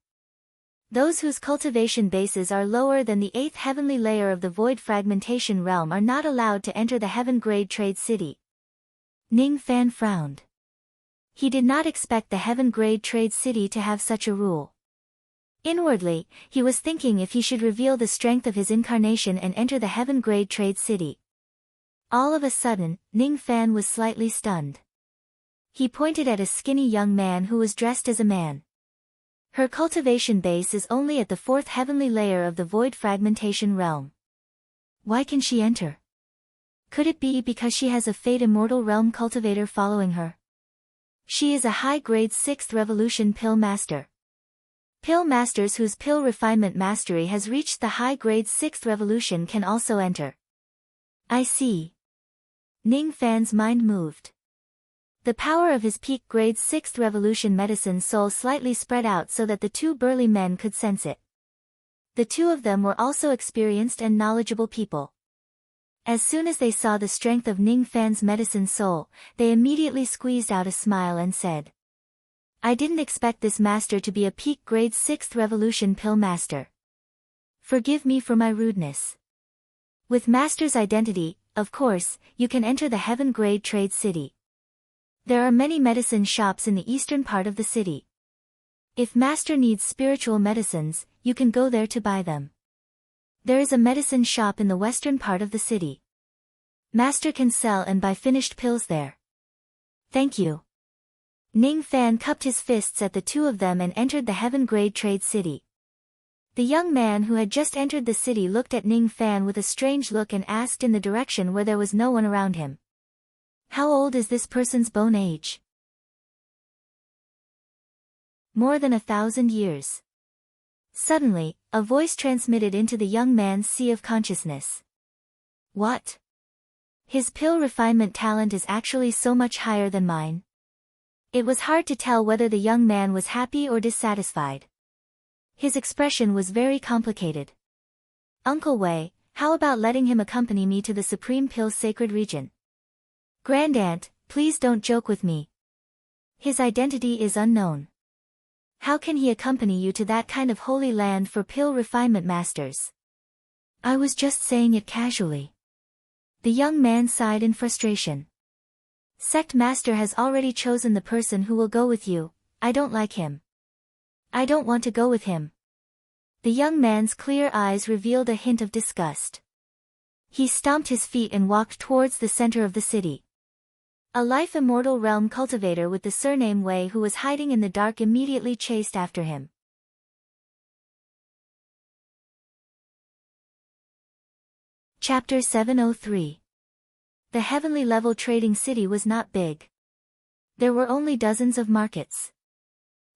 Those whose cultivation bases are lower than the 8th heavenly layer of the Void Fragmentation Realm are not allowed to enter the Heaven Grade Trade City. Ning Fan frowned. He did not expect the Heaven Grade Trade City to have such a rule. Inwardly, he was thinking if he should reveal the strength of his incarnation and enter the Heaven Grade Trade City. All of a sudden, Ning Fan was slightly stunned. He pointed at a skinny young man who was dressed as a man. Her cultivation base is only at the 4th heavenly layer of the Void Fragmentation Realm. Why can she enter? Could it be because she has a Fate Immortal Realm cultivator following her? She is a high-grade 6th Revolution Pill Master. Pill Masters whose pill refinement mastery has reached the high-grade 6th Revolution can also enter. I see. Ning Fan's mind moved. The power of his peak grade 6th Revolution medicine soul slightly spread out so that the 2 burly men could sense it. The 2 of them were also experienced and knowledgeable people. As soon as they saw the strength of Ning Fan's medicine soul, they immediately squeezed out a smile and said, I didn't expect this master to be a peak grade 6th Revolution Pill Master. Forgive me for my rudeness. With Master's identity, of course, you can enter the Heaven Grade Trade City. There are many medicine shops in the eastern part of the city. If Master needs spiritual medicines, you can go there to buy them. There is a medicine shop in the western part of the city. Master can sell and buy finished pills there. Thank you. Ning Fan cupped his fists at the 2 of them and entered the Heaven Grade Trade City. The young man who had just entered the city looked at Ning Fan with a strange look and asked in the direction where there was no one around him. How old is this person's bone age? More than 1,000 years. Suddenly, a voice transmitted into the young man's sea of consciousness. What? His pill refinement talent is actually so much higher than mine. It was hard to tell whether the young man was happy or dissatisfied. His expression was very complicated. Uncle Wei, how about letting him accompany me to the Supreme Pill's sacred region? Grandaunt, please don't joke with me. His identity is unknown. How can he accompany you to that kind of holy land for pill refinement masters? I was just saying it casually. The young man sighed in frustration. Sect Master has already chosen the person who will go with you. I don't like him. I don't want to go with him. The young man's clear eyes revealed a hint of disgust. He stomped his feet and walked towards the center of the city. A life immortal realm cultivator with the surname Wei who was hiding in the dark immediately chased after him. Chapter 703. The heavenly level trading city was not big. There were only dozens of markets.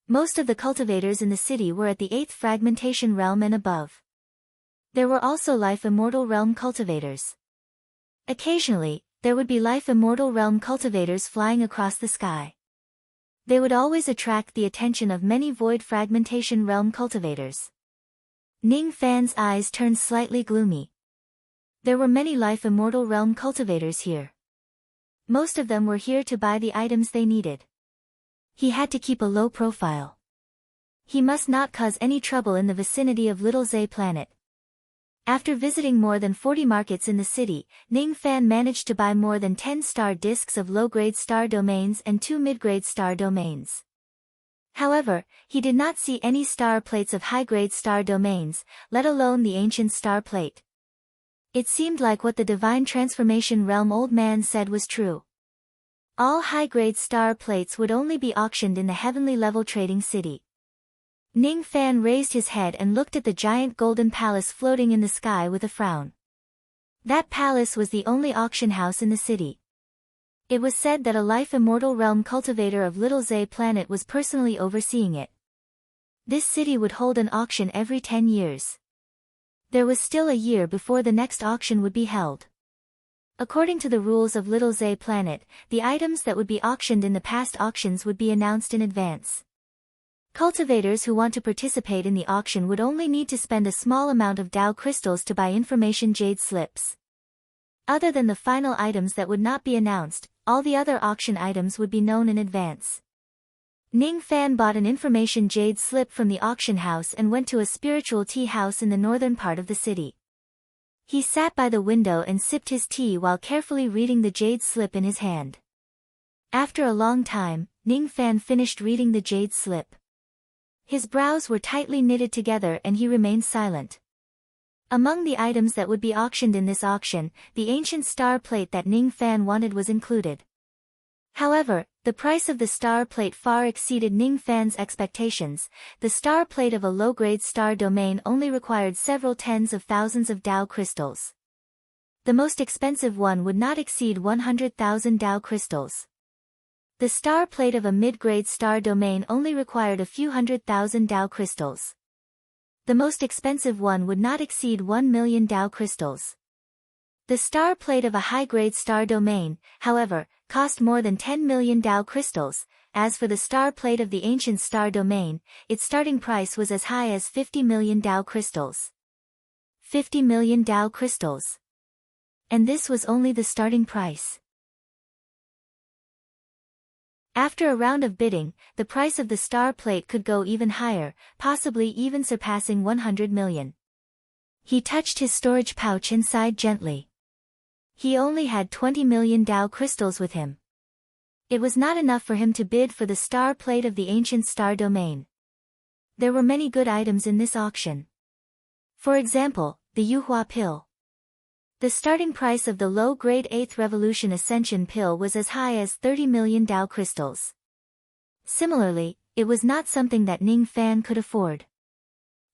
Most of the cultivators in the city were at the 8th fragmentation realm and above. There were also life immortal realm cultivators. Occasionally, there would be life immortal realm cultivators flying across the sky. They would always attract the attention of many void fragmentation realm cultivators. Ning Fan's eyes turned slightly gloomy. There were many life immortal realm cultivators here. Most of them were here to buy the items they needed. He had to keep a low profile. He must not cause any trouble in the vicinity of Little Zay Planet. After visiting more than 40 markets in the city, Ning Fan managed to buy more than 10 star discs of low-grade star domains and 2 mid-grade star domains. However, he did not see any star plates of high-grade star domains, let alone the ancient star plate. It seemed like what the Divine Transformation Realm old man said was true. All high-grade star plates would only be auctioned in the heavenly level trading city. Ning Fan raised his head and looked at the giant golden palace floating in the sky with a frown. That palace was the only auction house in the city. It was said that a life immortal realm cultivator of Little Zay Planet was personally overseeing it. This city would hold an auction every 10 years. There was still a year before the next auction would be held. According to the rules of Little Zay Planet, the items that would be auctioned in the past auctions would be announced in advance. Cultivators who want to participate in the auction would only need to spend a small amount of Dao crystals to buy information jade slips. Other than the final items that would not be announced, all the other auction items would be known in advance. Ning Fan bought an information jade slip from the auction house and went to a spiritual tea house in the northern part of the city. He sat by the window and sipped his tea while carefully reading the jade slip in his hand. After a long time, Ning Fan finished reading the jade slip. His brows were tightly knitted together and he remained silent. Among the items that would be auctioned in this auction, the ancient star plate that Ning Fan wanted was included. However, the price of the star plate far exceeded Ning Fan's expectations. The star plate of a low-grade star domain only required several tens of thousands of Dao crystals. The most expensive one would not exceed 100,000 Dao crystals. The star plate of a mid-grade star domain only required a few 100,000 Dao crystals. The most expensive one would not exceed 1 million Dao crystals. The star plate of a high-grade star domain, however, cost more than 10 million Dao crystals. As for the star plate of the ancient star domain, its starting price was as high as 50 million Dao crystals. 50 million Dao crystals. And this was only the starting price. After a round of bidding, the price of the star plate could go even higher, possibly even surpassing 100 million. He touched his storage pouch and sighed gently. He only had 20 million Dao crystals with him. It was not enough for him to bid for the star plate of the ancient star domain. There were many good items in this auction. For example, the Yuhua pill. The starting price of the low-grade 8th Revolution Ascension pill was as high as 30 million Dao crystals. Similarly, it was not something that Ning Fan could afford.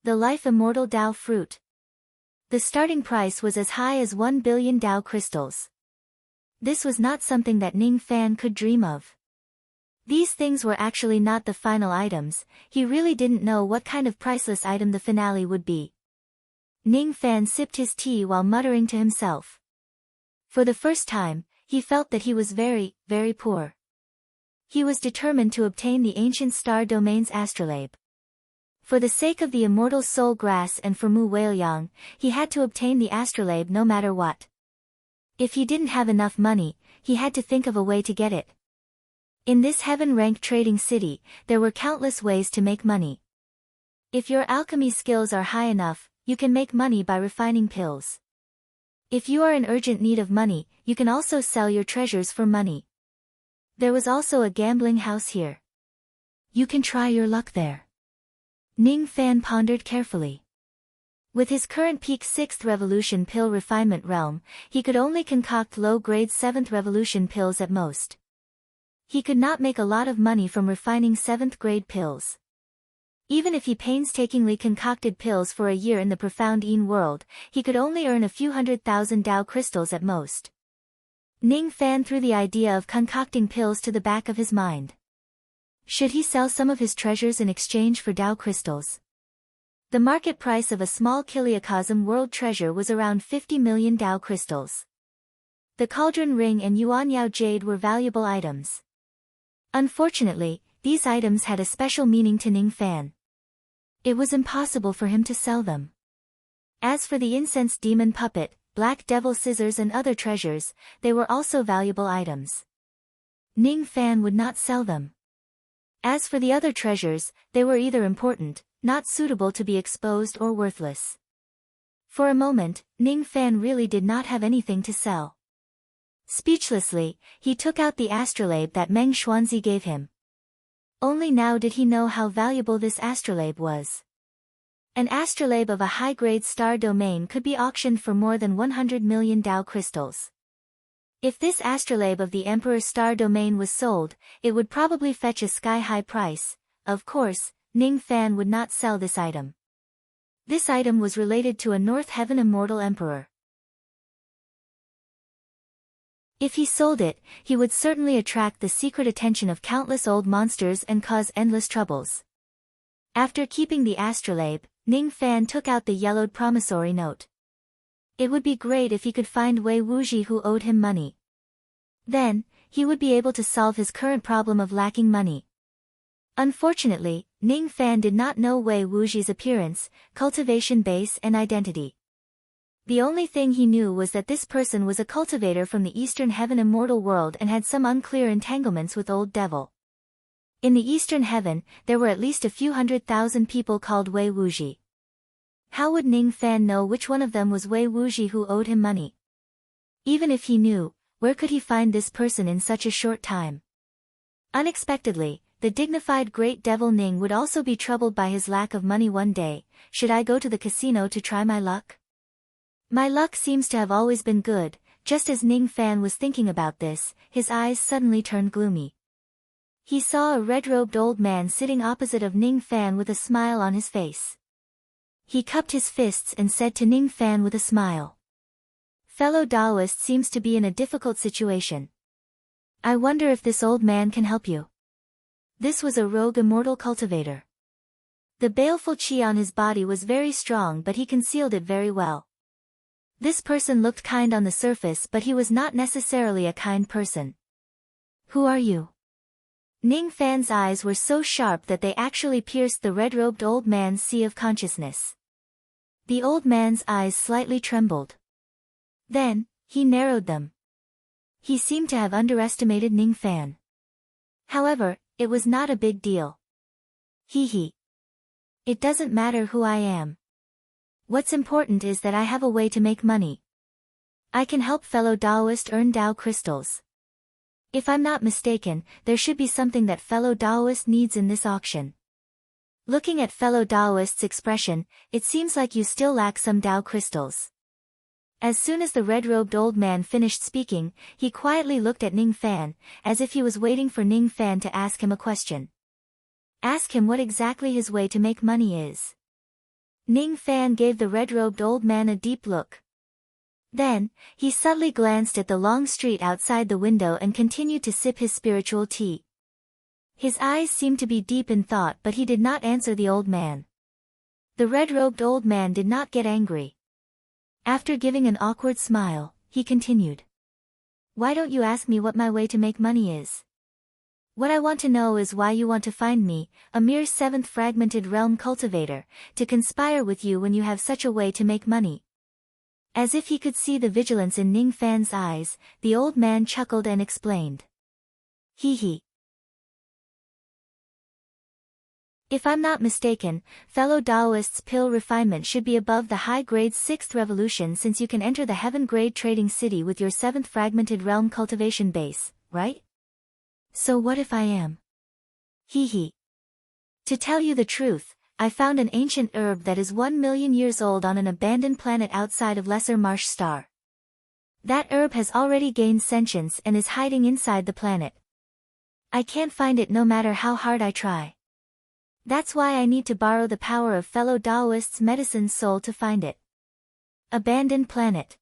The Life Immortal Dao fruit. The starting price was as high as 1 billion Dao crystals. This was not something that Ning Fan could dream of. These things were actually not the final items. He really didn't know what kind of priceless item the finale would be. Ning Fan sipped his tea while muttering to himself. For the first time, he felt that he was very, very poor. He was determined to obtain the ancient star domain's astrolabe. For the sake of the immortal soul grass and for Mu Whaleyang, he had to obtain the astrolabe no matter what. If he didn't have enough money, he had to think of a way to get it. In this heaven-ranked trading city, there were countless ways to make money. If your alchemy skills are high enough, you can make money by refining pills. If you are in urgent need of money, you can also sell your treasures for money. There was also a gambling house here. You can try your luck there. Ning Fan pondered carefully. With his current peak 6th revolution pill refinement realm, he could only concoct low-grade 7th revolution pills at most. He could not make a lot of money from refining 7th grade pills. Even if he painstakingly concocted pills for a year in the profound Yin world, he could only earn a few 100,000 Dao crystals at most. Ning Fan threw the idea of concocting pills to the back of his mind. Should he sell some of his treasures in exchange for Dao crystals? The market price of a small Kiliacosm world treasure was around 50 million Dao crystals. The cauldron ring and Yuanyao jade were valuable items. Unfortunately, these items had a special meaning to Ning Fan. It was impossible for him to sell them. As for the incense demon puppet, black devil scissors and other treasures, they were also valuable items. Ning Fan would not sell them. As for the other treasures, they were either important, not suitable to be exposed, or worthless. For a moment, Ning Fan really did not have anything to sell. Speechlessly, he took out the astrolabe that Meng Xuanzi gave him. Only now did he know how valuable this astrolabe was. An astrolabe of a high-grade star domain could be auctioned for more than 100 million Dao crystals. If this astrolabe of the Emperor's star domain was sold, it would probably fetch a sky-high price. Of course, Ning Fan would not sell this item. This item was related to a North Heaven immortal emperor. If he sold it, he would certainly attract the secret attention of countless old monsters and cause endless troubles. After keeping the astrolabe, Ning Fan took out the yellowed promissory note. It would be great if he could find Wei Wuji who owed him money. Then, he would be able to solve his current problem of lacking money. Unfortunately, Ning Fan did not know Wei Wuji's appearance, cultivation base and identity. The only thing he knew was that this person was a cultivator from the Eastern Heaven immortal world and had some unclear entanglements with Old Devil. In the Eastern Heaven, there were at least a few 100,000 people called Wei Wuji. How would Ning Fan know which one of them was Wei Wuji who owed him money? Even if he knew, where could he find this person in such a short time? Unexpectedly, the dignified Great Devil Ning would also be troubled by his lack of money one day. Should I go to the casino to try my luck? My luck seems to have always been good. Just as Ning Fan was thinking about this, his eyes suddenly turned gloomy. He saw a red-robed old man sitting opposite of Ning Fan with a smile on his face. He cupped his fists and said to Ning Fan with a smile, "Fellow Daoist seems to be in a difficult situation. I wonder if this old man can help you." This was a rogue immortal cultivator. The baleful qi on his body was very strong, but he concealed it very well. This person looked kind on the surface, but he was not necessarily a kind person. "Who are you?" Ning Fan's eyes were so sharp that they actually pierced the red-robed old man's sea of consciousness. The old man's eyes slightly trembled. Then, he narrowed them. He seemed to have underestimated Ning Fan. However, it was not a big deal. Hee. It doesn't matter who I am. What's important is that I have a way to make money. I can help fellow Daoist earn Dao crystals. If I'm not mistaken, there should be something that fellow Daoist needs in this auction. Looking at fellow Daoist's expression, it seems like you still lack some Dao crystals. As soon as the red-robed old man finished speaking, he quietly looked at Ning Fan, as if he was waiting for Ning Fan to ask him a question. Ask him what exactly his way to make money is. Ning Fan gave the red-robed old man a deep look. Then, he subtly glanced at the long street outside the window and continued to sip his spiritual tea. His eyes seemed to be deep in thought, but he did not answer the old man. The red-robed old man did not get angry. After giving an awkward smile, he continued. Why don't you ask me what my way to make money is? What I want to know is why you want to find me, a mere seventh fragmented realm cultivator, to conspire with you when you have such a way to make money. As if he could see the vigilance in Ning Fan's eyes, the old man chuckled and explained. Hee. If I'm not mistaken, fellow Daoists, pill refinement should be above the high-grade 6th revolution, since you can enter the heaven-grade trading city with your 7th fragmented realm cultivation base, right? So what if I am? Hee. To tell you the truth, I found an ancient herb that is 1 million years old on an abandoned planet outside of Lesser Marsh Star. That herb has already gained sentience and is hiding inside the planet. I can't find it no matter how hard I try. That's why I need to borrow the power of fellow Daoists' medicine soul to find it. Abandoned planet.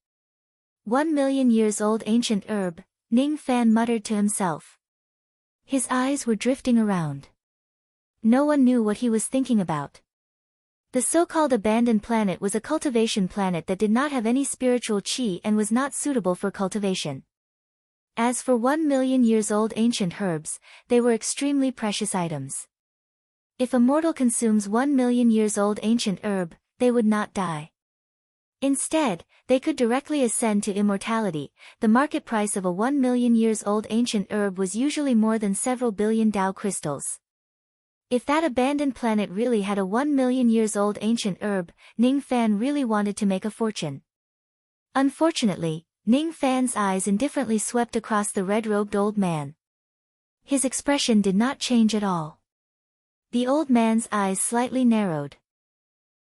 1 million years old ancient herb, Ning Fan muttered to himself. His eyes were drifting around. No one knew what he was thinking about. The so-called abandoned planet was a cultivation planet that did not have any spiritual chi and was not suitable for cultivation. As for 1 million years old ancient herbs, they were extremely precious items. If a mortal consumes 1 million years old ancient herb, they would not die. Instead, they could directly ascend to immortality. The market price of a 1 million years old ancient herb was usually more than several billion Dao crystals. If that abandoned planet really had a 1 million years old ancient herb, Ning Fan really wanted to make a fortune. Unfortunately, Ning Fan's eyes indifferently swept across the red-robed old man. His expression did not change at all. The old man's eyes slightly narrowed.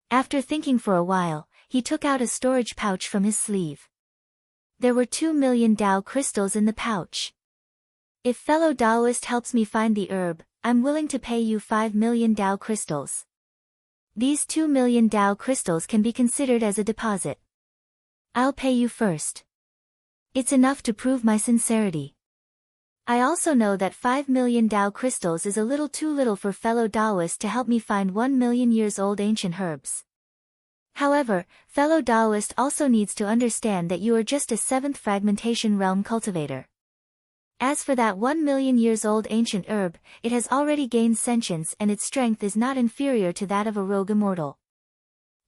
After thinking for a while, he took out a storage pouch from his sleeve. There were 2 million Dao crystals in the pouch. If fellow Daoist helps me find the herb, I'm willing to pay you 5 million Dao crystals. These 2 million Dao crystals can be considered as a deposit. I'll pay you first. It's enough to prove my sincerity. I also know that 5 million Dao crystals is a little too little for fellow Daoist to help me find 1 million years old ancient herbs. However, fellow Daoist also needs to understand that you are just a 7th fragmentation realm cultivator. As for that 1 million years old ancient herb, it has already gained sentience and its strength is not inferior to that of a rogue immortal.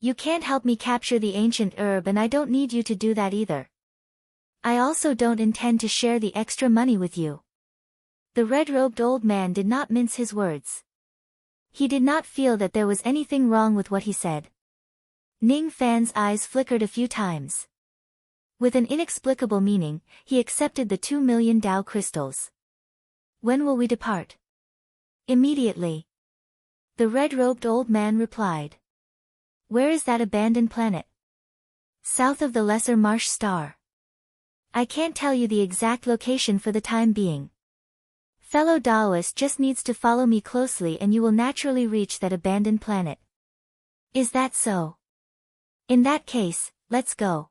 You can't help me capture the ancient herb, and I don't need you to do that either. I also don't intend to share the extra money with you. The red-robed old man did not mince his words. He did not feel that there was anything wrong with what he said. Ning Fan's eyes flickered a few times. With an inexplicable meaning, he accepted the 2 million Dao crystals. When will we depart? Immediately. The red-robed old man replied. Where is that abandoned planet? South of the Lesser Marsh Star. I can't tell you the exact location for the time being. Fellow Daoist just needs to follow me closely and you will naturally reach that abandoned planet. Is that so? In that case, let's go.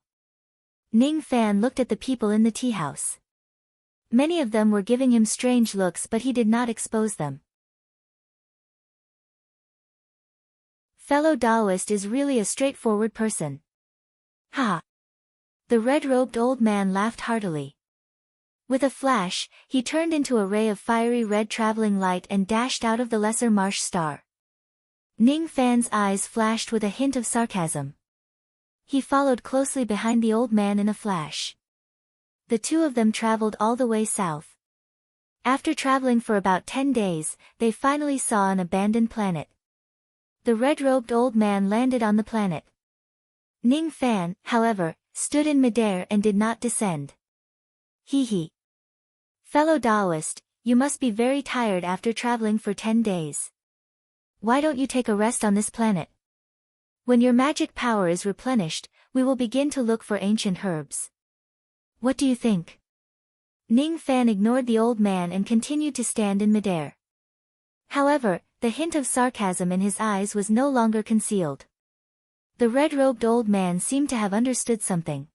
Ning Fan looked at the people in the tea house. Many of them were giving him strange looks, but he did not expose them. Fellow Daoist is really a straightforward person. Ha! The red-robed old man laughed heartily. With a flash, he turned into a ray of fiery red traveling light and dashed out of the Lesser Marsh Star. Ning Fan's eyes flashed with a hint of sarcasm. He followed closely behind the old man in a flash. The two of them traveled all the way south. After traveling for about 10 days, they finally saw an abandoned planet. The red-robed old man landed on the planet. Ning Fan, however, stood in midair and did not descend. Hee. Fellow Daoist, you must be very tired after traveling for 10 days. Why don't you take a rest on this planet? When your magic power is replenished, we will begin to look for ancient herbs. What do you think? Ning Fan ignored the old man and continued to stand in midair. However, the hint of sarcasm in his eyes was no longer concealed. The red-robed old man seemed to have understood something.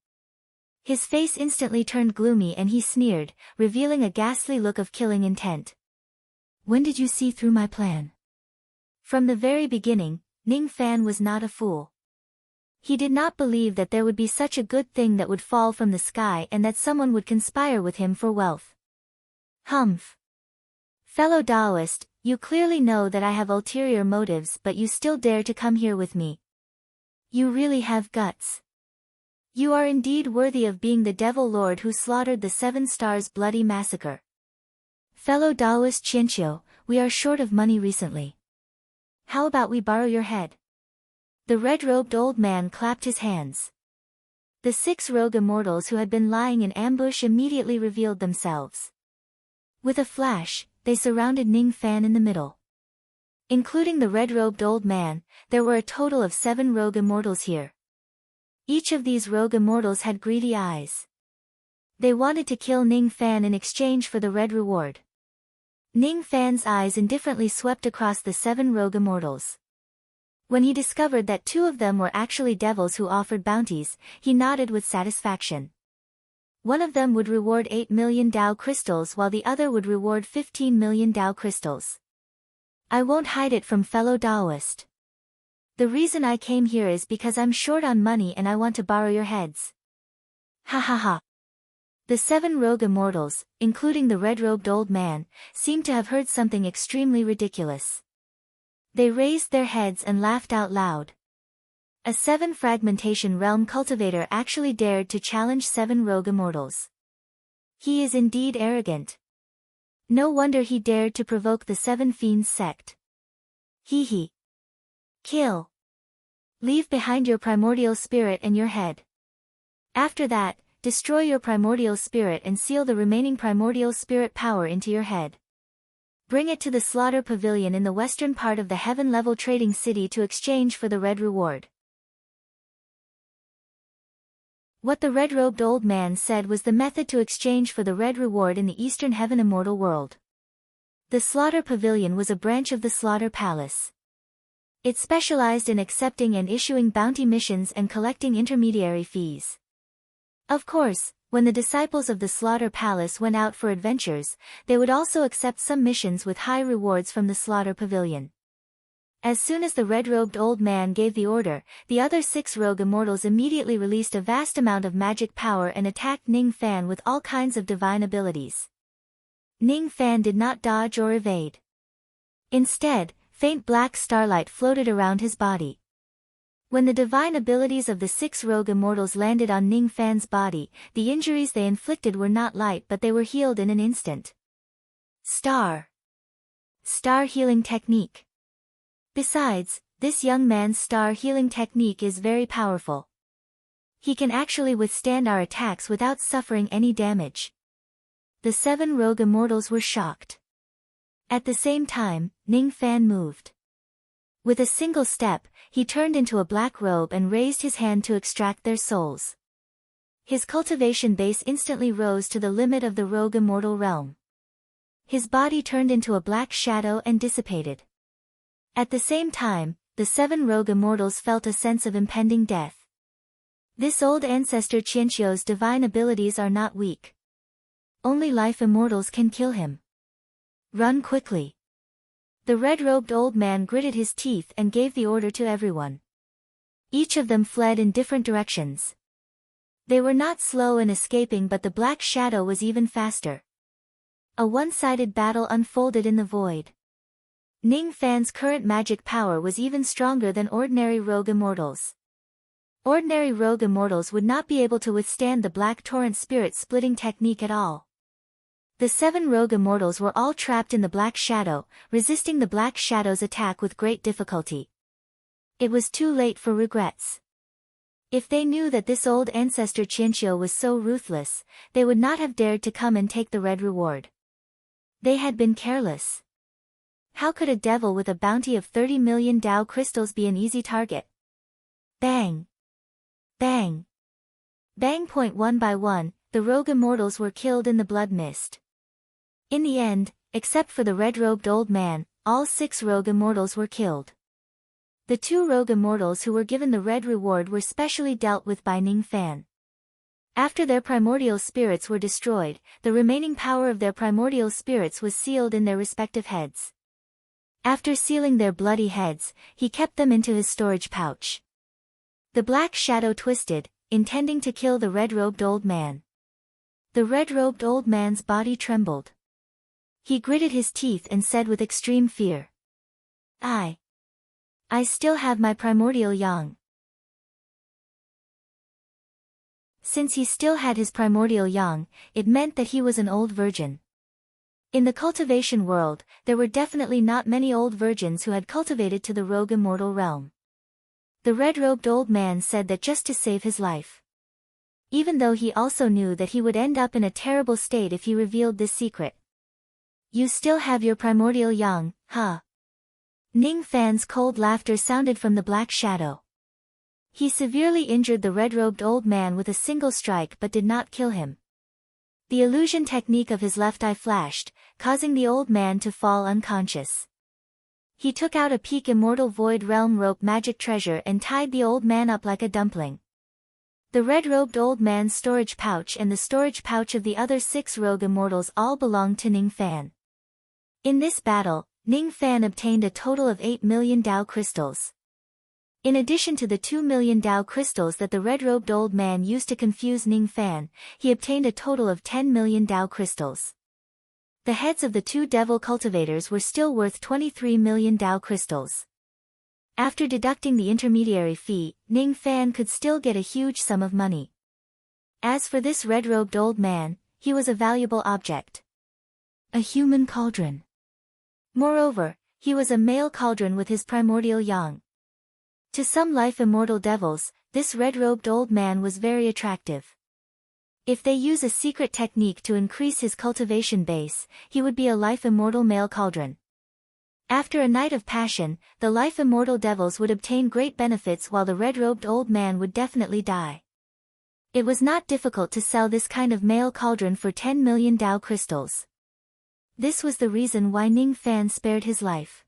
His face instantly turned gloomy and he sneered, revealing a ghastly look of killing intent. When did you see through my plan? From the very beginning, Ning Fan was not a fool. He did not believe that there would be such a good thing that would fall from the sky and that someone would conspire with him for wealth. Humph. Fellow Taoist, you clearly know that I have ulterior motives but you still dare to come here with me. You really have guts. You are indeed worthy of being the Devil Lord who slaughtered the 7 Stars bloody massacre. Fellow Taoist Qianqiu, we are short of money recently. How about we borrow your head? The red-robed old man clapped his hands. The 6 rogue immortals who had been lying in ambush immediately revealed themselves. With a flash, they surrounded Ning Fan in the middle. Including the red-robed old man, there were a total of 7 rogue immortals here. Each of these rogue immortals had greedy eyes. They wanted to kill Ning Fan in exchange for the red reward. Ning Fan's eyes indifferently swept across the 7 rogue immortals. When he discovered that 2 of them were actually devils who offered bounties, he nodded with satisfaction. One of them would reward 8 million Dao crystals while the other would reward 15 million Dao crystals. I won't hide it from fellow Taoist. The reason I came here is because I'm short on money and I want to borrow your heads. Ha ha ha. The 7 rogue immortals, including the red-robed old man, seemed to have heard something extremely ridiculous. They raised their heads and laughed out loud. A 7 fragmentation realm cultivator actually dared to challenge 7 rogue immortals. He is indeed arrogant. No wonder he dared to provoke the 7 fiends sect. Hee hee. Kill. Leave behind your primordial spirit and your head. After that, destroy your primordial spirit and seal the remaining primordial spirit power into your head. Bring it to the slaughter pavilion in the western part of the heaven-level trading city to exchange for the red reward. What the red-robed old man said was the method to exchange for the red reward in the eastern heaven immortal world. The slaughter pavilion was a branch of the slaughter palace. It specialized in accepting and issuing bounty missions and collecting intermediary fees. Of course, when the disciples of the slaughter palace went out for adventures, they would also accept some missions with high rewards from the slaughter pavilion. As soon as the red-robed old man gave the order, the other 6 rogue immortals immediately released a vast amount of magic power and attacked Ning Fan with all kinds of divine abilities. Ning Fan did not dodge or evade. Instead, faint black starlight floated around his body. When the divine abilities of the 6 rogue immortals landed on Ning Fan's body, the injuries they inflicted were not light but they were healed in an instant. Star healing technique. Besides, this young man's star healing technique is very powerful. He can actually withstand our attacks without suffering any damage. The 7 rogue immortals were shocked. At the same time, Ning Fan moved. With a single step, he turned into a black robe and raised his hand to extract their souls. His cultivation base instantly rose to the limit of the rogue immortal realm. His body turned into a black shadow and dissipated. At the same time, the 7 rogue immortals felt a sense of impending death. This old ancestor Qianqiu's divine abilities are not weak. Only life immortals can kill him. Run quickly. The red-robed old man gritted his teeth and gave the order to everyone. Each of them fled in different directions. They were not slow in escaping but the black shadow was even faster. A one-sided battle unfolded in the void. Ning Fan's current magic power was even stronger than ordinary rogue immortals. Ordinary rogue immortals would not be able to withstand the black torrent spirit splitting technique at all. The 7 rogue immortals were all trapped in the black shadow, resisting the black shadow's attack with great difficulty. It was too late for regrets. If they knew that this old ancestor Qianqiu was so ruthless, they would not have dared to come and take the red reward. They had been careless. How could a devil with a bounty of 30 million Dao crystals be an easy target? Bang! Bang! Bang! One by one, the rogue immortals were killed in the blood mist. In the end, except for the red-robed old man, all 6 rogue immortals were killed. The 2 rogue immortals who were given the red reward were specially dealt with by Ning Fan. After their primordial spirits were destroyed, the remaining power of their primordial spirits was sealed in their respective heads. After sealing their bloody heads, he kept them into his storage pouch. The black shadow twisted, intending to kill the red-robed old man. The red-robed old man's body trembled. He gritted his teeth and said with extreme fear, I still have my primordial yang." Since he still had his primordial yang, it meant that he was an old virgin. In the cultivation world, there were definitely not many old virgins who had cultivated to the rogue immortal realm. The red-robed old man said that just to save his life. Even though he also knew that he would end up in a terrible state if he revealed this secret. "You still have your primordial yang, huh?" Ning Fan's cold laughter sounded from the black shadow. He severely injured the red-robed old man with a single strike but did not kill him. The illusion technique of his left eye flashed, causing the old man to fall unconscious. He took out a peak immortal void realm rope magic treasure and tied the old man up like a dumpling. The red-robed old man's storage pouch and the storage pouch of the other 6 rogue immortals all belonged to Ning Fan. In this battle, Ning Fan obtained a total of 8 million Dao crystals. In addition to the 2 million Dao crystals that the red-robed old man used to confuse Ning Fan, he obtained a total of 10 million Dao crystals. The heads of the 2 devil cultivators were still worth 23 million Dao crystals. After deducting the intermediary fee, Ning Fan could still get a huge sum of money. As for this red-robed old man, he was a valuable object. A human cauldron. Moreover, he was a male cauldron with his primordial yang. To some life-immortal devils, this red-robed old man was very attractive. If they use a secret technique to increase his cultivation base, he would be a life-immortal male cauldron. After a night of passion, the life-immortal devils would obtain great benefits while the red-robed old man would definitely die. It was not difficult to sell this kind of male cauldron for 10 million Dao crystals. This was the reason why Ning Fan spared his life.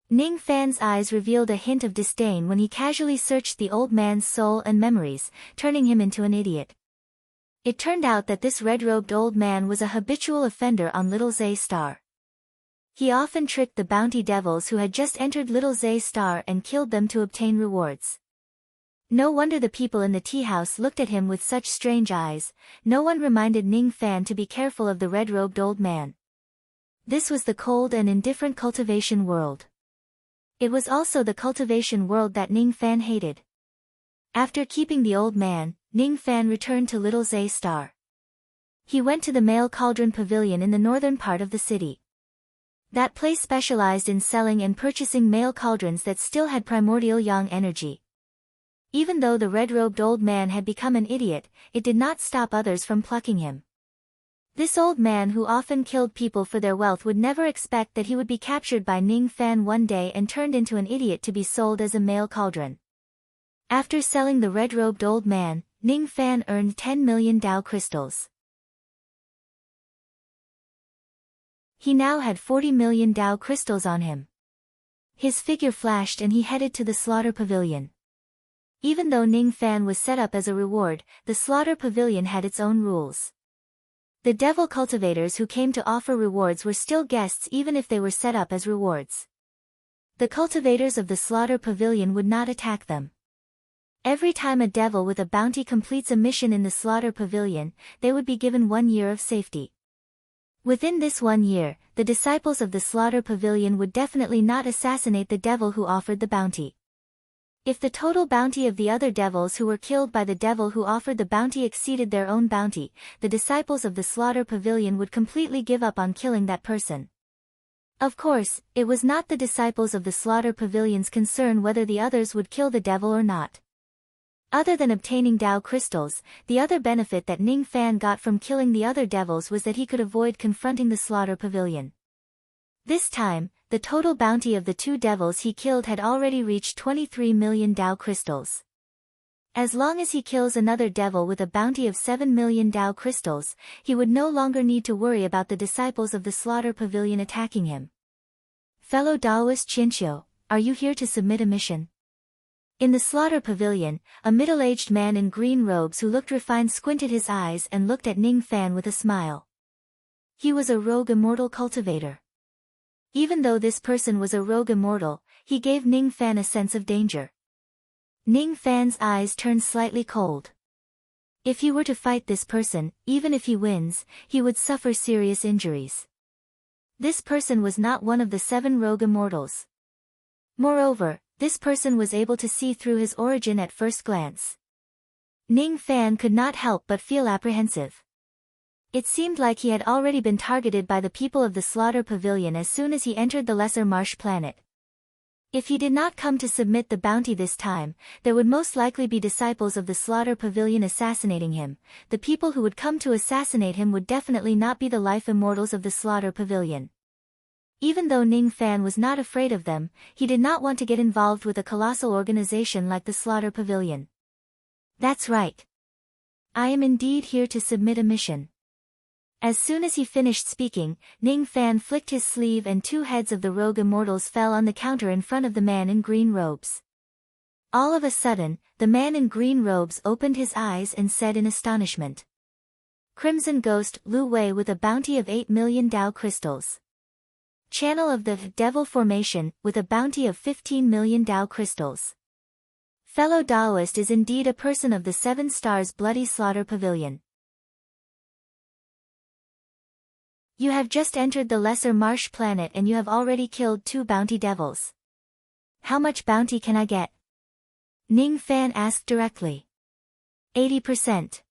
Ning Fan's eyes revealed a hint of disdain when he casually searched the old man's soul and memories, turning him into an idiot. It turned out that this red-robed old man was a habitual offender on Little Zay Star. He often tricked the bounty devils who had just entered Little Zay Star and killed them to obtain rewards. No wonder the people in the tea house looked at him with such strange eyes. No one reminded Ning Fan to be careful of the red-robed old man. This was the cold and indifferent cultivation world. It was also the cultivation world that Ning Fan hated. After keeping the old man, Ning Fan returned to Little Zay Star. He went to the male cauldron pavilion in the northern part of the city. That place specialized in selling and purchasing male cauldrons that still had primordial yang energy. Even though the red-robed old man had become an idiot, it did not stop others from plucking him. This old man who often killed people for their wealth would never expect that he would be captured by Ning Fan one day and turned into an idiot to be sold as a male cauldron. After selling the red-robed old man, Ning Fan earned 10 million Dao crystals. He now had 40 million Dao crystals on him. His figure flashed and he headed to the slaughter pavilion. Even though Ning Fan was set up as a reward, the slaughter pavilion had its own rules. The devil cultivators who came to offer rewards were still guests even if they were set up as rewards. The cultivators of the slaughter pavilion would not attack them. Every time a devil with a bounty completes a mission in the slaughter pavilion, they would be given 1 year of safety. Within this 1 year, the disciples of the slaughter pavilion would definitely not assassinate the devil who offered the bounty. If the total bounty of the other devils who were killed by the devil who offered the bounty exceeded their own bounty, the disciples of the slaughter pavilion would completely give up on killing that person. Of course, it was not the disciples of the slaughter pavilion's concern whether the others would kill the devil or not. Other than obtaining Dao crystals, the other benefit that Ning Fan got from killing the other devils was that he could avoid confronting the slaughter pavilion. This time, the total bounty of the 2 devils he killed had already reached 23 million Dao crystals. As long as he kills another devil with a bounty of 7 million Dao crystals, he would no longer need to worry about the disciples of the slaughter pavilion attacking him. Fellow Daoist Qianqiu, are you here to submit a mission? In the slaughter pavilion, a middle-aged man in green robes who looked refined squinted his eyes and looked at Ning Fan with a smile. He was a rogue immortal cultivator. Even though this person was a rogue immortal, he gave Ning Fan a sense of danger. Ning Fan's eyes turned slightly cold. If he were to fight this person, even if he wins, he would suffer serious injuries. This person was not one of the 7 rogue immortals. Moreover, this person was able to see through his origin at first glance. Ning Fan could not help but feel apprehensive. It seemed like he had already been targeted by the people of the slaughter pavilion as soon as he entered the lesser marsh planet. If he did not come to submit the bounty this time, there would most likely be disciples of the slaughter pavilion assassinating him. The people who would come to assassinate him would definitely not be the life immortals of the slaughter pavilion. Even though Ning Fan was not afraid of them, he did not want to get involved with a colossal organization like the slaughter pavilion. That's right. I am indeed here to submit a mission. As soon as he finished speaking, Ning Fan flicked his sleeve and 2 heads of the rogue immortals fell on the counter in front of the man in green robes. All of a sudden, the man in green robes opened his eyes and said in astonishment. Crimson Ghost Lu Wei with a bounty of 8 million Dao crystals. Channel of the Devil Formation with a bounty of 15 million Dao crystals. Fellow Daoist is indeed a person of the 7 stars Bloody Slaughter Pavilion. You have just entered the lesser marsh planet and you have already killed 2 bounty devils. How much bounty can I get? Ning Fan asked directly. 80%.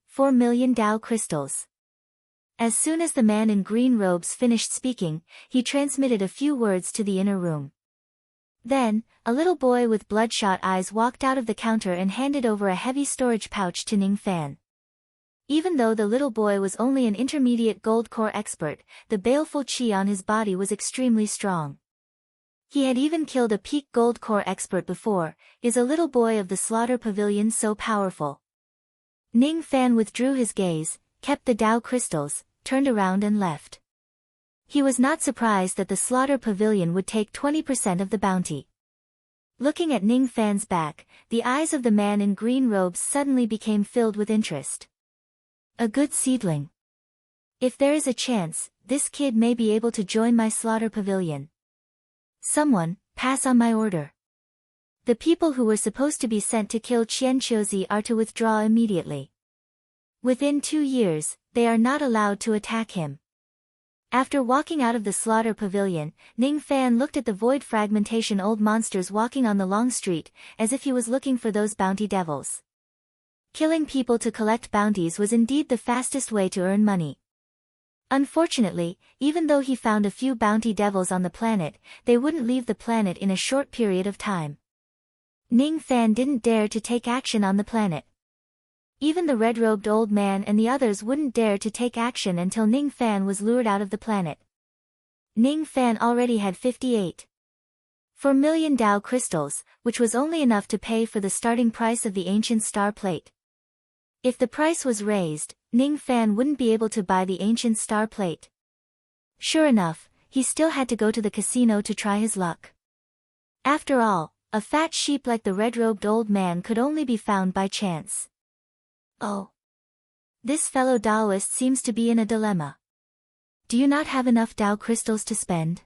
4 million Dao crystals. As soon as the man in green robes finished speaking, he transmitted a few words to the inner room. Then, a little boy with bloodshot eyes walked out of the counter and handed over a heavy storage pouch to Ning Fan. Even though the little boy was only an intermediate gold core expert, the baleful chi on his body was extremely strong. He had even killed a peak gold core expert before. Is a little boy of the slaughter pavilion so powerful? Ning Fan withdrew his gaze, kept the Dao crystals, turned around and left. He was not surprised that the slaughter pavilion would take 20% of the bounty. Looking at Ning Fan's back, the eyes of the man in green robes suddenly became filled with interest. A good seedling. If there is a chance, this kid may be able to join my slaughter pavilion. Someone, pass on my order. The people who were supposed to be sent to kill Qian Qiuzi are to withdraw immediately. Within 2 years, they are not allowed to attack him. After walking out of the slaughter pavilion, Ning Fan looked at the void fragmentation old monsters walking on the long street, as if he was looking for those bounty devils. Killing people to collect bounties was indeed the fastest way to earn money. Unfortunately, even though he found a few bounty devils on the planet, they wouldn't leave the planet in a short period of time. Ning Fan didn't dare to take action on the planet. Even the red-robed old man and the others wouldn't dare to take action until Ning Fan was lured out of the planet. Ning Fan already had 4 million Dao crystals, which was only enough to pay for the starting price of the ancient star plate. If the price was raised, Ning Fan wouldn't be able to buy the ancient star plate. Sure enough, he still had to go to the casino to try his luck. After all, a fat sheep like the red-robed old man could only be found by chance. Oh. This fellow Daoist seems to be in a dilemma. Do you not have enough Dao crystals to spend?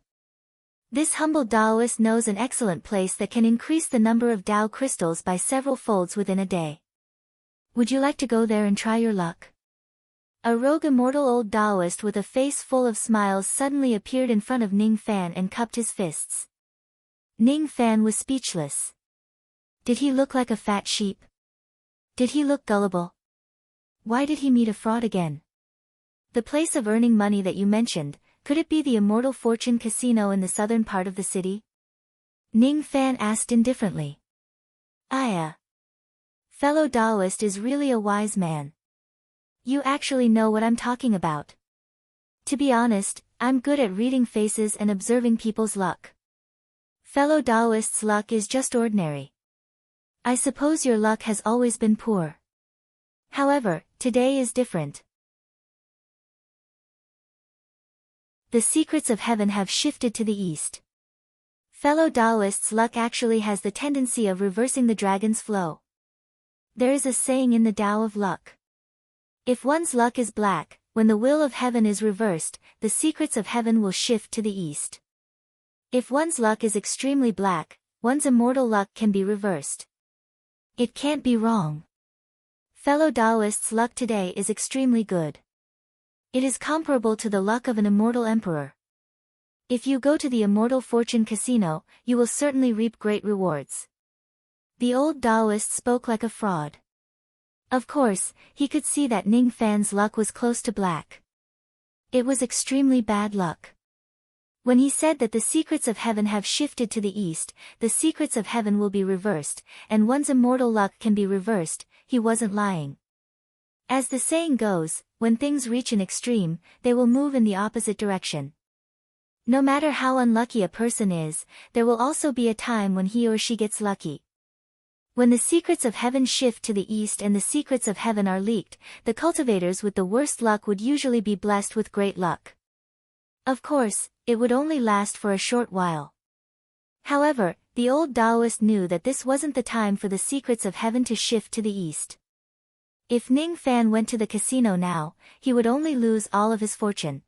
This humble Daoist knows an excellent place that can increase the number of Dao crystals by several folds within a day. Would you like to go there and try your luck? A rogue immortal old Daoist with a face full of smiles suddenly appeared in front of Ning Fan and cupped his fists. Ning Fan was speechless. Did he look like a fat sheep? Did he look gullible? Why did he meet a fraud again? The place of earning money that you mentioned, could it be the Immortal Fortune Casino in the southern part of the city? Ning Fan asked indifferently. Fellow Daoist is really a wise man. You actually know what I'm talking about. To be honest, I'm good at reading faces and observing people's luck. Fellow Daoist's luck is just ordinary. I suppose your luck has always been poor. However, today is different. The secrets of heaven have shifted to the east. Fellow Taoists, luck actually has the tendency of reversing the dragon's flow. There is a saying in the Tao of luck. If one's luck is black, when the will of heaven is reversed, the secrets of heaven will shift to the east. If one's luck is extremely black, one's immortal luck can be reversed. It can't be wrong. Fellow Taoists, luck today is extremely good. It is comparable to the luck of an immortal emperor. If you go to the Immortal Fortune Casino, you will certainly reap great rewards. The old Taoist spoke like a fraud. Of course, he could see that Ning Fan's luck was close to black. It was extremely bad luck. When he said that the secrets of heaven have shifted to the east, the secrets of heaven will be reversed, and one's immortal luck can be reversed, he wasn't lying. As the saying goes, when things reach an extreme, they will move in the opposite direction. No matter how unlucky a person is, there will also be a time when he or she gets lucky. When the secrets of heaven shift to the east and the secrets of heaven are leaked, the cultivators with the worst luck would usually be blessed with great luck. Of course, it would only last for a short while. However, the old Taoist knew that this wasn't the time for the secrets of heaven to shift to the east. If Ning Fan went to the casino now, he would only lose all of his fortune.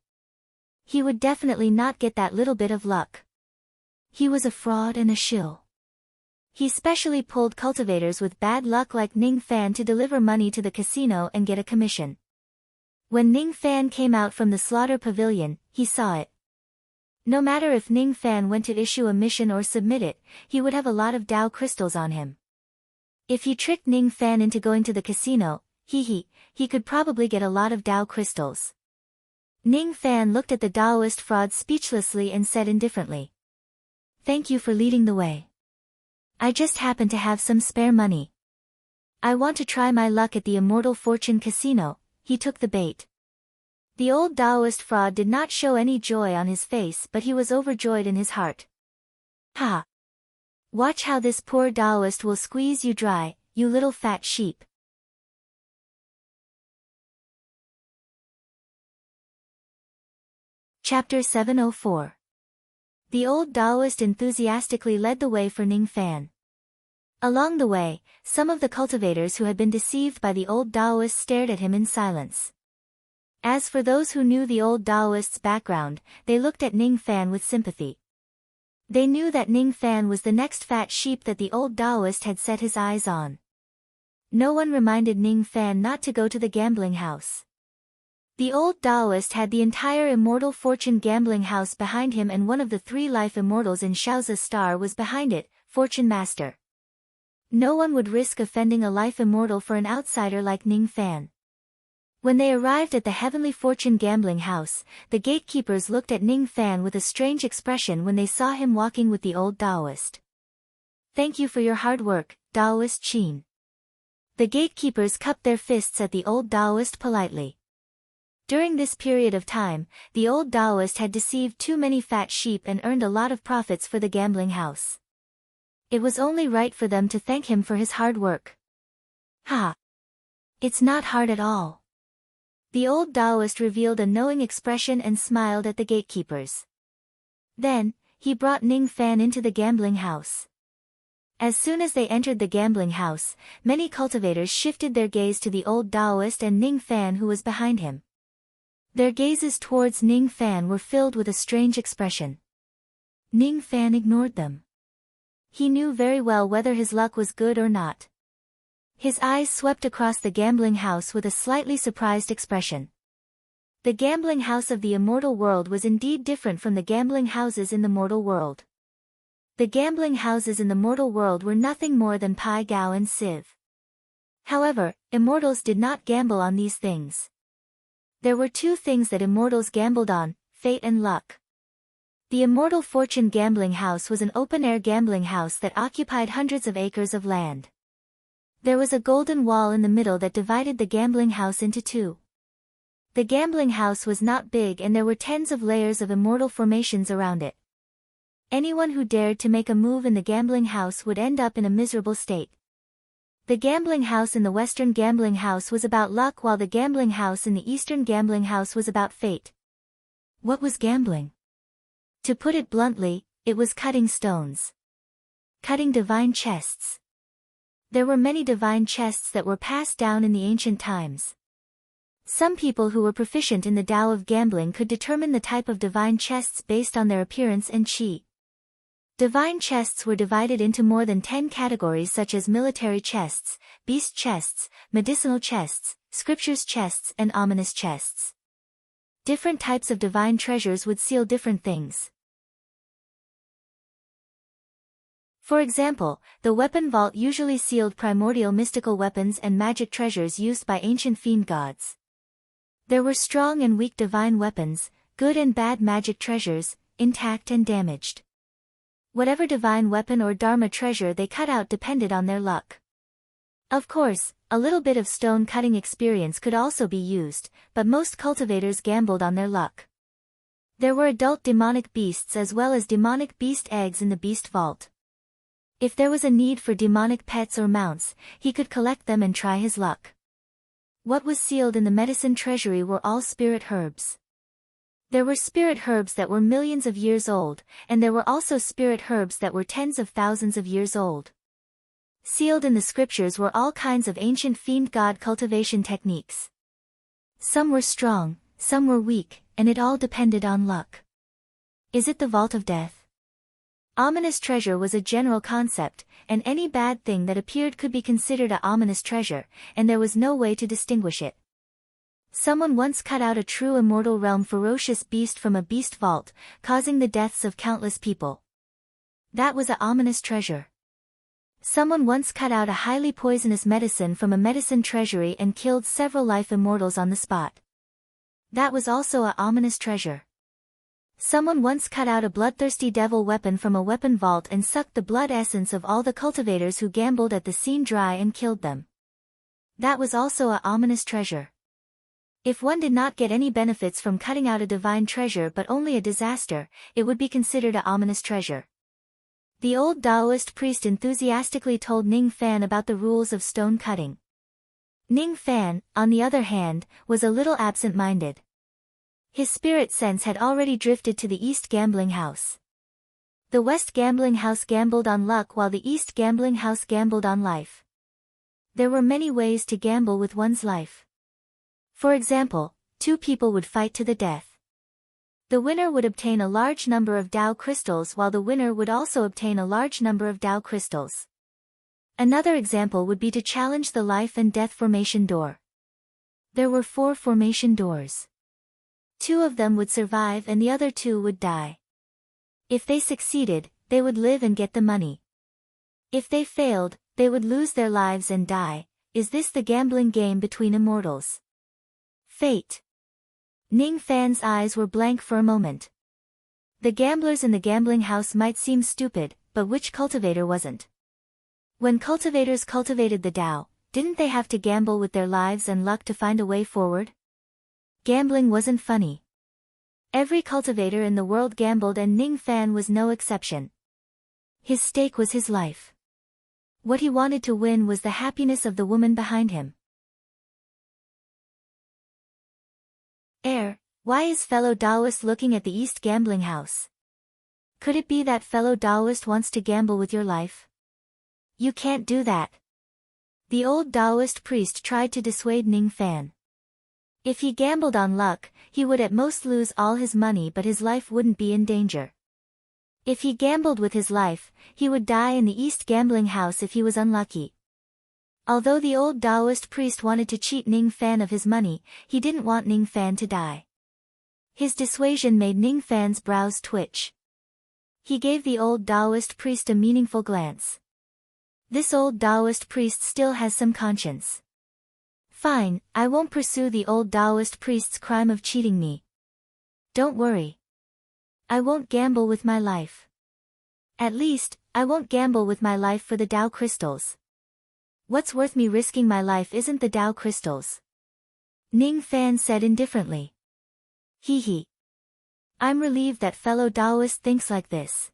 He would definitely not get that little bit of luck. He was a fraud and a shill. He specially pulled cultivators with bad luck like Ning Fan to deliver money to the casino and get a commission. When Ning Fan came out from the slaughter pavilion, he saw it. No matter if Ning Fan went to issue a mission or submit it, he would have a lot of Tao crystals on him. If he tricked Ning Fan into going to the casino, he could probably get a lot of Tao crystals. Ning Fan looked at the Taoist fraud speechlessly and said indifferently, "Thank you for leading the way. I just happen to have some spare money. I want to try my luck at the Immortal Fortune Casino." He took the bait. The old Taoist fraud did not show any joy on his face, but he was overjoyed in his heart. "Ha! Watch how this poor Taoist will squeeze you dry, you little fat sheep." Chapter 704. The old Taoist enthusiastically led the way for Ning Fan. Along the way, some of the cultivators who had been deceived by the old Taoist stared at him in silence. As for those who knew the old Taoist's background, they looked at Ning Fan with sympathy. They knew that Ning Fan was the next fat sheep that the old Taoist had set his eyes on. No one reminded Ning Fan not to go to the gambling house. The old Taoist had the entire Immortal Fortune gambling house behind him, and one of the 3 life immortals in Shaoza's star was behind it, Fortune Master. No one would risk offending a life immortal for an outsider like Ning Fan. When they arrived at the Heavenly Fortune gambling house, the gatekeepers looked at Ning Fan with a strange expression when they saw him walking with the old Taoist. "Thank you for your hard work, Taoist Qin." The gatekeepers cupped their fists at the old Taoist politely. During this period of time, the old Taoist had deceived too many fat sheep and earned a lot of profits for the gambling house. It was only right for them to thank him for his hard work. "Ha! It's not hard at all." The old Taoist revealed a knowing expression and smiled at the gatekeepers. Then, he brought Ning Fan into the gambling house. As soon as they entered the gambling house, many cultivators shifted their gaze to the old Taoist and Ning Fan, who was behind him. Their gazes towards Ning Fan were filled with a strange expression. Ning Fan ignored them. He knew very well whether his luck was good or not. His eyes swept across the gambling house with a slightly surprised expression. The gambling house of the immortal world was indeed different from the gambling houses in the mortal world. The gambling houses in the mortal world were nothing more than Pai Gao and Sieve. However, immortals did not gamble on these things. There were 2 things that immortals gambled on: fate and luck. The Immortal Fortune gambling house was an open-air gambling house that occupied hundreds of acres of land. There was a golden wall in the middle that divided the gambling house into 2. The gambling house was not big, and there were tens of layers of immortal formations around it. Anyone who dared to make a move in the gambling house would end up in a miserable state. The gambling house in the Western gambling house was about luck, while the gambling house in the Eastern gambling house was about fate. What was gambling? To put it bluntly, It was cutting stones. Cutting divine chests. There were many divine chests that were passed down in the ancient times. Some people who were proficient in the Tao of gambling could determine the type of divine chests based on their appearance and qi. Divine chests were divided into more than 10 categories such as military chests, beast chests, medicinal chests, scriptures chests and ominous chests. Different types of divine treasures would seal different things. For example, the weapon vault usually sealed primordial mystical weapons and magic treasures used by ancient fiend gods. There were strong and weak divine weapons, good and bad magic treasures, intact and damaged. Whatever divine weapon or dharma treasure they cut out depended on their luck. Of course, a little bit of stone cutting experience could also be used, but most cultivators gambled on their luck. There were adult demonic beasts as well as demonic beast eggs in the beast vault. If there was a need for demonic pets or mounts, he could collect them and try his luck. What was sealed in the medicine treasury were all spirit herbs. There were spirit herbs that were millions of years old, and there were also spirit herbs that were tens of thousands of years old. Sealed in the scriptures were all kinds of ancient fiend god cultivation techniques. Some were strong, some were weak, and it all depended on luck. Is it the vault of death? Ominous treasure was a general concept, and any bad thing that appeared could be considered a ominous treasure, and there was no way to distinguish it. Someone once cut out a true immortal realm ferocious beast from a beast vault, causing the deaths of countless people. That was a ominous treasure. Someone once cut out a highly poisonous medicine from a medicine treasury and killed several life immortals on the spot. That was also a ominous treasure. Someone once cut out a bloodthirsty devil weapon from a weapon vault and sucked the blood essence of all the cultivators who gambled at the scene dry and killed them. That was also a ominous treasure. If one did not get any benefits from cutting out a divine treasure but only a disaster, it would be considered a ominous treasure. The old Taoist priest enthusiastically told Ning Fan about the rules of stone cutting. Ning Fan, on the other hand, was a little absent-minded. His spirit sense had already drifted to the East Gambling House. The West Gambling House gambled on luck while the East Gambling House gambled on life. There were many ways to gamble with one's life. For example, two people would fight to the death. The winner would obtain a large number of Tao crystals while the winner would also obtain a large number of Tao crystals. Another example would be to challenge the life and death formation door. There were 4 formation doors. 2 of them would survive and the other 2 would die. If they succeeded, they would live and get the money. If they failed, they would lose their lives and die. Is this the gambling game between immortals? Fate. Ning Fan's eyes were blank for a moment. The gamblers in the gambling house might seem stupid, but which cultivator wasn't? When cultivators cultivated the Tao, didn't they have to gamble with their lives and luck to find a way forward? Gambling wasn't funny. Every cultivator in the world gambled and Ning Fan was no exception. His stake was his life. What he wanted to win was the happiness of the woman behind him. Why is fellow Taoist looking at the East Gambling House? Could it be that fellow Taoist wants to gamble with your life? You can't do that. The old Taoist priest tried to dissuade Ning Fan. If he gambled on luck, he would at most lose all his money but his life wouldn't be in danger. If he gambled with his life, he would die in the East Gambling House if he was unlucky. Although the old Taoist priest wanted to cheat Ning Fan of his money, he didn't want Ning Fan to die. His dissuasion made Ning Fan's brows twitch. He gave the old Taoist priest a meaningful glance. This old Taoist priest still has some conscience. Fine, I won't pursue the old Taoist priest's crime of cheating me. Don't worry. I won't gamble with my life. At least, I won't gamble with my life for the Tao crystals. What's worth me risking my life isn't the Tao crystals. Ning Fan said indifferently. Hee hee. I'm relieved that fellow Taoist thinks like this.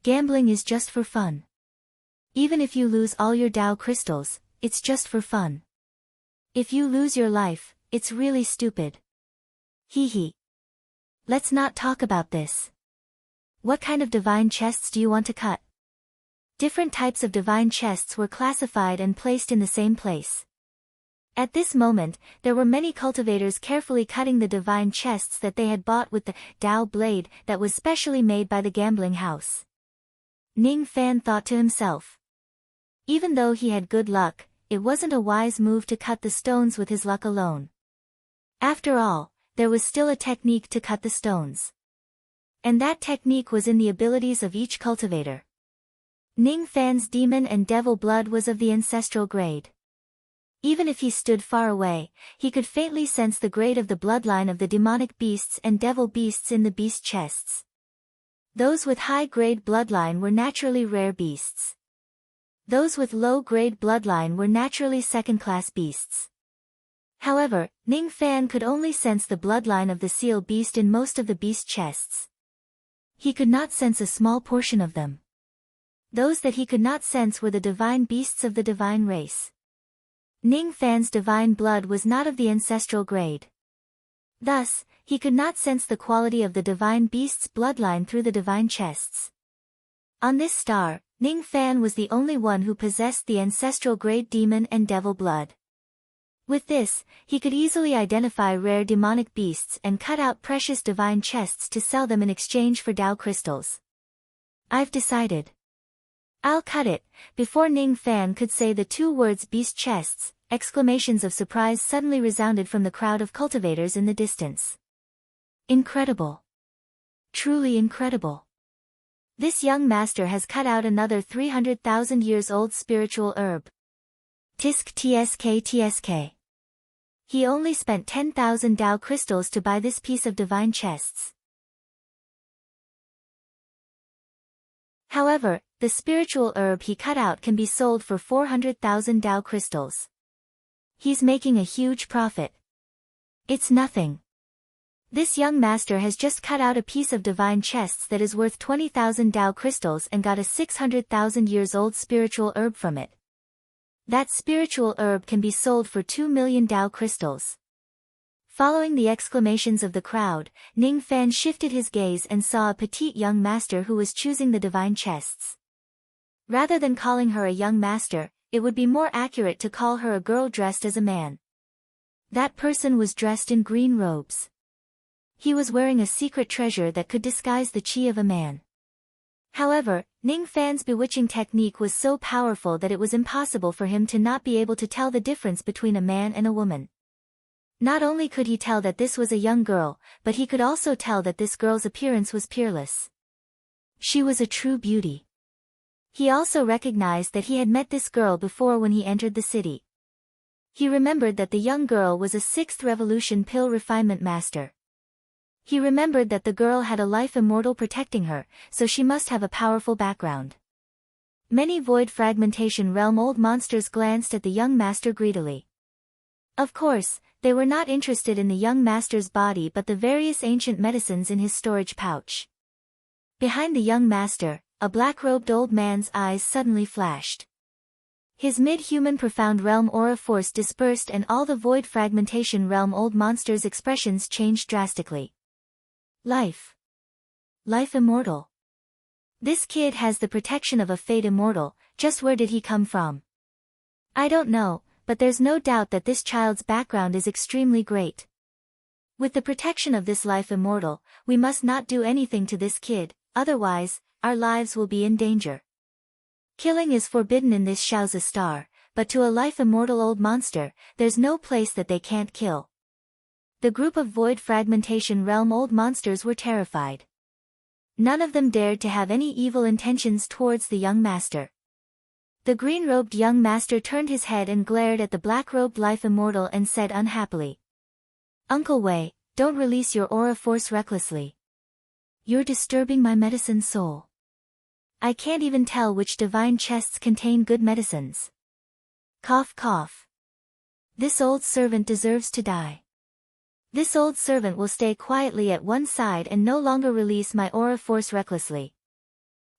Gambling is just for fun. Even if you lose all your Tao crystals, it's just for fun. If you lose your life, it's really stupid. Hee hee. Let's not talk about this. What kind of divine chests do you want to cut? Different types of divine chests were classified and placed in the same place. At this moment, there were many cultivators carefully cutting the divine chests that they had bought with the Dao blade that was specially made by the gambling house. Ning Fan thought to himself. Even though he had good luck, it wasn't a wise move to cut the stones with his luck alone. After all, there was still a technique to cut the stones. And that technique was in the abilities of each cultivator. Ning Fan's demon and devil blood was of the ancestral grade. Even if he stood far away, he could faintly sense the grade of the bloodline of the demonic beasts and devil beasts in the beast chests. Those with high-grade bloodline were naturally rare beasts. Those with low-grade bloodline were naturally second-class beasts. However, Ning Fan could only sense the bloodline of the seal beast in most of the beast chests. He could not sense a small portion of them. Those that he could not sense were the divine beasts of the divine race. Ning Fan's divine blood was not of the ancestral grade. Thus, he could not sense the quality of the divine beast's bloodline through the divine chests. On this star, Ning Fan was the only one who possessed the ancestral grade demon and devil blood. With this, he could easily identify rare demonic beasts and cut out precious divine chests to sell them in exchange for Dao crystals. I've decided. I'll cut it. Before Ning Fan could say the two words beast chests, exclamations of surprise suddenly resounded from the crowd of cultivators in the distance. Incredible. Truly incredible. This young master has cut out another 300,000 years old spiritual herb. Tisk tsk. He only spent 10,000 Dao crystals to buy this piece of divine chests. However, the spiritual herb he cut out can be sold for 400,000 Dao crystals. He's making a huge profit. It's nothing. This young master has just cut out a piece of divine chests that is worth 20,000 Dao crystals and got a 600,000 years old spiritual herb from it. That spiritual herb can be sold for 2 million Dao crystals. Following the exclamations of the crowd, Ning Fan shifted his gaze and saw a petite young master who was choosing the divine chests. Rather than calling her a young master, it would be more accurate to call her a girl dressed as a man. That person was dressed in green robes. He was wearing a secret treasure that could disguise the chi of a man. However, Ning Fan's bewitching technique was so powerful that it was impossible for him to not be able to tell the difference between a man and a woman. Not only could he tell that this was a young girl, but he could also tell that this girl's appearance was peerless. She was a true beauty. He also recognized that he had met this girl before when he entered the city. He remembered that the young girl was a 6th revolution pill refinement master. He remembered that the girl had a life immortal protecting her, so she must have a powerful background. Many void fragmentation realm old monsters glanced at the young master greedily. Of course, they were not interested in the young master's body but the various ancient medicines in his storage pouch. Behind the young master, a black-robed old man's eyes suddenly flashed. His mid-human profound realm aura force dispersed and all the void fragmentation realm old monsters' expressions changed drastically. Life. Life immortal. This kid has the protection of a fate immortal, just where did he come from? I don't know, but there's no doubt that this child's background is extremely great. With the protection of this life immortal, we must not do anything to this kid, otherwise, our lives will be in danger. Killing is forbidden in this Shaozi star, but to a life immortal old monster, there's no place that they can't kill. The group of void fragmentation realm old monsters were terrified. None of them dared to have any evil intentions towards the young master. The green-robed young master turned his head and glared at the black-robed life immortal and said unhappily, "Uncle Wei, don't release your aura force recklessly. You're disturbing my medicine soul. I can't even tell which divine chests contain good medicines." Cough cough. This old servant deserves to die. This old servant will stay quietly at one side and no longer release my aura force recklessly.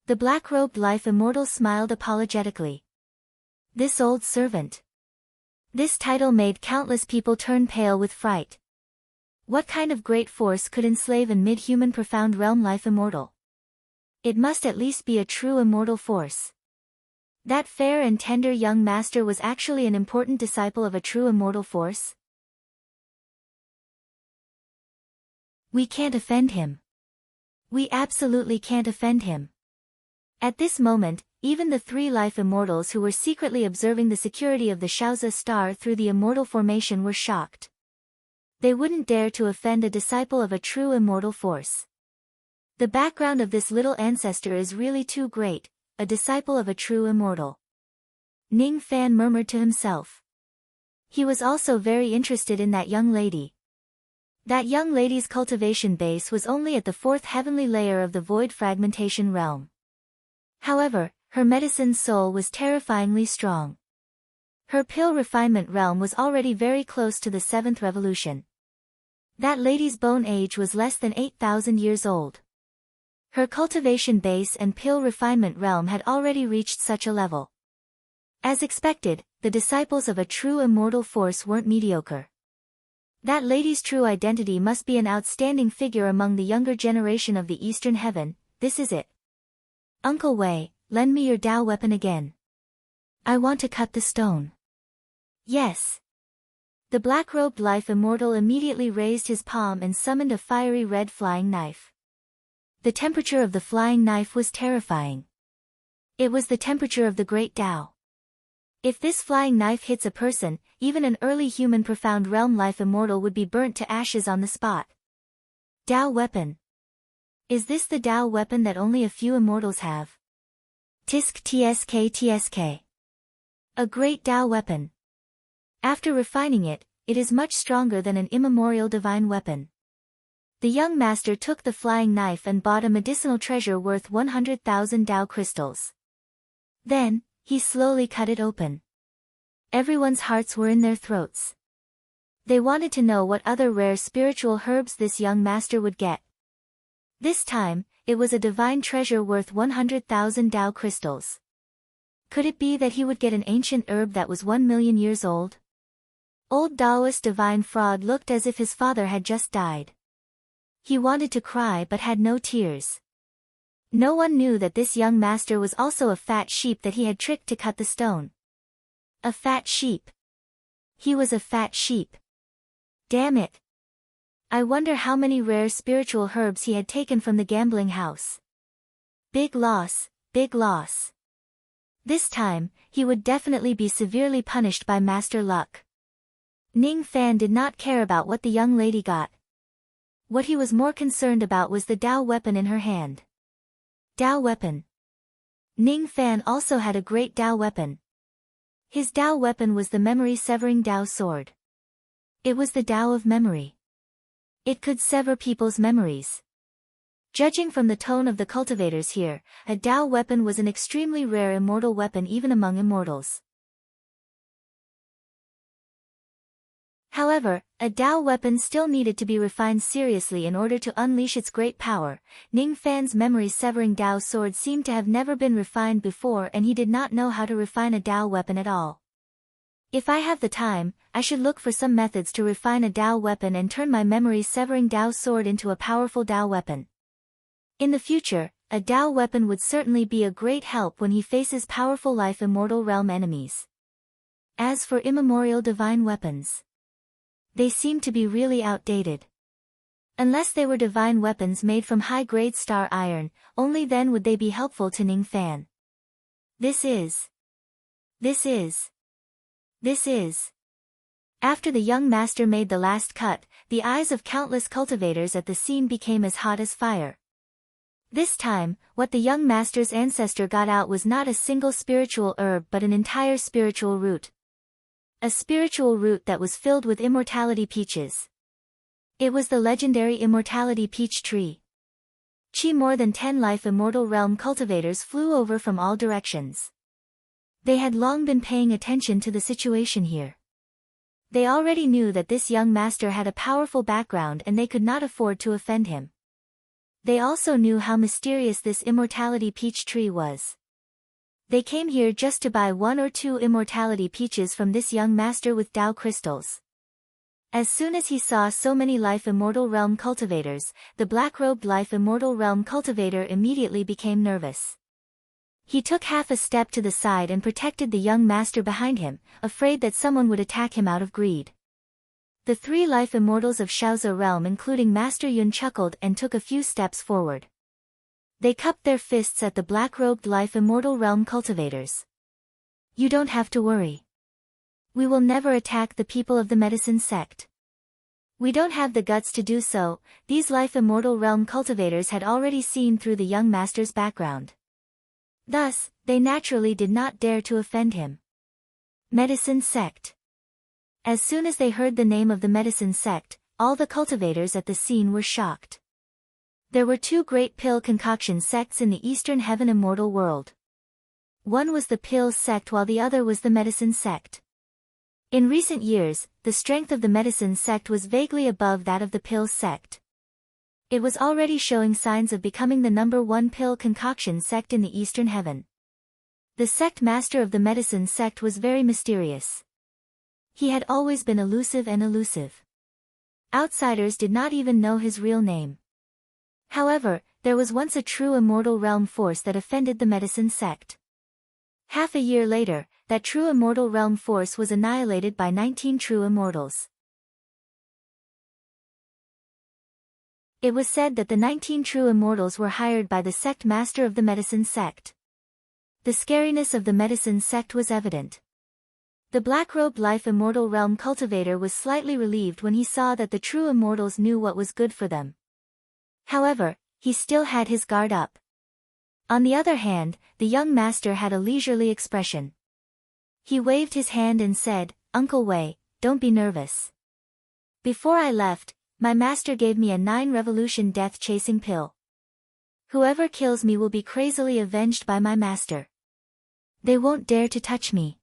The black-robed life immortal smiled apologetically. This old servant. This title made countless people turn pale with fright. What kind of great force could enslave a mid-human profound realm life immortal? It must at least be a true immortal force. That fair and tender young master was actually an important disciple of a true immortal force? We can't offend him. We absolutely can't offend him. At this moment, even the three life immortals who were secretly observing the security of the Shaozi star through the immortal formation were shocked. They wouldn't dare to offend a disciple of a true immortal force. The background of this little ancestor is really too great, a disciple of a true immortal. Ning Fan murmured to himself. He was also very interested in that young lady. That young lady's cultivation base was only at the fourth heavenly layer of the void fragmentation realm. However, her medicine soul was terrifyingly strong. Her pill refinement realm was already very close to the seventh revolution. That lady's bone age was less than 8,000 years old. Her cultivation base and pill refinement realm had already reached such a level. As expected, the disciples of a true immortal force weren't mediocre. That lady's true identity must be an outstanding figure among the younger generation of the Eastern Heaven. This is it. Uncle Wei, lend me your Dao weapon again. I want to cut the stone. Yes. The black-robed life immortal immediately raised his palm and summoned a fiery red flying knife. The temperature of the flying knife was terrifying. It was the temperature of the great Tao. If this flying knife hits a person, even an early human profound realm life immortal would be burnt to ashes on the spot. Tao weapon. Is this the Tao weapon that only a few immortals have? Tisk tsk tsk. A great Tao weapon. After refining it, it is much stronger than an immemorial divine weapon. The young master took the flying knife and bought a medicinal treasure worth 100,000 Tao crystals. Then, he slowly cut it open. Everyone's hearts were in their throats. They wanted to know what other rare spiritual herbs this young master would get. This time, it was a divine treasure worth 100,000 Tao crystals. Could it be that he would get an ancient herb that was 1 million years old? Old Taoist divine fraud looked as if his father had just died. He wanted to cry but had no tears. No one knew that this young master was also a fat sheep that he had tricked to cut the stone. A fat sheep. He was a fat sheep. Damn it. I wonder how many rare spiritual herbs he had taken from the gambling house. Big loss, big loss. This time, he would definitely be severely punished by Master Luck. Ning Fan did not care about what the young lady got. What he was more concerned about was the Tao weapon in her hand. Tao weapon. Ning Fan also had a great Tao weapon. His Tao weapon was the memory-severing Tao sword. It was the Tao of memory. It could sever people's memories. Judging from the tone of the cultivators here, a Tao weapon was an extremely rare immortal weapon even among immortals. However, a Tao weapon still needed to be refined seriously in order to unleash its great power. Ning Fan's memory-severing Tao sword seemed to have never been refined before and he did not know how to refine a Tao weapon at all. If I have the time, I should look for some methods to refine a Tao weapon and turn my memory-severing Tao sword into a powerful Tao weapon. In the future, a Tao weapon would certainly be a great help when he faces powerful life immortal realm enemies. As for immemorial divine weapons, they seem to be really outdated. Unless they were divine weapons made from high-grade star iron, only then would they be helpful to Ning Fan. This is. After the young master made the last cut, the eyes of countless cultivators at the scene became as hot as fire. This time, what the young master's ancestor got out was not a single spiritual herb but an entire spiritual root. A spiritual root that was filled with immortality peaches. It was the legendary immortality peach tree. More than 10 life immortal realm cultivators flew over from all directions. They had long been paying attention to the situation here. They already knew that this young master had a powerful background and they could not afford to offend him. They also knew how mysterious this immortality peach tree was. They came here just to buy 1 or 2 immortality peaches from this young master with Tao crystals. As soon as he saw so many Life Immortal Realm cultivators, the black-robed Life Immortal Realm cultivator immediately became nervous. He took half a step to the side and protected the young master behind him, afraid that someone would attack him out of greed. The 3 Life Immortals of Shaozi Realm including Master Yun chuckled and took a few steps forward. They cupped their fists at the black-robed Life Immortal Realm cultivators. You don't have to worry. We will never attack the people of the medicine sect. We don't have the guts to do so. These Life Immortal Realm cultivators had already seen through the young master's background. Thus, they naturally did not dare to offend him. Medicine sect. As soon as they heard the name of the medicine sect, all the cultivators at the scene were shocked. There were 2 great pill concoction sects in the Eastern Heaven Immortal world. One was the pills sect while the other was the medicine sect. In recent years, the strength of the medicine sect was vaguely above that of the pills sect. It was already showing signs of becoming the #1 pill concoction sect in the Eastern Heaven. The sect master of the medicine sect was very mysterious. He had always been elusive and elusive. Outsiders did not even know his real name. However, there was once a true immortal realm force that offended the medicine sect. Half a year later, that true immortal realm force was annihilated by 19 true immortals. It was said that the 19 true immortals were hired by the sect master of the medicine sect. The scariness of the medicine sect was evident. The black-robed Life Immortal Realm cultivator was slightly relieved when he saw that the true immortals knew what was good for them. However, he still had his guard up. On the other hand, the young master had a leisurely expression. He waved his hand and said, "Uncle Wei, don't be nervous. Before I left, my master gave me a 9-revolution death-chasing pill. Whoever kills me will be crazily avenged by my master. They won't dare to touch me.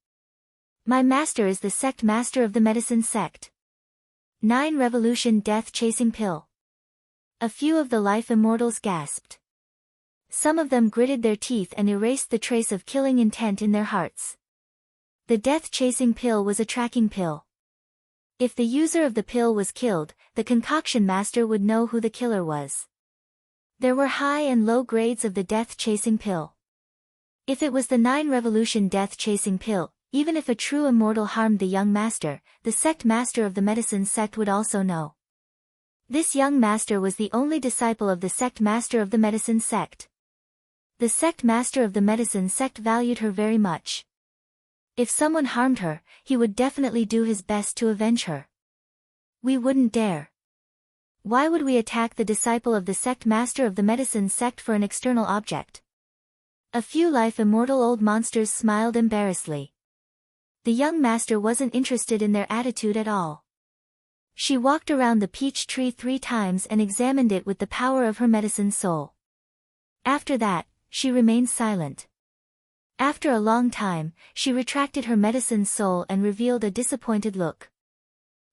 My master is the sect master of the medicine sect. 9-revolution death-chasing pill." A few of the Life Immortals gasped. Some of them gritted their teeth and erased the trace of killing intent in their hearts. The death-chasing pill was a tracking pill. If the user of the pill was killed, the concoction master would know who the killer was. There were high and low grades of the death-chasing pill. If it was the 9-revolution death-chasing pill, even if a true immortal harmed the young master, the sect master of the medicine sect would also know. This young master was the only disciple of the sect master of the medicine sect. The sect master of the medicine sect valued her very much. If someone harmed her, he would definitely do his best to avenge her. We wouldn't dare. Why would we attack the disciple of the sect master of the medicine sect for an external object? A few Life Immortal old monsters smiled embarrassedly. The young master wasn't interested in their attitude at all. She walked around the peach tree 3 times and examined it with the power of her medicine soul. After that, she remained silent. After a long time, she retracted her medicine soul and revealed a disappointed look.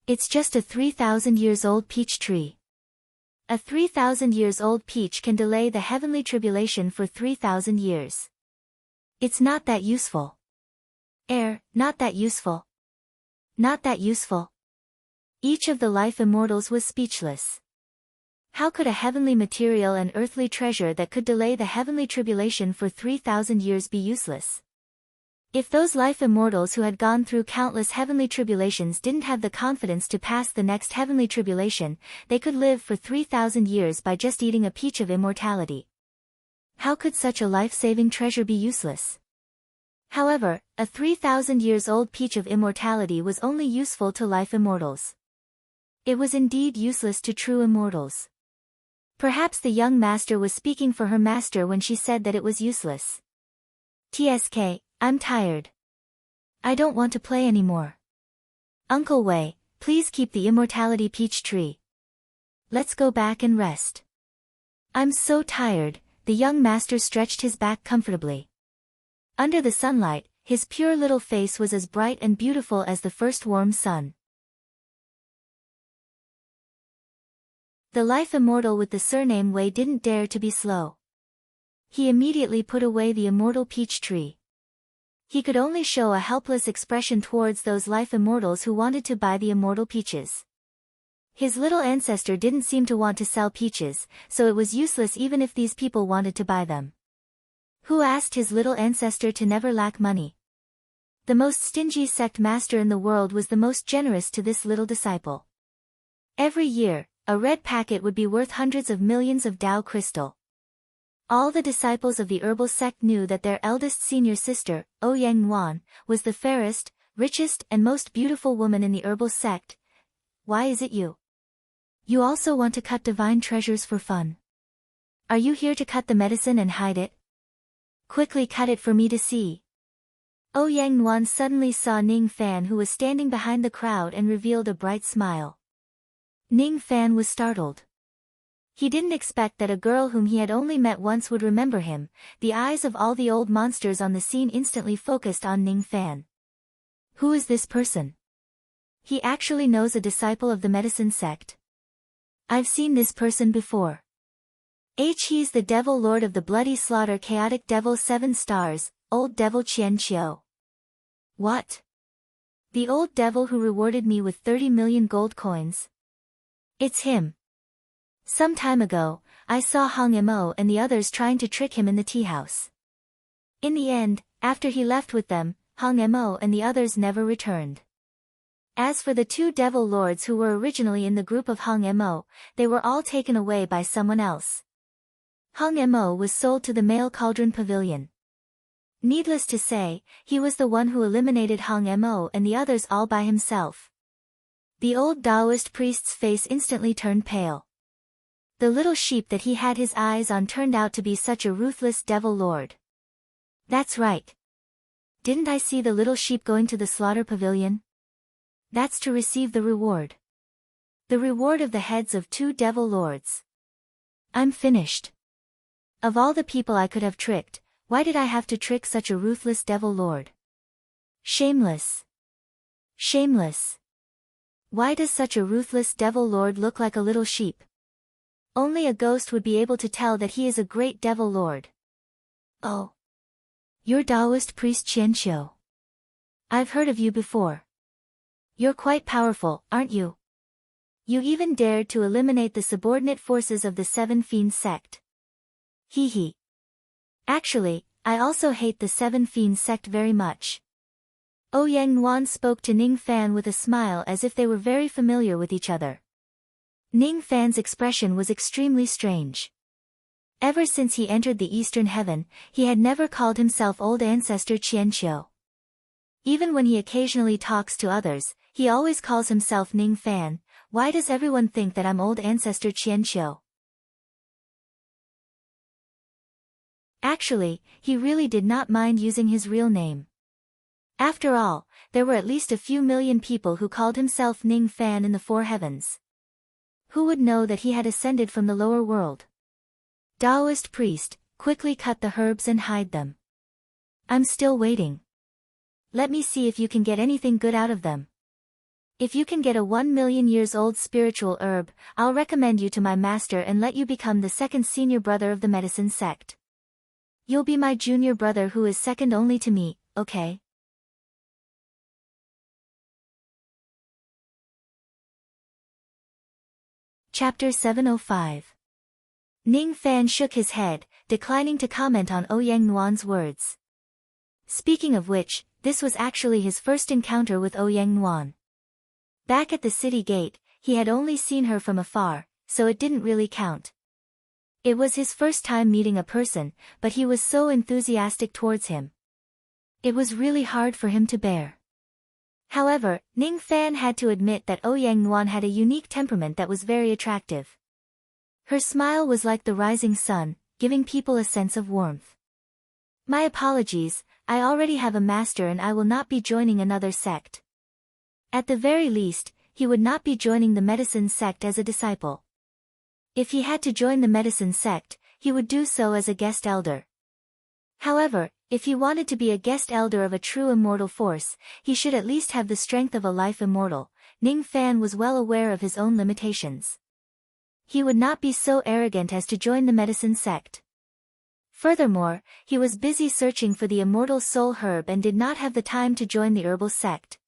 It's just a 3,000 years old peach tree. A 3,000 years old peach can delay the heavenly tribulation for 3,000 years. It's not that useful. Not that useful. Not that useful. Each of the Life Immortals was speechless. How could a heavenly material and earthly treasure that could delay the heavenly tribulation for 3,000 years be useless? If those Life Immortals who had gone through countless heavenly tribulations didn't have the confidence to pass the next heavenly tribulation, they could live for 3,000 years by just eating a peach of immortality. How could such a life-saving treasure be useless? However, a 3,000 years old peach of immortality was only useful to Life Immortals. It was indeed useless to true immortals. Perhaps the young master was speaking for her master when she said that it was useless. "TSK, I'm tired. I don't want to play anymore. Uncle Wei, please keep the immortality peach tree. Let's go back and rest." "I'm so tired." The young master stretched his back comfortably. Under the sunlight, his pure little face was as bright and beautiful as the first warm sun. The Life Immortal with the surname Wei didn't dare to be slow. He immediately put away the immortal peach tree. He could only show a helpless expression towards those Life Immortals who wanted to buy the immortal peaches. His little ancestor didn't seem to want to sell peaches, so it was useless even if these people wanted to buy them. Who asked his little ancestor to never lack money? The most stingy sect master in the world was the most generous to this little disciple. Every year, a red packet would be worth hundreds of millions of Tao crystal. All the disciples of the herbal sect knew that their eldest senior sister, Ouyang Nuan, was the fairest, richest and most beautiful woman in the herbal sect. Why is it you? You also want to cut divine treasures for fun? Are you here to cut the medicine and hide it? Quickly cut it for me to see. Ouyang Nuan suddenly saw Ning Fan, who was standing behind the crowd, and revealed a bright smile. Ning Fan was startled. He didn't expect that a girl whom he had only met once would remember him. The eyes of all the old monsters on the scene instantly focused on Ning Fan. Who is this person? He actually knows a disciple of the medicine sect. I've seen this person before. He's the devil lord of the bloody slaughter, chaotic devil 7 stars, old devil Qian Qiu. What? The old devil who rewarded me with 30 million gold coins? It's him. Some time ago, I saw Hong Mo and the others trying to trick him in the tea house. In the end, after he left with them, Hong Mo and the others never returned. As for the 2 devil lords who were originally in the group of Hong Mo, they were all taken away by someone else. Hong Mo was sold to the male cauldron pavilion. Needless to say, he was the one who eliminated Hong Mo and the others all by himself. The old Taoist priest's face instantly turned pale. The little sheep that he had his eyes on turned out to be such a ruthless devil lord. That's right. Didn't I see the little sheep going to the slaughter pavilion? That's to receive the reward. The reward of the heads of 2 devil lords. I'm finished. Of all the people I could have tricked, why did I have to trick such a ruthless devil lord? Shameless. Shameless. Why does such a ruthless devil lord look like a little sheep? Only a ghost would be able to tell that he is a great devil lord. Oh. You're Taoist priest Qian Qiu. I've heard of you before. You're quite powerful, aren't you? You even dared to eliminate the subordinate forces of the 7 Fiend sect. Hee hee. Actually, I also hate the 7 Fiend sect very much. Ouyang Nuan spoke to Ning Fan with a smile as if they were very familiar with each other. Ning Fan's expression was extremely strange. Ever since he entered the Eastern Heaven, he had never called himself Old Ancestor Qian Qiu. Even when he occasionally talks to others, he always calls himself Ning Fan. Why does everyone think that I'm Old Ancestor Qian Qiu? Actually, he really did not mind using his real name. After all, there were at least a few million people who called himself Ning Fan in the 4 heavens. Who would know that he had ascended from the lower world? Taoist priest, quickly cut the herbs and hide them. I'm still waiting. Let me see if you can get anything good out of them. If you can get a 1 million years old spiritual herb, I'll recommend you to my master and let you become the 2nd senior brother of the medicine sect. You'll be my junior brother who is second only to me, okay? Chapter 705. Ning Fan shook his head, declining to comment on Ouyang Nuan's words. Speaking of which, this was actually his first encounter with Ouyang Nuan. Back at the city gate, he had only seen her from afar, so it didn't really count. It was his first time meeting a person, but he was so enthusiastic towards him. It was really hard for him to bear. However, Ning Fan had to admit that Ouyang Nuan had a unique temperament that was very attractive. Her smile was like the rising sun, giving people a sense of warmth. My apologies, I already have a master and I will not be joining another sect. At the very least, he would not be joining the medicine sect as a disciple. If he had to join the medicine sect, he would do so as a guest elder. However, if he wanted to be a guest elder of a true immortal force, he should at least have the strength of a life immortal. Ning Fan was well aware of his own limitations. He would not be so arrogant as to join the medicine sect. Furthermore, he was busy searching for the immortal soul herb and did not have the time to join the herbal sect.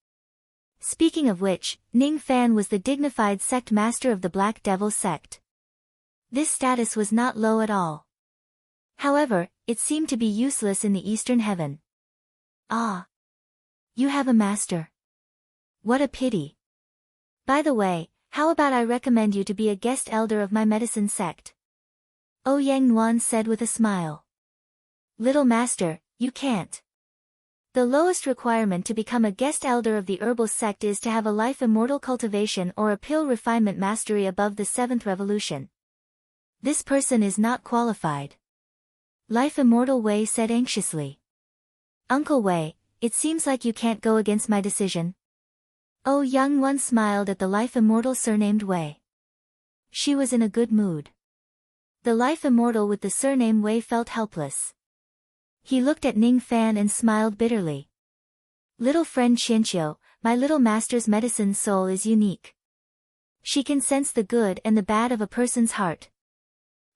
Speaking of which, Ning Fan was the dignified sect master of the Black Devil sect. This status was not low at all. However, it seemed to be useless in the Eastern Heaven. Ah. You have a master. What a pity. By the way, how about I recommend you to be a guest elder of my medicine sect? Ouyang Nuan said with a smile. Little master, you can't. The lowest requirement to become a guest elder of the herbal sect is to have a life immortal cultivation or a pill refinement mastery above the 7th revolution. This person is not qualified. Life Immortal Wei said anxiously. Uncle Wei, it seems like you can't go against my decision. Ouyang Nuan smiled at the Life Immortal surnamed Wei. She was in a good mood. The Life Immortal with the surname Wei felt helpless. He looked at Ning Fan and smiled bitterly. Little friend Qianqiu, my little master's medicine soul is unique. She can sense the good and the bad of a person's heart.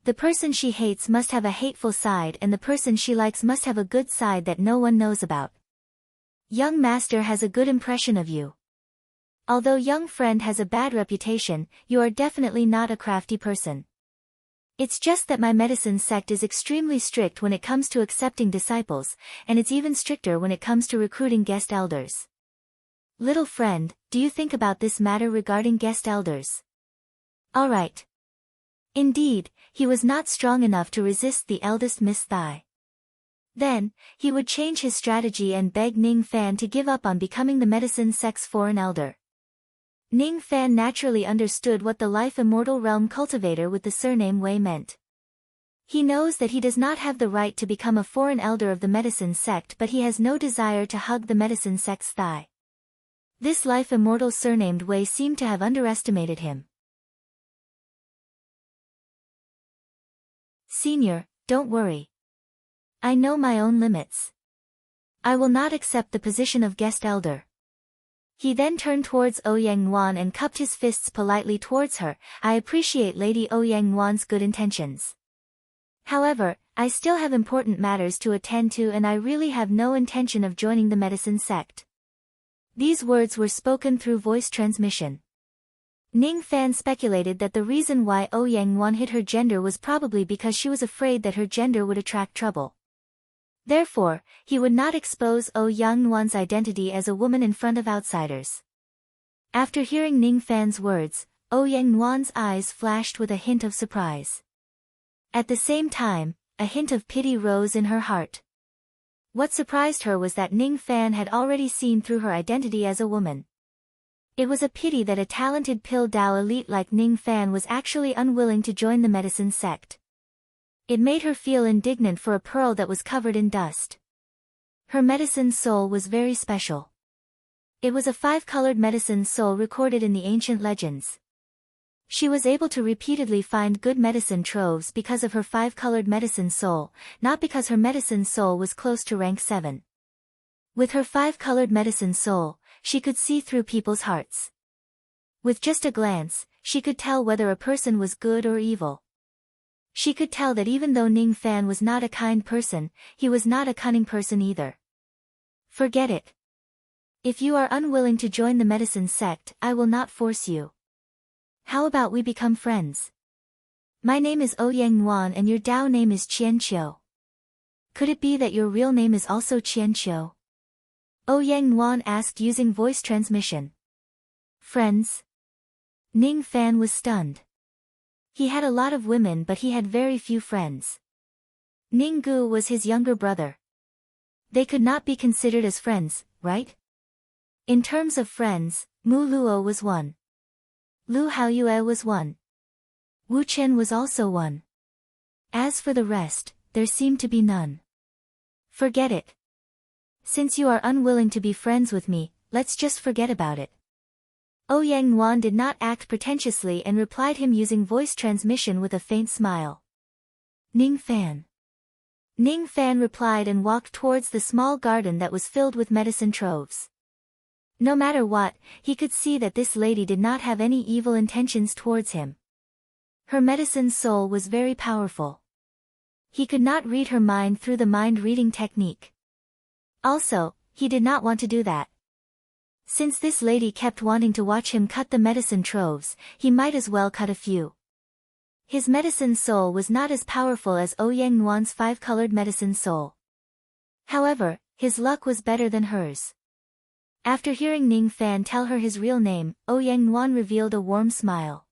The person she hates must have a hateful side and the person she likes must have a good side that no one knows about. Young master has a good impression of you. Although young friend has a bad reputation, you are definitely not a crafty person. It's just that my medicine sect is extremely strict when it comes to accepting disciples, and it's even stricter when it comes to recruiting guest elders. Little friend, do you think about this matter regarding guest elders? Alright. Indeed, he was not strong enough to resist the eldest Miss Thai. Then, he would change his strategy and beg Ning Fan to give up on becoming the medicine sect's foreign elder. Ning Fan naturally understood what the Life Immortal Realm cultivator with the surname Wei meant. He knows that he does not have the right to become a foreign elder of the medicine sect, but he has no desire to hug the medicine sect's thigh. This Life Immortal surnamed Wei seemed to have underestimated him. Senior, don't worry. I know my own limits. I will not accept the position of guest elder. He then turned towards Ouyang Nuan and cupped his fists politely towards her. I appreciate Lady Ouyang Nuan's good intentions. However, I still have important matters to attend to and I really have no intention of joining the medicine sect. These words were spoken through voice transmission. Ning Fan speculated that the reason why Ouyang Nuan hid her gender was probably because she was afraid that her gender would attract trouble. Therefore, he would not expose Ouyang Nuan's identity as a woman in front of outsiders. After hearing Ning Fan's words, Ouyang Nuan's eyes flashed with a hint of surprise. At the same time, a hint of pity rose in her heart. What surprised her was that Ning Fan had already seen through her identity as a woman. It was a pity that a talented Pill Dao elite like Ning Fan was actually unwilling to join the medicine sect. It made her feel indignant for a pearl that was covered in dust. Her medicine soul was very special. It was a 5-colored medicine soul recorded in the ancient legends. She was able to repeatedly find good medicine troves because of her 5-colored medicine soul, not because her medicine soul was close to rank 7. With her 5-colored medicine soul, she could see through people's hearts. With just a glance, she could tell whether a person was good or evil. She could tell that even though Ning Fan was not a kind person, he was not a cunning person either. Forget it. If you are unwilling to join the medicine sect, I will not force you. How about we become friends? My name is Ouyang Nuan and your Dao name is Qianqiu. Could it be that your real name is also Qianqiu? Ouyang Nuan asked using voice transmission. Friends? Ning Fan was stunned. He had a lot of women but he had very few friends. Ning Gu was his younger brother. They could not be considered as friends, right? In terms of friends, Mu Luo was one. Lu Haoyue was one. Wu Chen was also one. As for the rest, there seemed to be none. Forget it. Since you are unwilling to be friends with me, let's just forget about it. Ouyang Nuan did not act pretentiously and replied him using voice transmission with a faint smile. Ning Fan. Ning Fan replied and walked towards the small garden that was filled with medicine troves. No matter what, he could see that this lady did not have any evil intentions towards him. Her medicine soul was very powerful. He could not read her mind through the mind-reading technique. Also, he did not want to do that. Since this lady kept wanting to watch him cut the medicine troves, he might as well cut a few. His medicine soul was not as powerful as Ouyang Nuan's 5-colored medicine soul. However, his luck was better than hers. After hearing Ning Fan tell her his real name, Ouyang Nuan revealed a warm smile.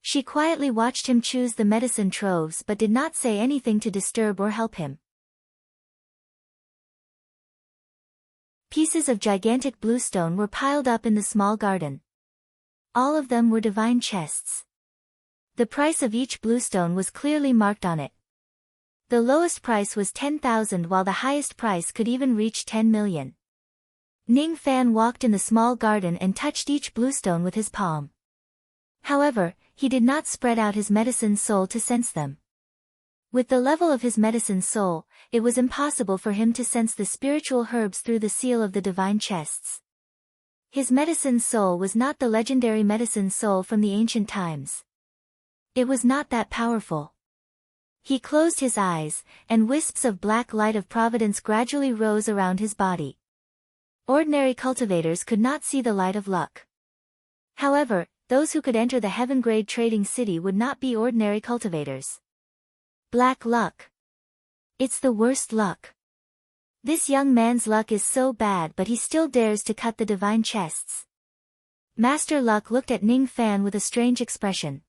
She quietly watched him choose the medicine troves but did not say anything to disturb or help him. Pieces of gigantic bluestone were piled up in the small garden. All of them were divine chests. The price of each bluestone was clearly marked on it. The lowest price was 10,000 while the highest price could even reach 10 million. Ning Fan walked in the small garden and touched each bluestone with his palm. However, he did not spread out his medicine soul to sense them. With the level of his medicine soul, it was impossible for him to sense the spiritual herbs through the seal of the divine chests. His medicine soul was not the legendary medicine soul from the ancient times. It was not that powerful. He closed his eyes, and wisps of black light of providence gradually rose around his body. Ordinary cultivators could not see the light of luck. However, those who could enter the heaven-grade trading city would not be ordinary cultivators. Black luck. It's the worst luck. This young man's luck is so bad but he still dares to cut the divine chests. Master Luck looked at Ning Fan with a strange expression.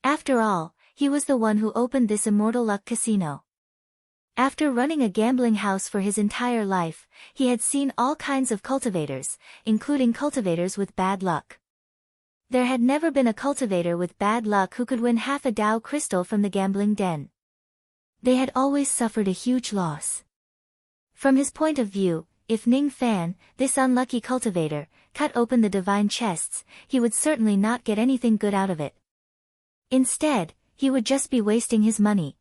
After all, he was the one who opened this immortal luck casino. After running a gambling house for his entire life, he had seen all kinds of cultivators, including cultivators with bad luck. There had never been a cultivator with bad luck who could win half a Dao crystal from the gambling den. They had always suffered a huge loss. From his point of view, if Ning Fan, this unlucky cultivator, cut open the divine chests, he would certainly not get anything good out of it. Instead, he would just be wasting his money.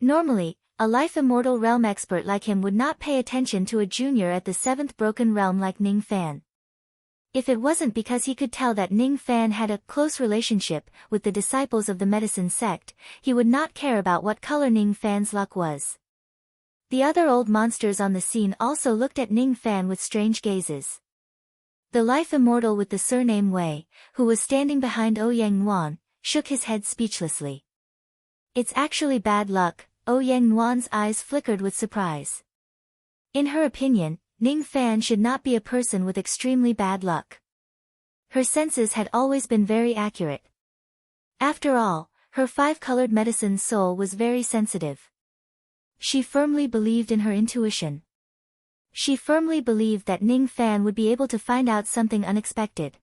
Normally, a life immortal realm expert like him would not pay attention to a junior at the 7th broken realm like Ning Fan. If it wasn't because he could tell that Ning Fan had a close relationship with the disciples of the medicine sect, he would not care about what color Ning Fan's luck was. The other old monsters on the scene also looked at Ning Fan with strange gazes. The life immortal with the surname Wei, who was standing behind Ouyang Nuan, shook his head speechlessly. It's actually bad luck. Ouyang Nuan's eyes flickered with surprise. In her opinion, Ning Fan should not be a person with extremely bad luck. Her senses had always been very accurate. After all, her 5-colored medicine soul was very sensitive. She firmly believed in her intuition. She firmly believed that Ning Fan would be able to find out something unexpected.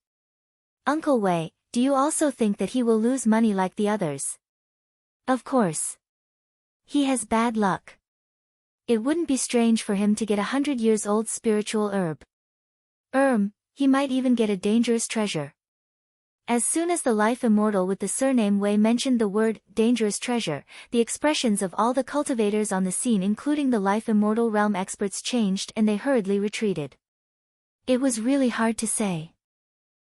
Uncle Wei, do you also think that he will lose money like the others? Of course. He has bad luck. It wouldn't be strange for him to get 100-years-old spiritual herb. He might even get a dangerous treasure. As soon as the life immortal with the surname Wei mentioned the word dangerous treasure, the expressions of all the cultivators on the scene including the life immortal realm experts changed and they hurriedly retreated. It was really hard to say.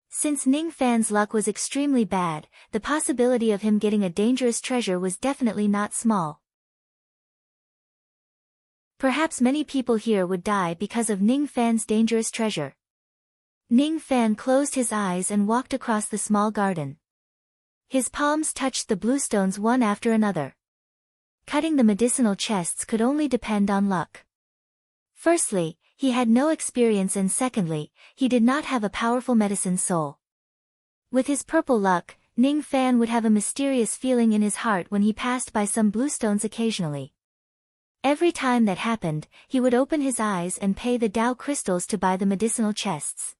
Since Ning Fan's luck was extremely bad, the possibility of him getting a dangerous treasure was definitely not small. Perhaps many people here would die because of Ning Fan's dangerous treasure. Ning Fan closed his eyes and walked across the small garden. His palms touched the bluestones one after another. Cutting the medicinal chests could only depend on luck. Firstly, he had no experience and secondly, he did not have a powerful medicine soul. With his purple luck, Ning Fan would have a mysterious feeling in his heart when he passed by some bluestones occasionally. Every time that happened, he would open his eyes and pay the Dao crystals to buy the medicinal chests.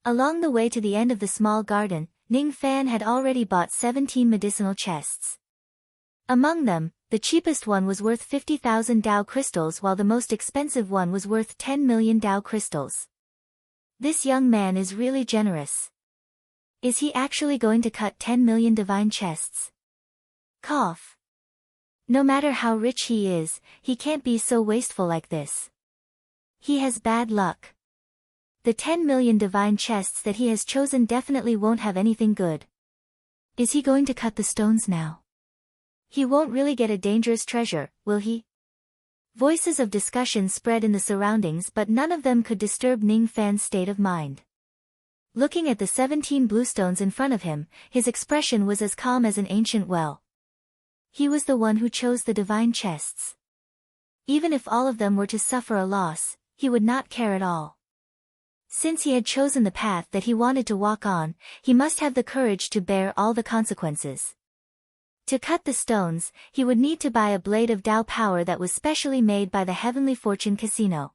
Along the way to the end of the small garden, Ning Fan had already bought 17 medicinal chests. Among them, the cheapest one was worth 50,000 Dao crystals while the most expensive one was worth 10 million Dao crystals. This young man is really generous. Is he actually going to cut 10 million divine chests? Cough. No matter how rich he is, he can't be so wasteful like this. He has bad luck. The 10 million divine chests that he has chosen definitely won't have anything good. Is he going to cut the stones now? He won't really get a dangerous treasure, will he? Voices of discussion spread in the surroundings, but none of them could disturb Ning Fan's state of mind. Looking at the 17 bluestones in front of him, his expression was as calm as an ancient well. He was the one who chose the divine chests. Even if all of them were to suffer a loss, he would not care at all. Since he had chosen the path that he wanted to walk on, he must have the courage to bear all the consequences. To cut the stones, he would need to buy a blade of Tao power that was specially made by the Heavenly Fortune Casino.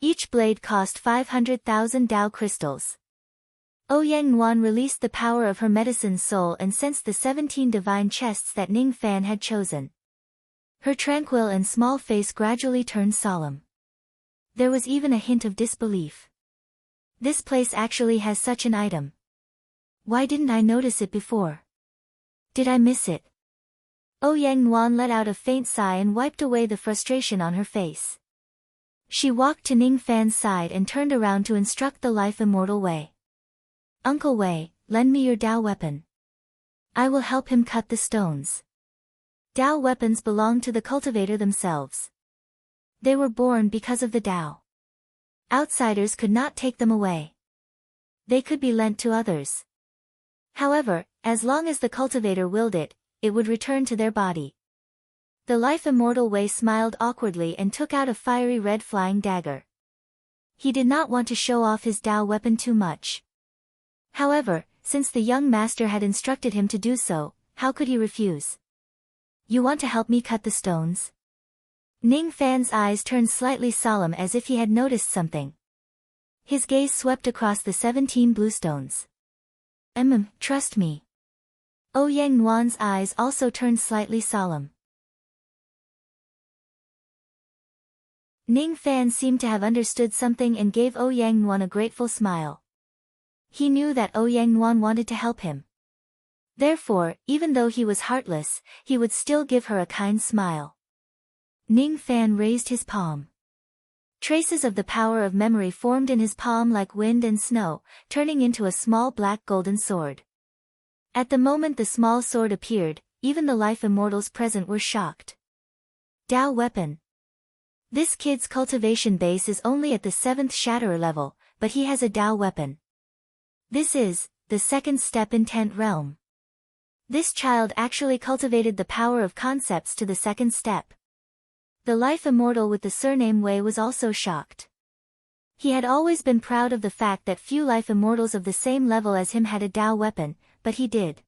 Each blade cost 500,000 Tao crystals. Ouyang Nuan released the power of her medicine soul and sensed the 17 divine chests that Ning Fan had chosen. Her tranquil and small face gradually turned solemn. There was even a hint of disbelief. This place actually has such an item. Why didn't I notice it before? Did I miss it? Ouyang Nuan let out a faint sigh and wiped away the frustration on her face. She walked to Ning Fan's side and turned around to instruct the life immortal Wei. Uncle Wei, lend me your Tao weapon. I will help him cut the stones. Tao weapons belong to the cultivator themselves. They were born because of the Tao. Outsiders could not take them away. They could be lent to others. However, as long as the cultivator willed it, it would return to their body. The life immortal Wei smiled awkwardly and took out a fiery red flying dagger. He did not want to show off his Tao weapon too much. However, since the young master had instructed him to do so, how could he refuse? You want to help me cut the stones? Ning Fan's eyes turned slightly solemn as if he had noticed something. His gaze swept across the 17 bluestones. Trust me. Ouyang Nuan's eyes also turned slightly solemn. Ning Fan seemed to have understood something and gave Ouyang Nuan a grateful smile. He knew that Ouyang Nuan wanted to help him. Therefore, even though he was heartless, he would still give her a kind smile. Ning Fan raised his palm. Traces of the power of memory formed in his palm like wind and snow, turning into a small black golden sword. At the moment the small sword appeared, even the life immortals present were shocked. Tao weapon. This kid's cultivation base is only at the 7th Shatterer level, but he has a Tao weapon. This is the second step in 10th realm. This child actually cultivated the power of concepts to the second step. The life immortal with the surname Wei was also shocked. He had always been proud of the fact that few life immortals of the same level as him had a Tao weapon, but he did.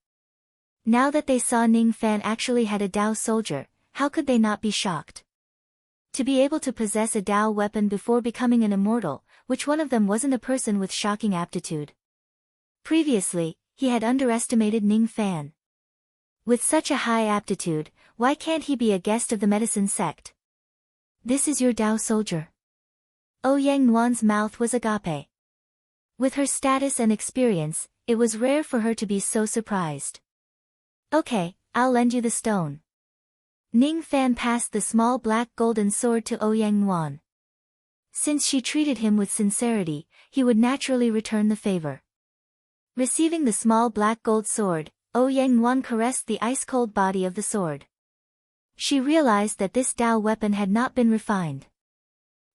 Now that they saw Ning Fan actually had a Tao soldier, how could they not be shocked? To be able to possess a Tao weapon before becoming an immortal, which one of them wasn't a person with shocking aptitude? Previously, he had underestimated Ning Fan. With such a high aptitude, why can't he be a guest of the medicine sect? This is your Tao soldier. Ouyang Nuan's mouth was agape. With her status and experience, it was rare for her to be so surprised. Okay, I'll lend you the stone. Ning Fan passed the small black golden sword to Ouyang Nuan. Since she treated him with sincerity, he would naturally return the favor. Receiving the small black gold sword, Ouyang Nuan caressed the ice-cold body of the sword. She realized that this Tao weapon had not been refined.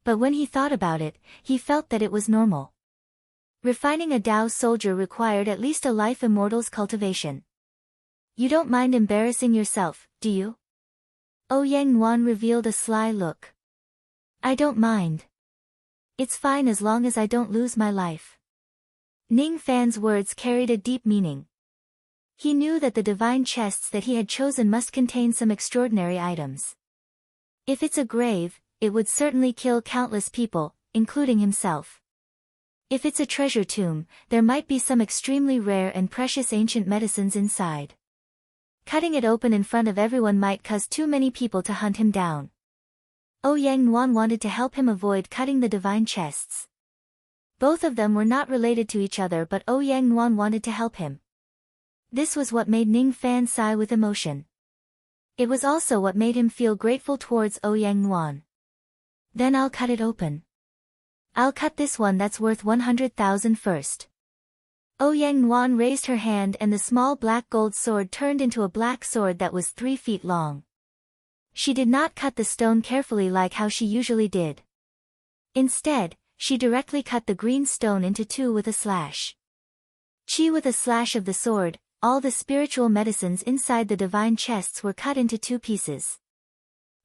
But when he thought about it, he felt that it was normal. Refining a Tao soldier required at least a life immortal's cultivation. You don't mind embarrassing yourself, do you? Ouyang Nuan revealed a sly look. I don't mind. It's fine as long as I don't lose my life. Ning Fan's words carried a deep meaning. He knew that the divine chests that he had chosen must contain some extraordinary items. If it's a grave, it would certainly kill countless people, including himself. If it's a treasure tomb, there might be some extremely rare and precious ancient medicines inside. Cutting it open in front of everyone might cause too many people to hunt him down. Ouyang Nuan wanted to help him avoid cutting the divine chests. Both of them were not related to each other, but Ouyang Nuan wanted to help him. This was what made Ning Fan sigh with emotion. It was also what made him feel grateful towards Ouyang Nuan. Then I'll cut it open. I'll cut this one that's worth 100,000 first. Ouyang Nuan raised her hand and the small black gold sword turned into a black sword that was 3 feet long. She did not cut the stone carefully like how she usually did. Instead, she directly cut the green stone into two with a slash. Chi with a slash of the sword, all the spiritual medicines inside the divine chests were cut into two pieces.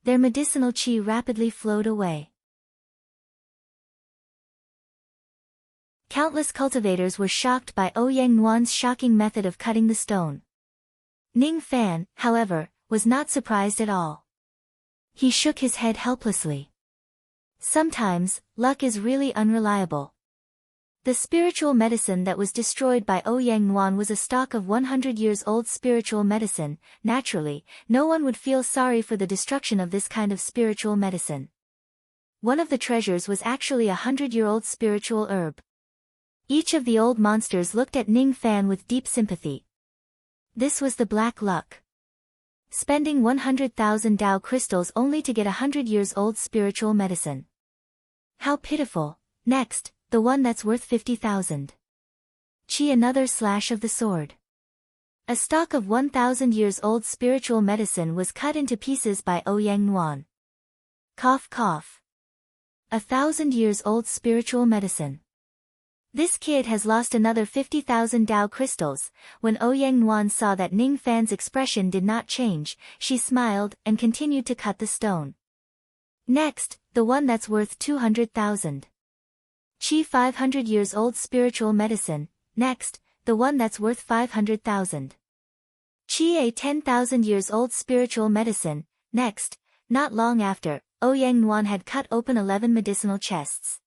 Their medicinal chi rapidly flowed away. Countless cultivators were shocked by Ouyang Nuan's shocking method of cutting the stone. Ning Fan, however, was not surprised at all. He shook his head helplessly. Sometimes, luck is really unreliable. The spiritual medicine that was destroyed by Ouyang Nuan was a stock of 100 years old spiritual medicine. Naturally, no one would feel sorry for the destruction of this kind of spiritual medicine. One of the treasures was actually a 100-year-old spiritual herb. Each of the old monsters looked at Ning Fan with deep sympathy. This was the black luck. Spending 100,000 Tao crystals only to get 100 years old spiritual medicine. How pitiful. Next, the one that's worth 50,000. Chi another slash of the sword. A stock of 1,000 years old spiritual medicine was cut into pieces by Ouyang Nuan. Cough cough. 1,000 years old spiritual medicine. This kid has lost another 50,000 Tao crystals. When Ouyang Nuan saw that Ning Fan's expression did not change, she smiled and continued to cut the stone. Next, the one that's worth 200,000. Chi 500 years old spiritual medicine. Next, the one that's worth 500,000. Chi a 10,000 years old spiritual medicine. Next, not long after, Ouyang Nuan had cut open 11 medicinal chests.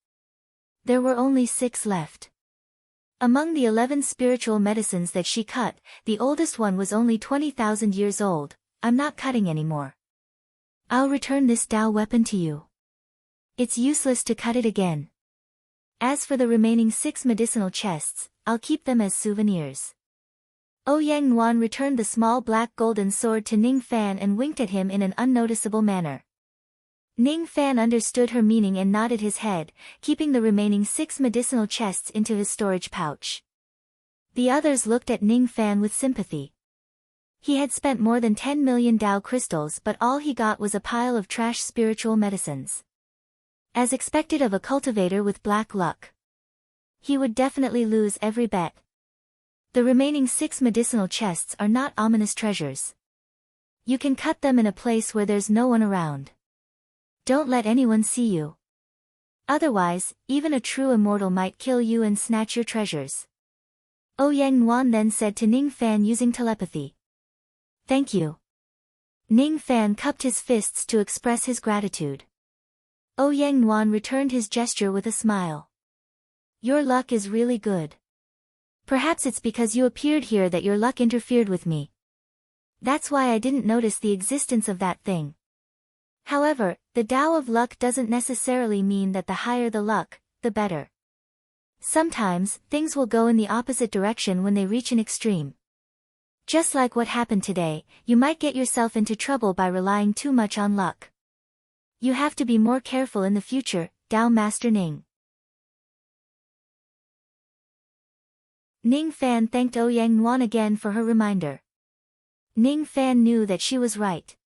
There were only 6 left. Among the 11 spiritual medicines that she cut, the oldest one was only 20,000 years old. I'm not cutting anymore. I'll return this Tao weapon to you. It's useless to cut it again. As for the remaining 6 medicinal chests, I'll keep them as souvenirs. Ouyang Nuan returned the small black golden sword to Ning Fan and winked at him in an unnoticeable manner. Ning Fan understood her meaning and nodded his head, keeping the remaining 6 medicinal chests into his storage pouch. The others looked at Ning Fan with sympathy. He had spent more than 10 million Tao crystals, but all he got was a pile of trash spiritual medicines. As expected of a cultivator with black luck. He would definitely lose every bet. The remaining 6 medicinal chests are not ominous treasures. You can cut them in a place where there's no one around. Don't let anyone see you. Otherwise, even a true immortal might kill you and snatch your treasures. Ouyang Nuan then said to Ning Fan using telepathy. Thank you. Ning Fan cupped his fists to express his gratitude. Ouyang Nuan returned his gesture with a smile. Your luck is really good. Perhaps it's because you appeared here that your luck interfered with me. That's why I didn't notice the existence of that thing. However, the Tao of luck doesn't necessarily mean that the higher the luck, the better. Sometimes, things will go in the opposite direction when they reach an extreme. Just like what happened today, you might get yourself into trouble by relying too much on luck. You have to be more careful in the future, Tao Master Ning. Ning Fan thanked Ouyang Nuan again for her reminder. Ning Fan knew that she was right.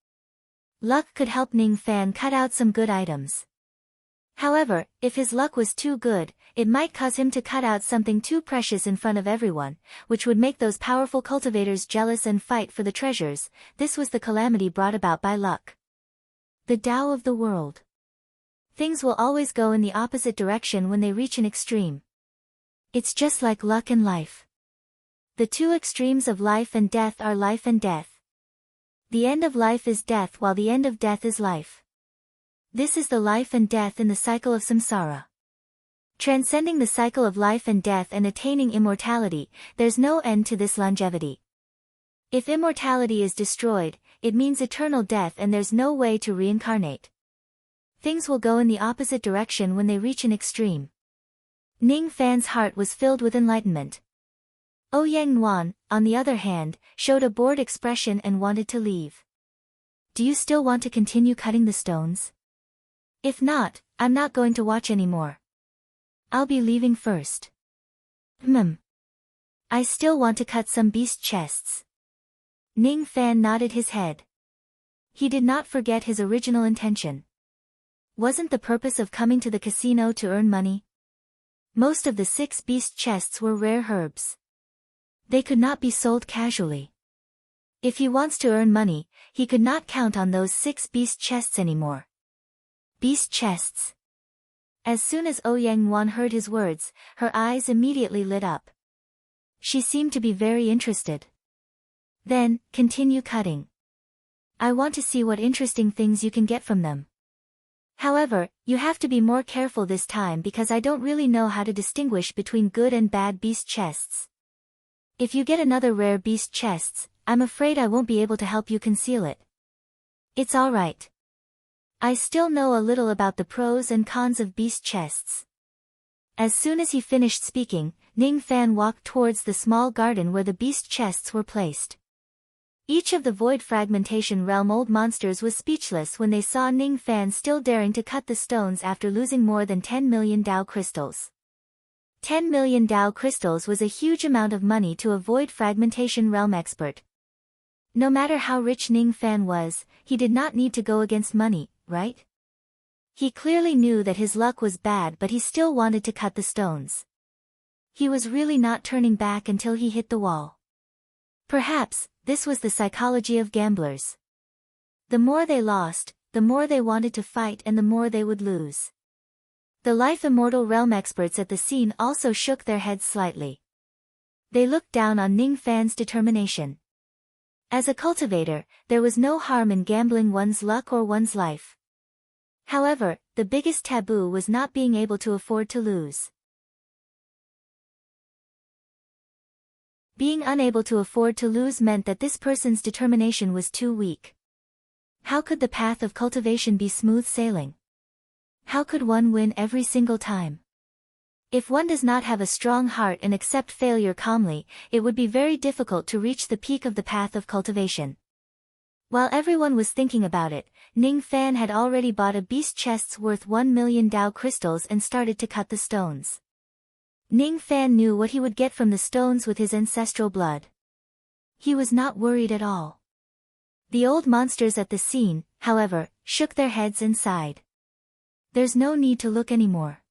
Luck could help Ning Fan cut out some good items. However, if his luck was too good, it might cause him to cut out something too precious in front of everyone, which would make those powerful cultivators jealous and fight for the treasures. This was the calamity brought about by luck. The Tao of the world. Things will always go in the opposite direction when they reach an extreme. It's just like luck and life. The two extremes of life and death are life and death. The end of life is death while the end of death is life. This is the life and death in the cycle of samsara. Transcending the cycle of life and death and attaining immortality, there's no end to this longevity. If immortality is destroyed, it means eternal death and there's no way to reincarnate. Things will go in the opposite direction when they reach an extreme. Ning Fan's heart was filled with enlightenment. Ouyang Nuan, on the other hand, showed a bored expression and wanted to leave. Do you still want to continue cutting the stones? If not, I'm not going to watch anymore. I'll be leaving first. I still want to cut some beast chests. Ning Fan nodded his head. he did not forget his original intention. Wasn't the purpose of coming to the casino to earn money? Most of the 6 beast chests were rare herbs. They could not be sold casually. If he wants to earn money, he could not count on those 6 beast chests anymore. Beast chests. As soon as Yang heard his words, her eyes immediately lit up. She seemed to be very interested. Then, continue cutting. I want to see what interesting things you can get from them. However, you have to be more careful this time because I don't really know how to distinguish between good and bad beast chests. If you get another rare beast chests, I'm afraid I won't be able to help you conceal it. It's alright. I still know a little about the pros and cons of beast chests. As soon as he finished speaking, Ning Fan walked towards the small garden where the beast chests were placed. Each of the void fragmentation realm old monsters was speechless when they saw Ning Fan still daring to cut the stones after losing more than 10 million Dao crystals. 10 million Dao crystals was a huge amount of money to a void fragmentation realm expert. No matter how rich Ning Fan was, he did not need to go against money, right? He clearly knew that his luck was bad, but he still wanted to cut the stones. He was really not turning back until he hit the wall. Perhaps, this was the psychology of gamblers. The more they lost, the more they wanted to fight and the more they would lose. The life immortal realm experts at the scene also shook their heads slightly. They looked down on Ning Fan's determination. As a cultivator, there was no harm in gambling one's luck or one's life. However, the biggest taboo was not being able to afford to lose. Being unable to afford to lose meant that this person's determination was too weak. How could the path of cultivation be smooth sailing? How could one win every single time? If one does not have a strong heart and accept failure calmly, it would be very difficult to reach the peak of the path of cultivation. While everyone was thinking about it, Ning Fan had already bought a beast chests worth 1 million Dao crystals and started to cut the stones. Ning Fan knew what he would get from the stones with his ancestral blood. He was not worried at all. The old monsters at the scene, however, shook their heads and sighed. There's no need to look anymore.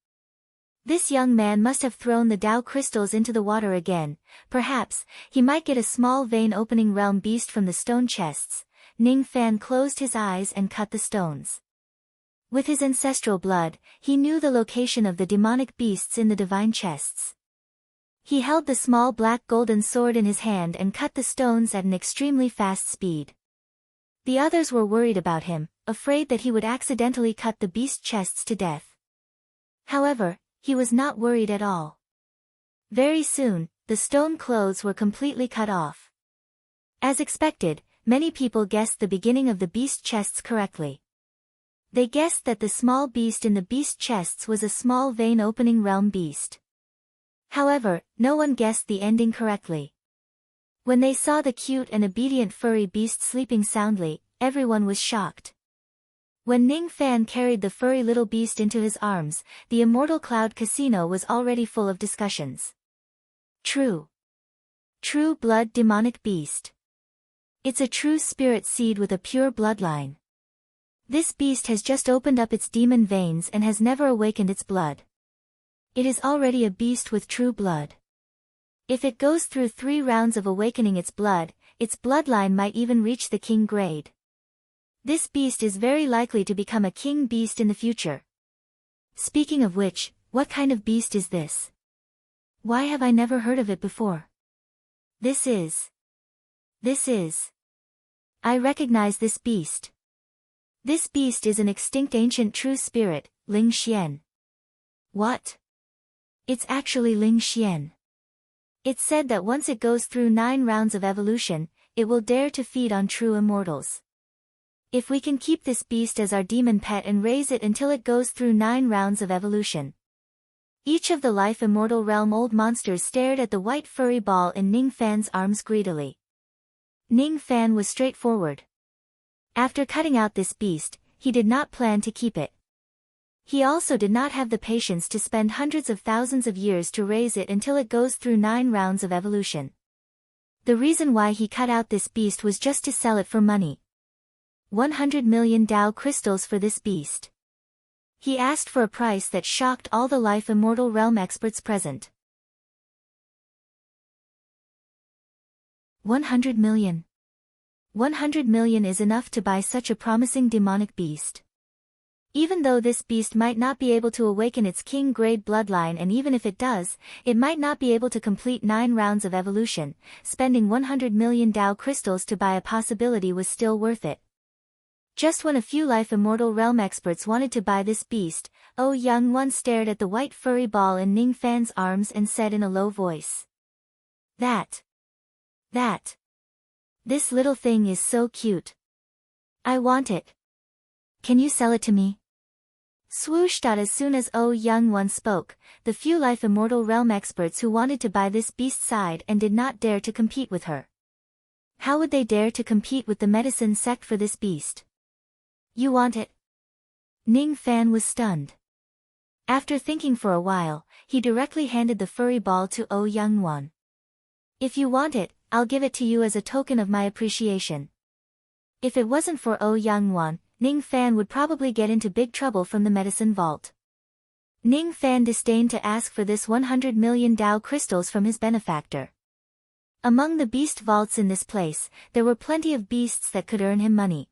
This young man must have thrown the Dao crystals into the water again. Perhaps, he might get a small vein opening realm beast from the stone chests. Ning Fan closed his eyes and cut the stones. With his ancestral blood, he knew the location of the demonic beasts in the divine chests. He held the small black golden sword in his hand and cut the stones at an extremely fast speed. The others were worried about him, afraid that he would accidentally cut the beast chests to death. However, he was not worried at all. Very soon, the stone clothes were completely cut off. As expected, many people guessed the beginning of the beast chests correctly. They guessed that the small beast in the beast chests was a small vein opening realm beast. However, no one guessed the ending correctly. When they saw the cute and obedient furry beast sleeping soundly, everyone was shocked. When Ning Fan carried the furry little beast into his arms, the Immortal Cloud Casino was already full of discussions. True blood demonic beast. It's a true spirit seed with a pure bloodline. This beast has just opened up its demon veins and has never awakened its blood. It is already a beast with true blood. If it goes through 3 rounds of awakening its bloodline might even reach the king grade. This beast is very likely to become a king beast in the future. Speaking of which, what kind of beast is this? Why have I never heard of it before? This is. I recognize this beast. This beast is an extinct ancient true spirit, Ling Xian. What? It's actually Ling Xian. It's said that once it goes through 9 rounds of evolution, it will dare to feed on true immortals. If we can keep this beast as our demon pet and raise it until it goes through 9 rounds of evolution. Each of the life immortal realm old monsters stared at the white furry ball in Ning Fan's arms greedily. Ning Fan was straightforward. After cutting out this beast, he did not plan to keep it. He also did not have the patience to spend hundreds of thousands of years to raise it until it goes through 9 rounds of evolution. The reason why he cut out this beast was just to sell it for money. 100 million Tao crystals for this beast. He asked for a price that shocked all the life immortal realm experts present. 100 million. 100 million is enough to buy such a promising demonic beast. Even though this beast might not be able to awaken its king-grade bloodline, and even if it does, it might not be able to complete 9 rounds of evolution, spending 100 million Tao crystals to buy a possibility was still worth it. Just when a few life immortal realm experts wanted to buy this beast, Oh Young One stared at the white furry ball in Ning Fan's arms and said in a low voice. That. This little thing is so cute. I want it. Can you sell it to me? Swoosh. As soon as Oh Young One spoke, the few life immortal realm experts who wanted to buy this beast sighed and did not dare to compete with her. How would they dare to compete with the medicine sect for this beast? You want it? Ning Fan was stunned. After thinking for a while, he directly handed the furry ball to Oh Young One. If you want it, I'll give it to you as a token of my appreciation. If it wasn't for Oh Young One, Ning Fan would probably get into big trouble from the medicine vault. Ning Fan disdained to ask for this 100 million Tao crystals from his benefactor. Among the beast vaults in this place, there were plenty of beasts that could earn him money.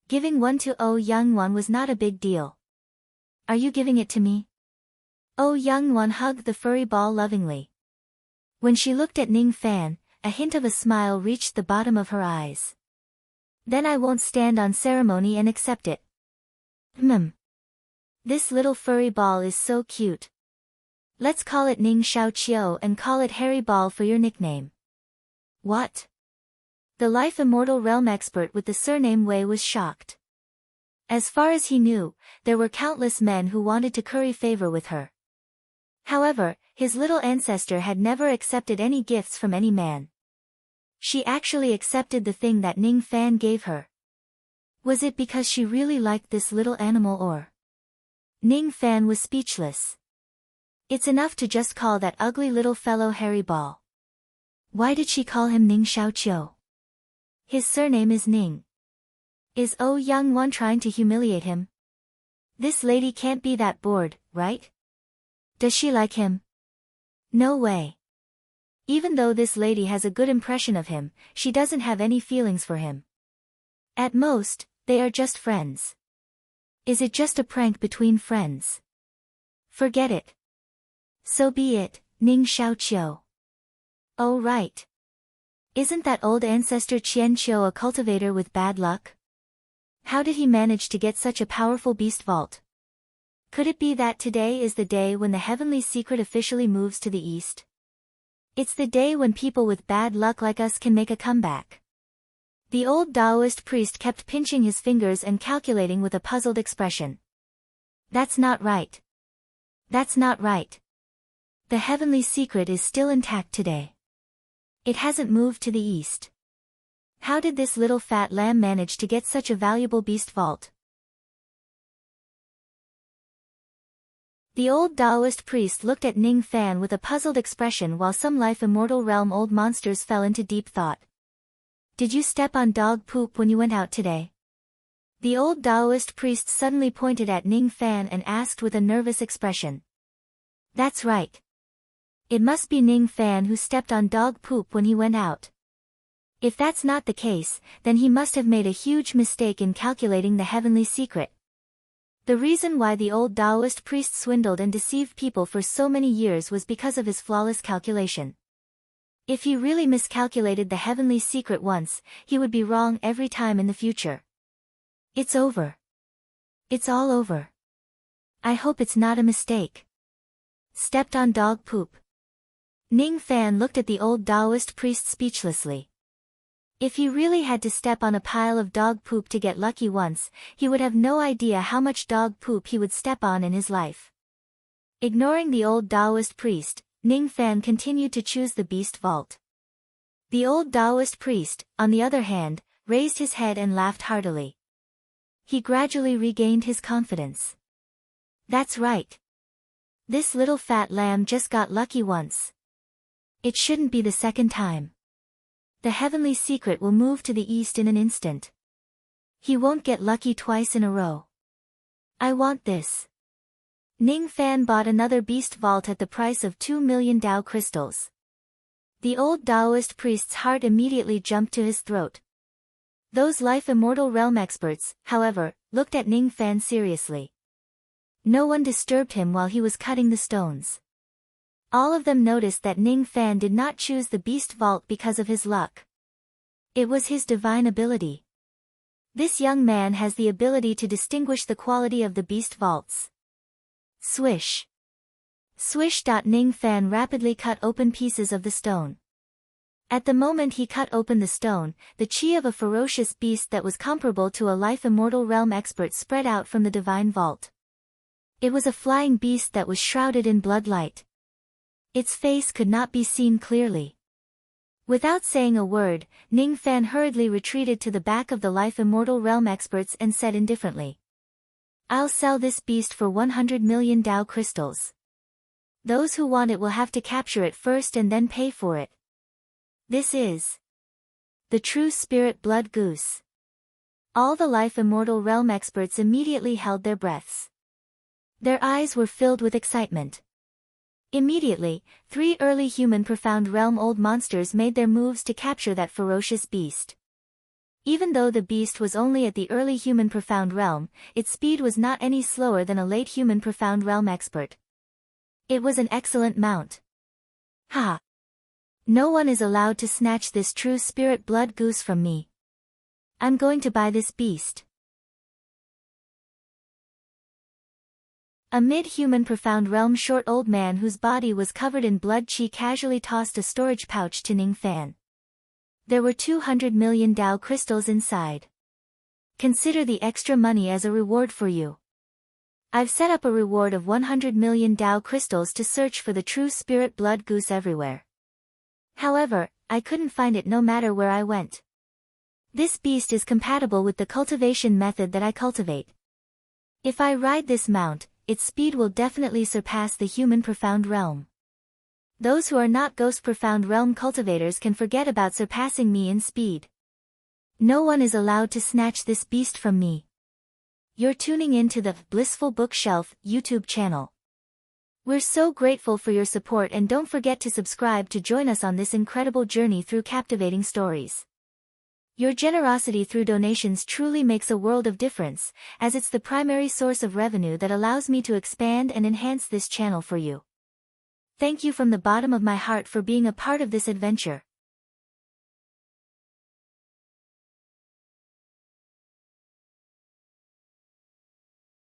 Giving one to Oh Young One was not a big deal. Are you giving it to me? Oh Young One hugged the furry ball lovingly. When she looked at Ning Fan, a hint of a smile reached the bottom of her eyes. Then I won't stand on ceremony and accept it. This little furry ball is so cute. Let's call it Ning Xiaoqiu and call it Hairy Ball for your nickname. What? The life immortal realm expert with the surname Wei was shocked. As far as he knew, there were countless men who wanted to curry favor with her. However, his little ancestor had never accepted any gifts from any man. She actually accepted the thing that Ning Fan gave her. Was it because she really liked this little animal, or? Ning Fan was speechless. It's enough to just call that ugly little fellow Hairy Ball. Why did she call him Ning Xiaoqiu? His surname is Ning. Is Oh Young One trying to humiliate him? This lady can't be that bored, right? Does she like him? No way. Even though this lady has a good impression of him, she doesn't have any feelings for him. At most, they are just friends. Is it just a prank between friends? Forget it. So be it, Ning Xiaoqiu. Oh right. Isn't that old ancestor Qian Qiu a cultivator with bad luck? How did he manage to get such a powerful beast vault? Could it be that today is the day when the heavenly secret officially moves to the east? It's the day when people with bad luck like us can make a comeback. The old Taoist priest kept pinching his fingers and calculating with a puzzled expression. That's not right. That's not right. The heavenly secret is still intact today. It hasn't moved to the east. How did this little fat lamb manage to get such a valuable beast vault? The old Taoist priest looked at Ning Fan with a puzzled expression while some life immortal realm old monsters fell into deep thought. Did you step on dog poop when you went out today? The old Taoist priest suddenly pointed at Ning Fan and asked with a nervous expression. That's right. It must be Ning Fan who stepped on dog poop when he went out. If that's not the case, then he must have made a huge mistake in calculating the heavenly secret. The reason why the old Taoist priest swindled and deceived people for so many years was because of his flawless calculation. If he really miscalculated the heavenly secret once, he would be wrong every time in the future. It's over. It's all over. I hope it's not a mistake. Stepped on dog poop. Ning Fan looked at the old Taoist priest speechlessly. If he really had to step on a pile of dog poop to get lucky once, he would have no idea how much dog poop he would step on in his life. Ignoring the old Taoist priest, Ning Fan continued to choose the beast vault. The old Taoist priest, on the other hand, raised his head and laughed heartily. He gradually regained his confidence. That's right. This little fat lamb just got lucky once. It shouldn't be the second time. The heavenly secret will move to the east in an instant. He won't get lucky twice in a row. I want this. Ning Fan bought another beast vault at the price of 2 million Dao crystals. The old Daoist priest's heart immediately jumped to his throat. Those life immortal realm experts, however, looked at Ning Fan seriously. No one disturbed him while he was cutting the stones. All of them noticed that Ning Fan did not choose the beast vault because of his luck. It was his divine ability. This young man has the ability to distinguish the quality of the beast vaults. Swish. Swish. Ning Fan rapidly cut open pieces of the stone. At the moment he cut open the stone, the chi of a ferocious beast that was comparable to a life immortal realm expert spread out from the divine vault. It was a flying beast that was shrouded in bloodlight. Its face could not be seen clearly. Without saying a word, Ning Fan hurriedly retreated to the back of the life immortal realm experts and said indifferently, "I'll sell this beast for 100 million Dao crystals. Those who want it will have to capture it first and then pay for it. This is the true spirit blood goose." All the life immortal realm experts immediately held their breaths. Their eyes were filled with excitement. Immediately, 3 early human profound realm old monsters made their moves to capture that ferocious beast. Even though the beast was only at the early human profound realm, its speed was not any slower than a late human profound realm expert. It was an excellent mount. Ha! No one is allowed to snatch this true spirit blood goose from me. I'm going to buy this beast. A mid-human profound realm short old man whose body was covered in blood chi casually tossed a storage pouch to Ning Fan. There were 200 million Dao crystals inside. Consider the extra money as a reward for you. I've set up a reward of 100 million Dao crystals to search for the true spirit blood goose everywhere. However, I couldn't find it no matter where I went. This beast is compatible with the cultivation method that I cultivate. If I ride this mount, its speed will definitely surpass the human profound realm. Those who are not ghost profound realm cultivators can forget about surpassing me in speed. No one is allowed to snatch this beast from me. You're tuning in to the Blissful Bookshelf YouTube channel. We're so grateful for your support and don't forget to subscribe to join us on this incredible journey through captivating stories. Your generosity through donations truly makes a world of difference, as it's the primary source of revenue that allows me to expand and enhance this channel for you. Thank you from the bottom of my heart for being a part of this adventure.